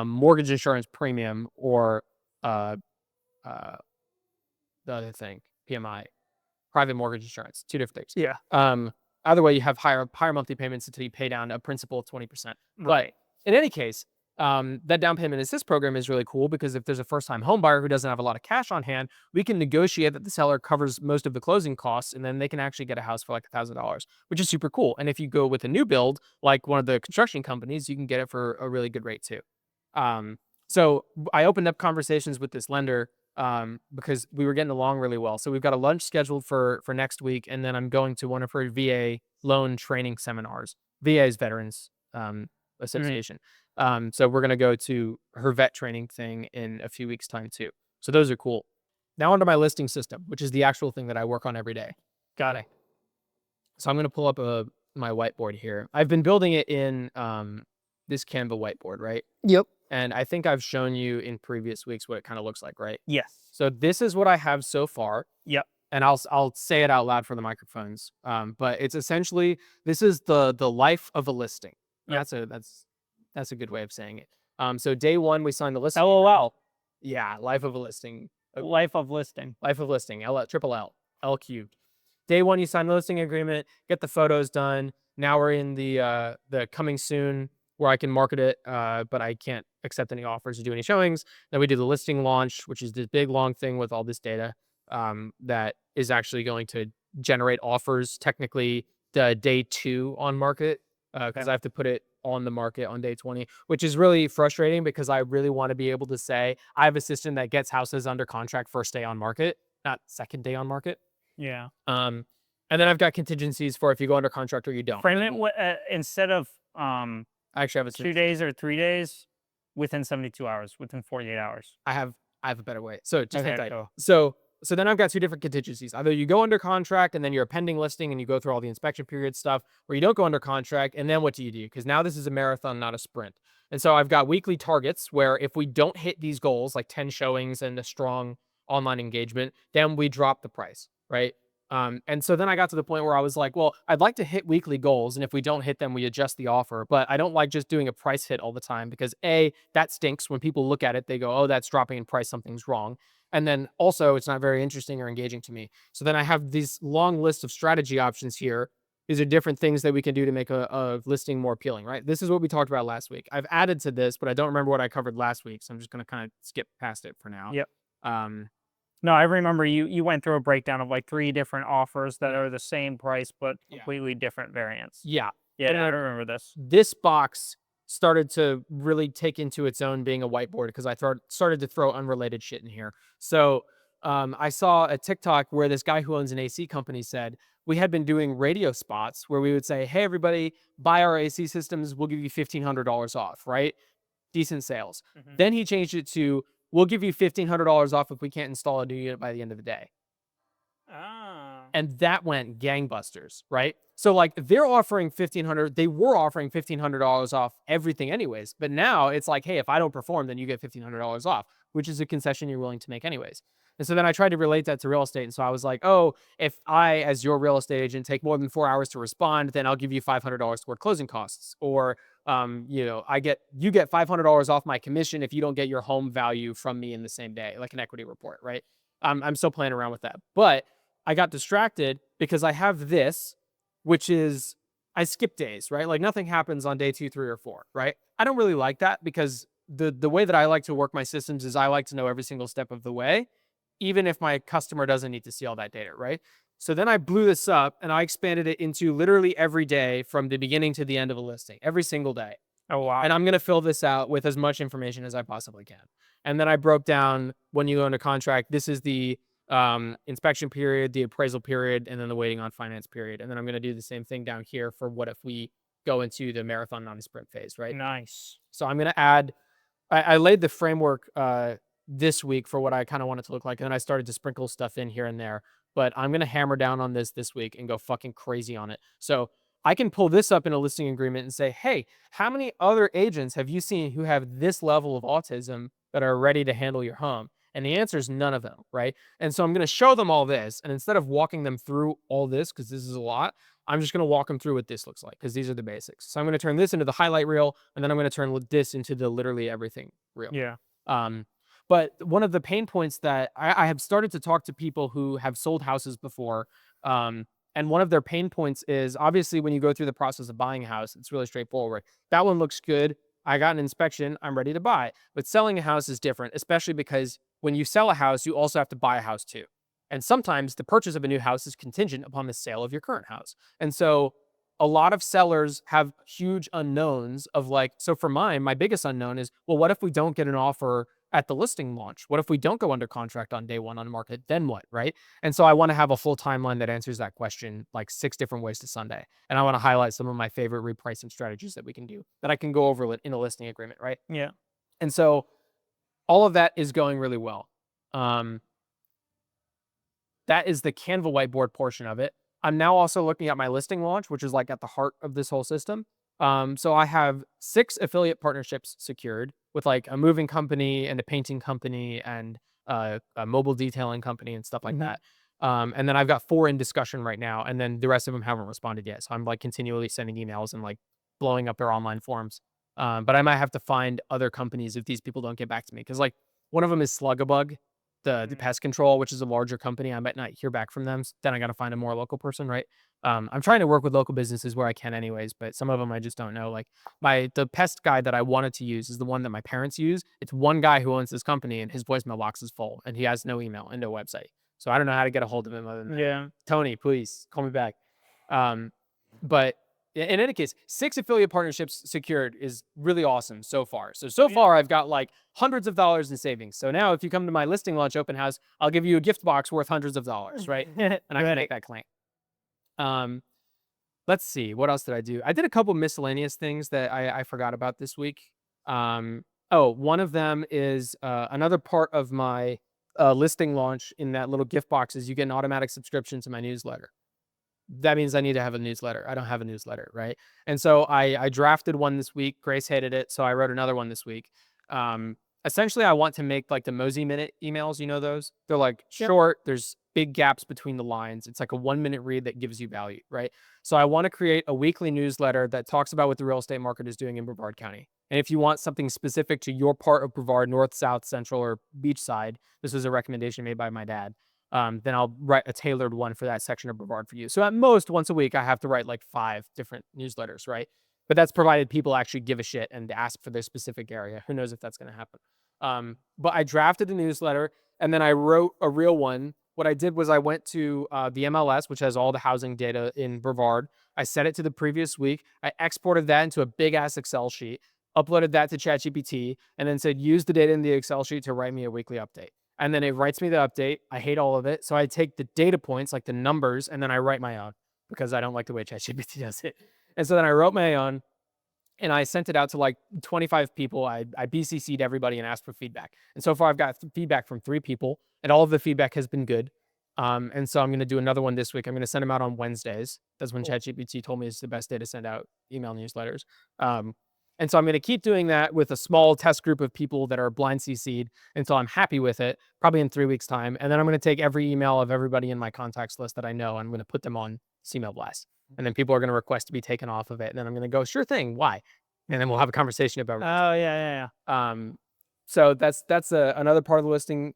mortgage insurance premium or uh, uh, the other thing, PMI, private mortgage insurance, two different things. Yeah. Either way, you have higher monthly payments until you pay down a principal of 20%. But Right. in any case, that down payment assist program is really cool because if there's a first-time home buyer who doesn't have a lot of cash on hand, we can negotiate that the seller covers most of the closing costs, and then they can actually get a house for like $1,000, which is super cool. And if you go with a new build, like one of the construction companies, you can get it for a really good rate too. So I opened up conversations with this lender because we were getting along really well. So we've got a lunch scheduled for next week, and then I'm going to one of her VA loan training seminars. VA is Veterans Association. So we're going to go to her vet training thing in a few weeks' time too. So those are cool. Now onto my listing system, which is the actual thing that I work on every day. Got it. So I'm going to pull up my whiteboard here. I've been building it in this Canva whiteboard, right? Yep. And I think I've shown you in previous weeks what it kind of looks like, right? Yes. So this is what I have so far. Yep. And I'll say it out loud for the microphones. But it's essentially, this is the life of a listing. Yep. That's a good way of saying it. So day one, we signed the listing. LOL. Yeah, life of a listing. Life of listing. Life of listing. Triple L. L cubed. Day one, you sign the listing agreement, get the photos done. Now we're in the coming soon where I can market it, but I can't accept any offers or do any showings. Then we do the listing launch, which is this big long thing with all this data that is actually going to generate offers technically day 2 on market because I have to put it on the market on day 20, which is really frustrating because I really want to be able to say I have a system that gets houses under contract first day on market, not second day on market. Yeah. And then I've got contingencies for if you go under contract or you don't. Frame it instead of I actually have a 2 days or 3 days, within 72 hours, within 48 hours. I have a better way. So just hang tight. Cool. So then I've got 2 different contingencies. Either you go under contract and then you're a pending listing and you go through all the inspection period stuff, or you don't go under contract and then what do you do? Because now this is a marathon, not a sprint. And so I've got weekly targets where if we don't hit these goals, like 10 showings and a strong online engagement, then we drop the price, right? And so then I got to the point where I was like, well, I'd like to hit weekly goals. And if we don't hit them, we adjust the offer. But I don't like just doing a price hit all the time because A, that stinks. When people look at it, they go, oh, that's dropping in price. Something's wrong. And then also it's not very interesting or engaging to me. So then I have these long list of strategy options here. These are different things that we can do to make a listing more appealing, right? This is what we talked about last week. I've added to this, but I don't remember what I covered last week. So I'm just going to kind of skip past it for now. Yep. No, I remember you went through a breakdown of like 3 different offers that are the same price but completely different variants. Yeah. Yeah, I remember this. This box started to really take into its own being a whiteboard because I started to throw unrelated shit in here. So I saw a TikTok where this guy who owns an AC company said, we had been doing radio spots where we would say, hey, everybody, buy our AC systems. We'll give you $1,500 off, right? Decent sales. Mm-hmm. Then he changed it to, we'll give you $1,500 off if we can't install a new unit by the end of the day. Ah. And that went gangbusters, right? So like they're offering $1,500, they were offering $1,500 off everything anyways. But now it's like, hey, if I don't perform, then you get $1,500 off, which is a concession you're willing to make anyways. And so then I tried to relate that to real estate. And so I was like, oh, if I, as your real estate agent, take more than 4 hours to respond, then I'll give you $500 toward closing costs. Or, you get $500 off my commission if you don't get your home value from me in the same day, like an equity report, right? I'm still playing around with that. But I got distracted because I have this, which is I skip days, right? Like nothing happens on day 2, 3, or 4, right? I don't really like that because the way that I like to work my systems is I like to know every single step of the way, even if my customer doesn't need to see all that data, right? So then I blew this up and I expanded it into literally every day from the beginning to the end of a listing, every single day. Oh, wow. And I'm going to fill this out with as much information as I possibly can. And then I broke down when you go into contract, this is the inspection period, the appraisal period, and then the waiting on finance period. And then I'm going to do the same thing down here for what if we go into the marathon non-sprint phase, right? Nice. So I'm going to add, I laid the framework this week for what I kind of want it to look like. And then I started to sprinkle stuff in here and there. But I'm going to hammer down on this week and go fucking crazy on it. So I can pull this up in a listing agreement and say, hey, how many other agents have you seen who have this level of autism that are ready to handle your home? And the answer is none of them, right? And so I'm going to show them all this. And instead of walking them through all this, because this is a lot, I'm just going to walk them through what this looks like, because these are the basics. So I'm going to turn this into the highlight reel, and then I'm going to turn this into the literally everything reel. Yeah. But one of the pain points that I have started to talk to people who have sold houses before, and one of their pain points is obviously when you go through the process of buying a house, it's really straightforward. That one looks good. I got an inspection. I'm ready to buy. But selling a house is different, especially because when you sell a house, you also have to buy a house too. And sometimes the purchase of a new house is contingent upon the sale of your current house. And so a lot of sellers have huge unknowns of like, so for mine, my biggest unknown is, well, what if we don't get an offer at the listing launch? What if we don't go under contract on day one on market? Then what, right? And so I want to have a full timeline that answers that question like 6 different ways to Sunday. And I want to highlight some of my favorite repricing strategies that we can do that I can go over in a listing agreement, right? Yeah. And so all of that is going really well. That is the Canva whiteboard portion of it. I'm now also looking at my listing launch, which is like at the heart of this whole system. So I have 6 affiliate partnerships secured with like a moving company and a painting company and a mobile detailing company and stuff like that. And then I've got 4 in discussion right now, and then the rest of them haven't responded yet. So I'm like continually sending emails and like blowing up their online forums. But I might have to find other companies if these people don't get back to me, because like one of them is Slugabug, the pest control, which is a larger company. I might not hear back from them. Then I got to find a more local person, right? I'm trying to work with local businesses where I can anyways, but some of them I just don't know. Like the pest guy that I wanted to use is the one that my parents use. It's one guy who owns this company and his voicemail box is full and he has no email and no website. So I don't know how to get a hold of him other than that. Yeah. Tony, please call me back. But in any case, 6 affiliate partnerships secured is really awesome so far. So far, I've got like hundreds of dollars in savings. So now if you come to my listing launch open house, I'll give you a gift box worth hundreds of dollars, right? And I can make that claim. Let's see. What else did I do? I did a couple miscellaneous things that I forgot about this week. One of them is another part of my listing launch in that little gift box is you get an automatic subscription to my newsletter. That means I need to have a newsletter. I don't have a newsletter, right? And so I drafted one this week. Grace hated it, so I wrote another one this week. Essentially, I want to make like the Mosey Minute emails. You know those? They're like short. There's big gaps between the lines. It's like a 1-minute read that gives you value, right? So I want to create a weekly newsletter that talks about what the real estate market is doing in Brevard County. And if you want something specific to your part of Brevard, north, south, central, or beachside, this was a recommendation made by my dad. Then I'll write a tailored one for that section of Brevard for you. So at most once a week, I have to write like 5 different newsletters, right? But that's provided people actually give a shit and ask for their specific area. Who knows if that's going to happen? But I drafted a newsletter and then I wrote a real one. What I did was I went to the MLS, which has all the housing data in Brevard. I set it to the previous week. I exported that into a big ass Excel sheet, uploaded that to ChatGPT, and then said, use the data in the Excel sheet to write me a weekly update. And then it writes me the update. I hate all of it. So I take the data points, like the numbers, and then I write my own because I don't like the way ChatGPT does it. And so then I wrote my own and I sent it out to like 25 people. I BCC'd everybody and asked for feedback. And so far I've got feedback from 3 people and all of the feedback has been good. And so I'm going to do another one this week. I'm going to send them out on Wednesdays. That's when ChatGPT told me it's the best day to send out email newsletters. And so I'm going to keep doing that with a small test group of people that are blind CC'd until I'm happy with it, probably in 3 weeks' time. And then I'm going to take every email of everybody in my contacts list that I know, and I'm going to put them on email blast. And then people are going to request to be taken off of it. And then I'm going to go, sure thing, why? And then we'll have a conversation about it. Oh, yeah. So that's another part of the listing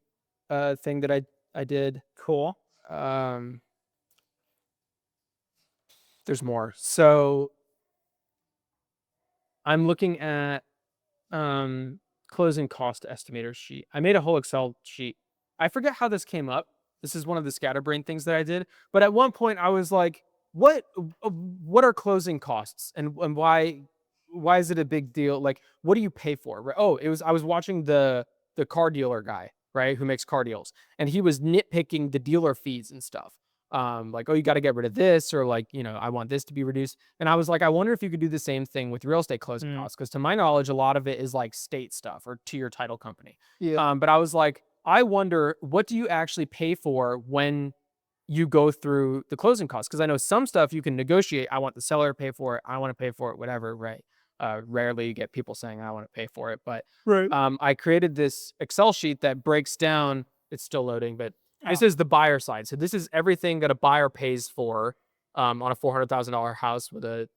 thing that I did. Cool. There's more. So I'm looking at closing cost estimator sheet. I made a whole Excel sheet. I forget how this came up, This is one of the scatterbrain things that I did. But at one point I was like, what are closing costs, and why is it a big deal? Like, what do you pay for? Right? Oh, I was watching the car dealer guy, right, who makes car deals, and he was nitpicking the dealer fees and stuff. Like, oh, you got to get rid of this, or like, I want this to be reduced. And I was like, I wonder if you could do the same thing with real estate closing Mm. costs, because to my knowledge, a lot of it is like state stuff or to your title company. Yeah. But I was like, I wonder, what do you actually pay for when you go through the closing costs? Because I know some stuff you can negotiate. I want the seller to pay for it. I want to pay for it, whatever, right? Rarely you get people saying I want to pay for it, but Right. I created this Excel sheet that breaks down. It's still loading, but this Oh. is the buyer side. So this is everything that a buyer pays for on a $400,000 house with a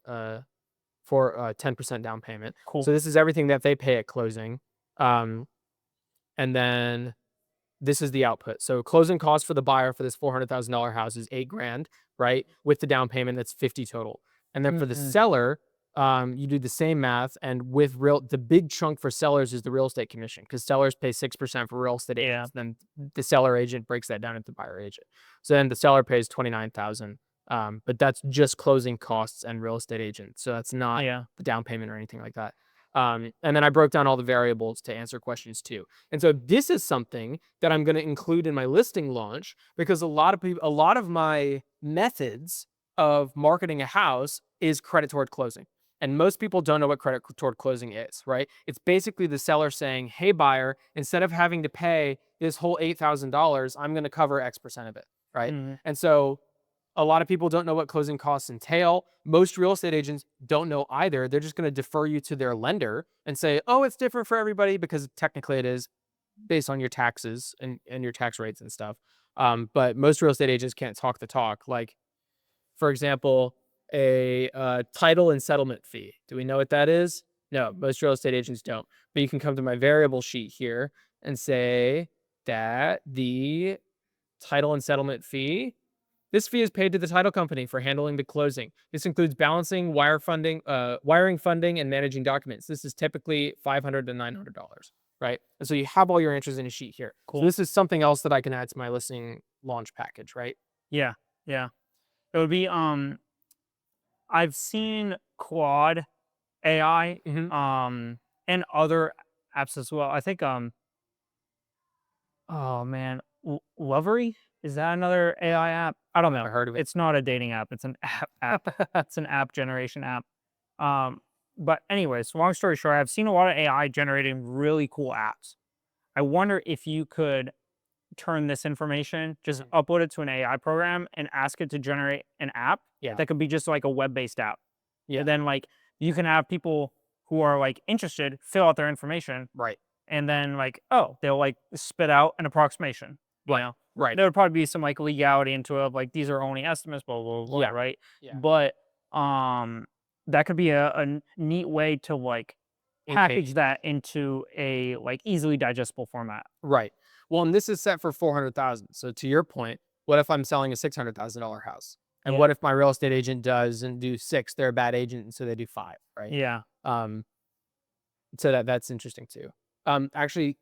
10% down payment. Cool. So this is everything that they pay at closing, and then this is the output. So closing costs for the buyer for this $400,000 house is $8,000, right? With the down payment, that's 50 total. And then for the seller, you do the same math, and with the big chunk for sellers is the real estate commission, because sellers pay 6% for real estate agents. Then the seller agent breaks that down into the buyer agent. So then the seller pays 29,000, but that's just closing costs and real estate agent. So that's not the down payment or anything like that. And then I broke down all the variables to answer questions too. And so this is something that I'm going to include in my listing launch, because a lot of my methods of marketing a house is credit toward closing. And most people don't know what credit toward closing is, right? It's basically the seller saying, hey, buyer, instead of having to pay this whole $8,000, I'm going to cover X percent of it, right? And so a lot of people don't know what closing costs entail. Most real estate agents don't know either. They're just going to defer you to their lender and say, oh, it's different for everybody, because technically it is based on your taxes and your tax rates and stuff. But most real estate agents can't talk the talk. Like, for example, a title and settlement fee. Do we know what that is? No, most real estate agents don't. But you can come to my variable sheet here and say that the title and settlement fee, this fee is paid to the title company for handling the closing. This includes balancing, wiring funding, and managing documents. This is typically $500 to $900, right? And so you have all your answers in a sheet here. Cool. So this is something else that I can add to my listing launch package, right? Yeah. It would be I've seen Claude AI and other apps as well. I think oh man, Lovery, is that another AI app? I don't know. I heard of it. It's not a dating app. It's an app. It's an app generation app. But anyways, long story short, I've seen a lot of AI generating really cool apps. I wonder if you could turn this information, just upload it to an AI program and ask it to generate an app that could be just like a web-based app. And then like you can have people who are like interested fill out their information. Right. And then like, oh, they'll like spit out an approximation. You know? Right. There would probably be some like legality into it, like these are only estimates, blah, blah, blah, Yeah. right? Yeah. But that could be a neat way to like package that into a like easily digestible format. Right. Well, and this is set for 400,000. So to your point, what if I'm selling a $600,000 house? And what if my real estate agent doesn't do 6? They're a bad agent, and so they do 5, right? Yeah. So that's interesting too. Actually,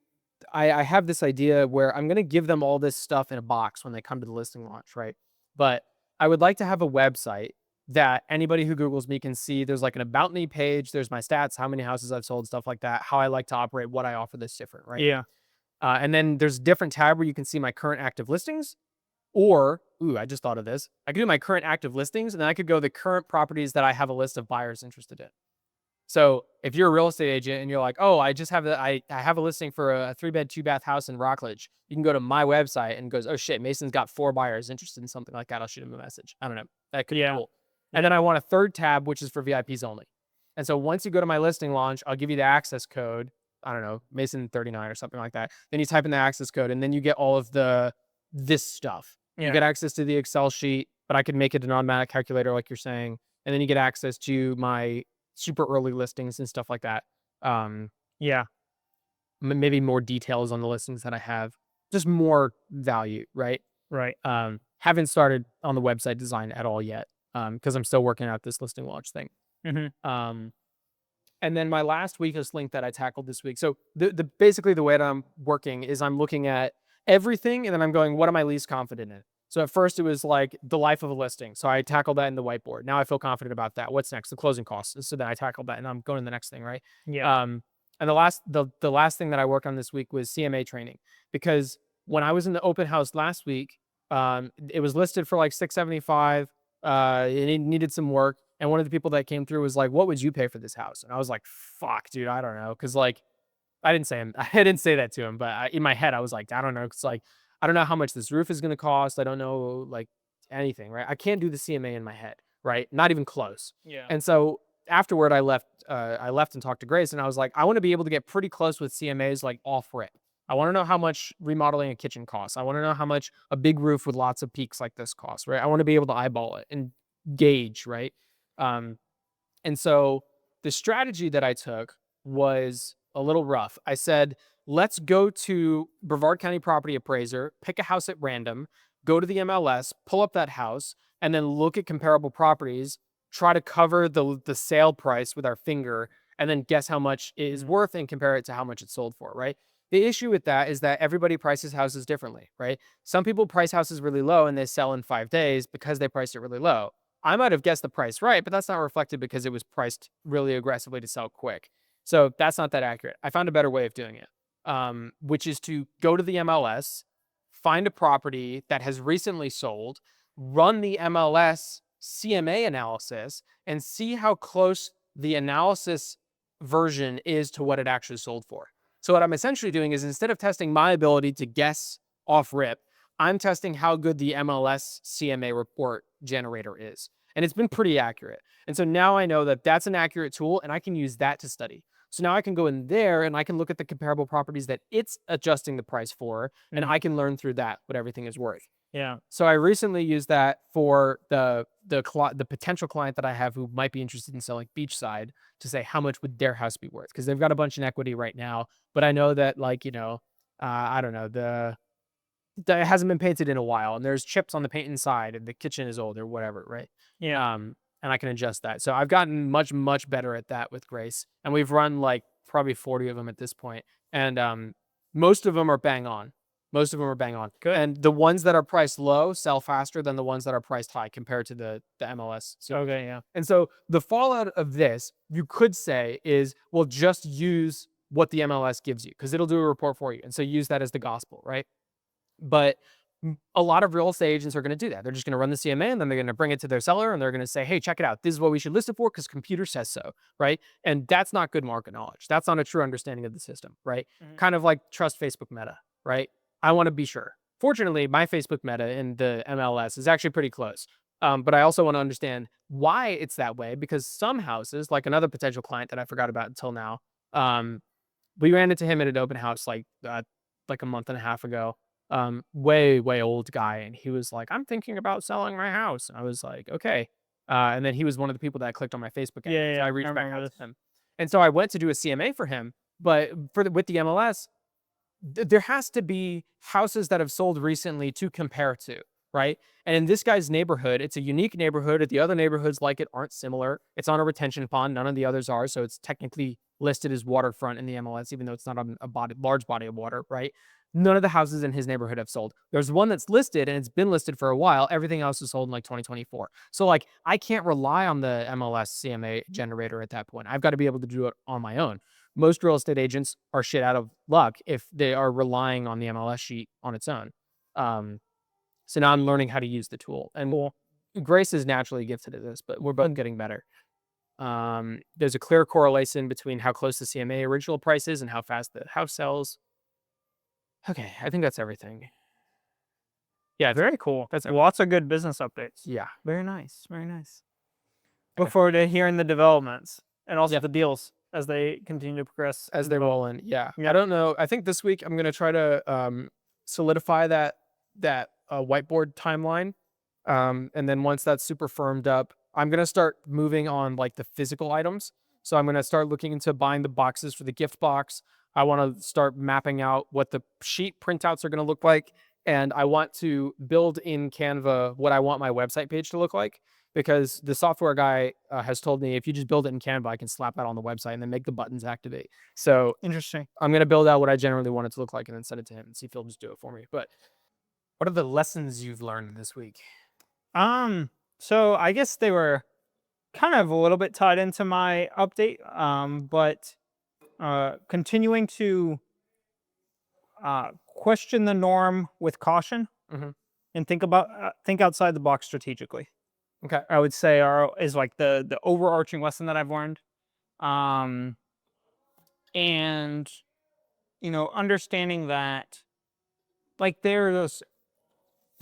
I have this idea where I'm going to give them all this stuff in a box when they come to the listing launch, right? But I would like to have a website that anybody who Googles me can see. There's like an about me page. There's my stats, how many houses I've sold, stuff like that, how I like to operate, what I offer that's different, right? Yeah. And then there's a different tab where you can see my current active listings. Or, I just thought of this. I could do my current active listings, and then I could go the current properties that I have a list of buyers interested in. So if you're a real estate agent and you're like, oh, I have a listing for a 3-bed, 2-bath house in Rockledge, you can go to my website and goes, oh shit, Mason's got 4 buyers interested in something like that. I'll shoot him a message. I don't know. That could be cool. And then I want a third tab, which is for VIPs only. And so once you go to my listing launch, I'll give you the access code. I don't know, Mason 39 or something like that. Then you type in the access code, and then you get all of this stuff. You get access to the Excel sheet, but I could make it an automatic calculator like you're saying. And then you get access to my super early listings and stuff like that. Maybe more details on the listings that I have. Just more value, right? Right. Haven't started on the website design at all yet, because I'm still working out this listing launch thing. And then my last weakest link that I tackled this week. So basically the way that I'm working is I'm looking at everything, and then I'm going, what am I least confident in? So at first it was like the life of a listing. So I tackled that in the whiteboard. Now I feel confident about that. What's next? The closing costs. So then I tackled that, and I'm going to the next thing, right? Yeah. And the last thing that I worked on this week was CMA training, because when I was in the open house last week, it was listed for like 675. It needed some work, and one of the people that came through was like, "What would you pay for this house?" And I was like, "Fuck, dude, I don't know," because like I didn't say him. I didn't say that to him, but in my head, I was like, I don't know. It's like, I don't know how much this roof is going to cost. I don't know like anything, right? I can't do the CMA in my head, right? Not even close. Yeah. And so afterward, I left. I left and talked to Grace, and I was like, I want to be able to get pretty close with CMAs, like off rip. I want to know how much remodeling a kitchen costs. I want to know how much a big roof with lots of peaks like this costs, right? I want to be able to eyeball it and gauge, right? Um, and so the strategy that I took was a little rough. I said, let's go to Brevard County Property Appraiser, pick a house at random, go to the MLS, pull up that house, and then look at comparable properties, try to cover the sale price with our finger, and then guess how much it is worth and compare it to how much it's sold for, right? The issue with that is that everybody prices houses differently, right? Some people price houses really low and they sell in 5 days because they priced it really low. I might have guessed the price right, but that's not reflected because it was priced really aggressively to sell quick. So that's not that accurate. I found a better way of doing it, which is to go to the MLS, find a property that has recently sold, run the MLS CMA analysis, and see how close the analysis version is to what it actually sold for. So what I'm essentially doing is, instead of testing my ability to guess off rip, I'm testing how good the MLS CMA report generator is. And it's been pretty accurate. And so now I know that that's an accurate tool, and I can use that to study. So now I can go in there and I can look at the comparable properties that it's adjusting the price for, and I can learn through that what everything is worth. Yeah. So I recently used that for the potential client that I have who might be interested in selling beachside, to say how much would their house be worth, because they've got a bunch in equity right now. But I know that, like, I don't know, it hasn't been painted in a while, and there's chips on the paint inside, and the kitchen is old or whatever, right? Yeah. And I can adjust that. So I've gotten much better at that with Grace, and we've run like probably 40 of them at this point, and most of them are bang on. Most of them are bang on. Good. And the ones that are priced low sell faster than the ones that are priced high compared to the MLS. So, Okay. Yeah. and so the fallout of this, you could say, is, well, just use what the MLS gives you, because it'll do a report for you. And so use that as the gospel, right? But a lot of real estate agents are going to do that. They're just going to run the CMA, and then they're going to bring it to their seller, and they're going to say, hey, check it out. This is what we should list it for because computer says so, right? And that's not good market knowledge. That's not a true understanding of the system, right? Kind of like trust Facebook Meta, right? I want to be sure. Fortunately, my Facebook Meta in the MLS is actually pretty close. But I also want to understand why it's that way, because some houses, like another potential client that I forgot about until now, we ran into him at an open house like a month and a half ago. Way old guy, and he was like, I'm thinking about selling my house. And I was like, okay. And then he was one of the people that I clicked on my Facebook ad. Yeah. So Yeah. I reached back remember out this. to him, and so I went to do a CMA for him. But with the MLS, there has to be houses that have sold recently to compare to, right? And in this guy's neighborhood, it's a unique neighborhood. The other neighborhoods like it aren't similar. It's on a retention pond. None of the others are. So it's technically listed as waterfront in the MLS, even though it's not on a large body of water, right? None of the houses in his neighborhood have sold. There's one that's listed, and it's been listed for a while. Everything else is sold in like 2024. So like, I can't rely on the MLS CMA generator at that point. I've got to be able to do it on my own. Most real estate agents are shit out of luck if they are relying on the MLS sheet on its own. So now I'm learning how to use the tool. And Cool. Grace is naturally gifted at this, but we're both getting better. There's a clear correlation between how close the CMA original price is and how fast the house sells. Okay, I think that's everything. Yeah, Very cool. That's Lots of good business updates. yeah. Very nice. Very nice. Okay. Look forward to hearing the developments and also Yeah. the deals as they continue to progress. As they roll in. Yeah. Yeah. I don't know. I think this week I'm gonna try to solidify that whiteboard timeline. And then once that's super firmed up, I'm gonna start moving on like the physical items. So I'm gonna start looking into buying the boxes for the gift box. I want to start mapping out what the sheet printouts are gonna look like, and I want to build in Canva what I want my website page to look like. because the software guy has told me if you just build it in Canva, I can slap that on the website and then make the buttons activate. So Interesting. I'm going to build out what I generally want it to look like and then send it to him and see if he'll just do it for me. But what are the lessons you've learned this week? So I guess they were kind of a little bit tied into my update, but continuing to question the norm with caution Mm-hmm. and think outside the box strategically. Okay. I would say is like the overarching lesson that I've learned, um, and understanding that like there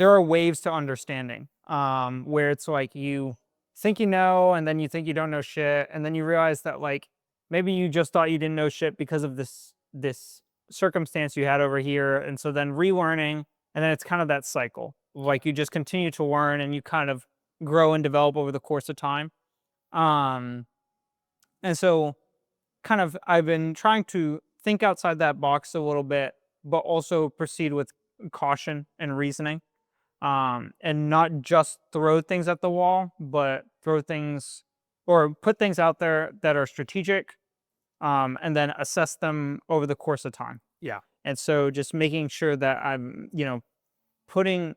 are waves to understanding, where it's like you think you know, and then you think you don't know shit, and then you realize that like maybe you just thought you didn't know shit because of this circumstance you had over here, and so then relearning, and then it's kind of that cycle. Like you just continue to learn, and you kind of grow and develop over the course of time. Um, and so kind of I've been trying to think outside that box a little bit, but also proceed with caution and reasoning, and not just throw things at the wall, but throw things or put things out there that are strategic, and then assess them over the course of time. Yeah. And so just making sure that I'm, putting,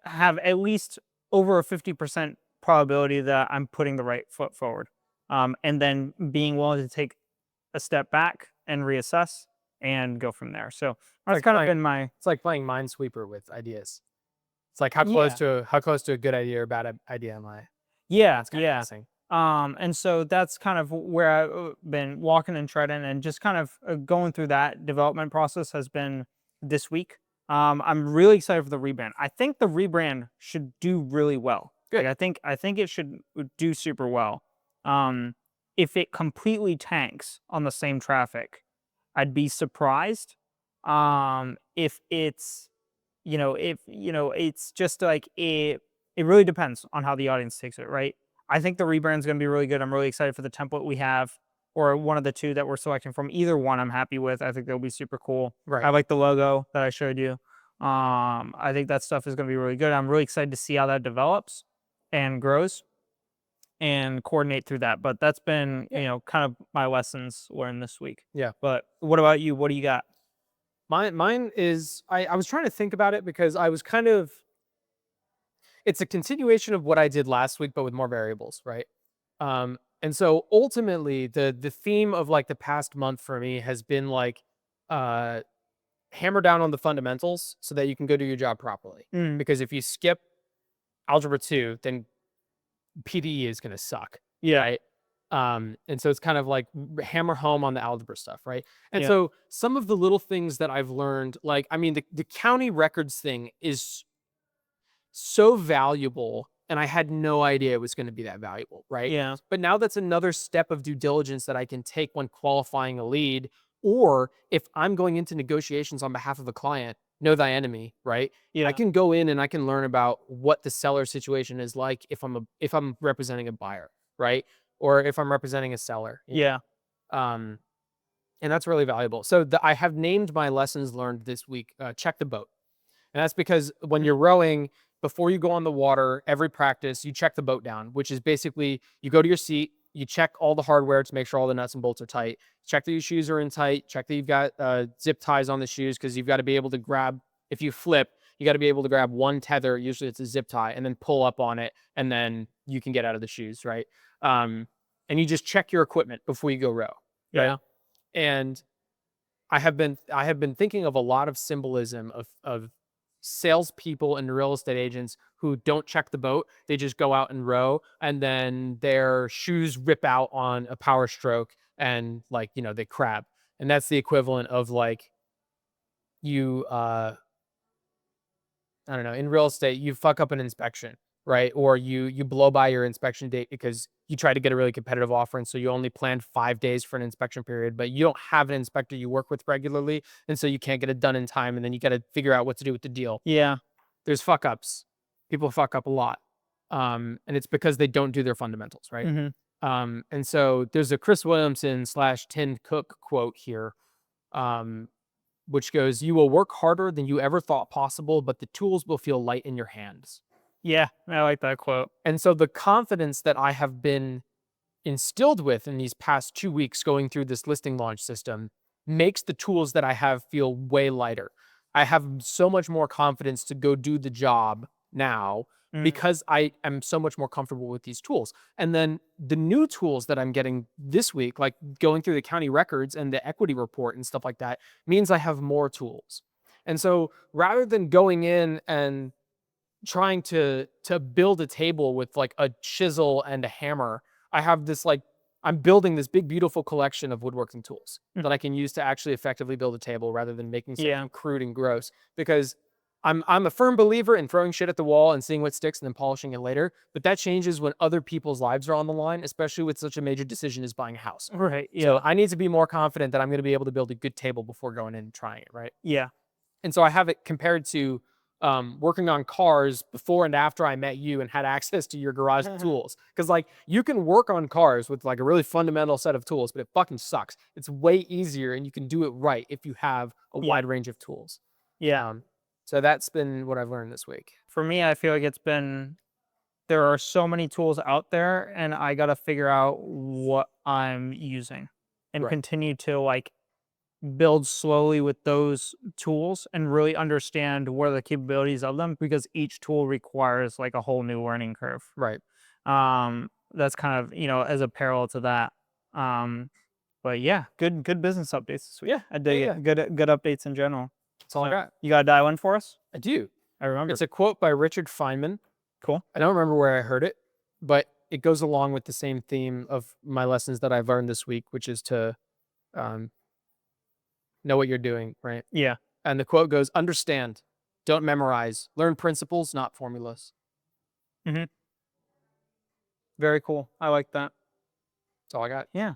have at least over a 50% probability that I'm putting the right foot forward. And then being willing to take a step back and reassess and go from there. So that's like kind of playing- been my, It's like playing Minesweeper with ideas. It's like how close to a good idea or bad idea am I? yeah, It's kind yeah. of interesting. And so that's kind of where I've been walking and treading, and just kind of going through that development process has been this week. I'm really excited for the rebrand. I think the rebrand should do really well. Good. Like I think it should do super well. If it completely tanks on the same traffic, I'd be surprised. If it's it's just like it really depends on how the audience takes it, right? I think the rebrand is going to be really good. I'm really excited for the template we have, or one of the two that we're selecting from. Either one, I'm happy with. I think they'll be super cool. Right. I like the logo that I showed you. I think that stuff is going to be really good. I'm really excited to see how that develops and grows, and coordinate through that. But that's been, kind of my lessons learned this week. Yeah. But what about you? What do you got? Mine is I was trying to think about it because I was kind of it's a continuation of what I did last week, but with more variables, right? And so ultimately the theme of like the past month for me has been like uh hammer down on the fundamentals so that you can go do your job properly. Mm, Because if you skip algebra 2, then PDE is gonna suck. yeah. Right. And so it's kind of like hammer home on the algebra stuff, right? And Yeah. so some of the little things that I've learned, like, I mean, the county records thing is so valuable, and I had no idea it was going to be that valuable, right? Yeah. But now that's another step of due diligence that I can take when qualifying a lead, or if I'm going into negotiations on behalf of a client, know thy enemy, right? Yeah. I can go in and I can learn about what the seller situation is like if I'm representing a buyer, right? Or if I'm representing a seller. Yeah. Um, and that's really valuable. So I have named my lessons learned this week, check the boat. And that's because when you're rowing, before you go on the water, every practice, you check the boat down, which is basically you go to your seat, you check all the hardware to make sure all the nuts and bolts are tight, check that your shoes are in tight, check that you've got zip ties on the shoes, because you've got to be able to grab, if you flip, you got to be able to grab one tether, usually it's a zip tie, and then pull up on it, and then you can get out of the shoes, right? And you just check your equipment before you go row. Right? Yeah. And I have been thinking of a lot of symbolism of salespeople and real estate agents who don't check the boat. They just go out and row, and then their shoes rip out on a power stroke, and like, they crab. And that's the equivalent of like you I don't know, in real estate, you fuck up an inspection, right? Or you blow by your inspection date because you try to get a really competitive offer, and so you only planned 5 days for an inspection period, but you don't have an inspector you work with regularly, and so you can't get it done in time, and then you got to figure out what to do with the deal. Yeah. There's fuck ups. People fuck up a lot, and it's because they don't do their fundamentals, right? And so there's a Chris Williamson / Tim Cook quote here, which goes, "You will work harder than you ever thought possible, but the tools will feel light in your hands." Yeah, I like that quote. And so the confidence that I have been instilled with in these past 2 weeks going through this listing launch system makes the tools that I have feel way lighter. I have so much more confidence to go do the job now Mm, because I am so much more comfortable with these tools. And then the new tools that I'm getting this week, like going through the county records and the equity report and stuff like that, means I have more tools. And so rather than going in and trying to build a table with like a chisel and a hammer, I have this like I'm building this big beautiful collection of woodworking tools mm, that I can use to actually effectively build a table rather than making yeah, something crude and gross. Because I'm a firm believer in throwing shit at the wall and seeing what sticks and then polishing it later. But that changes when other people's lives are on the line, especially with such a major decision as buying a house. right, So yeah, I need to be more confident that I'm going to be able to build a good table before going in and trying it, right? yeah, And so I have it compared to working on cars before and after I met you and had access to your garage tools. Because like you can work on cars with like a really fundamental set of tools, but it fucking sucks. It's way easier and you can do it right if you have a yeah, wide range of tools. yeah. Um, so that's been what I've learned this week. For me, I feel like there are so many tools out there, and I gotta figure out what I'm using and Right. continue to like build slowly with those tools and really understand what are the capabilities of them because each tool requires like a whole new learning curve. Right. That's kind of, as a parallel to that. Um, but yeah, good business updates this week. Yeah. I Yeah. dig Yeah. it. Good updates in general. That's all I So got. you got a dial in for us? I do. I remember. It's a quote by Richard Feynman. Cool. I don't remember where I heard it, but it goes along with the same theme of my lessons that I've learned this week, which is to um, know what you're doing, right? Yeah. And the quote goes, understand, don't memorize, learn principles, not formulas. Hmm. Very cool. I like that. That's all I got. Yeah.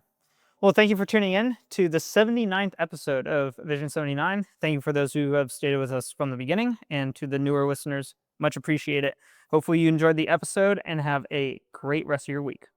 Well, thank you for tuning in to the 79th episode of Vision 79. Thank you for those who have stayed with us from the beginning, and to the newer listeners, much appreciate it. Hopefully, you enjoyed the episode and have a great rest of your week.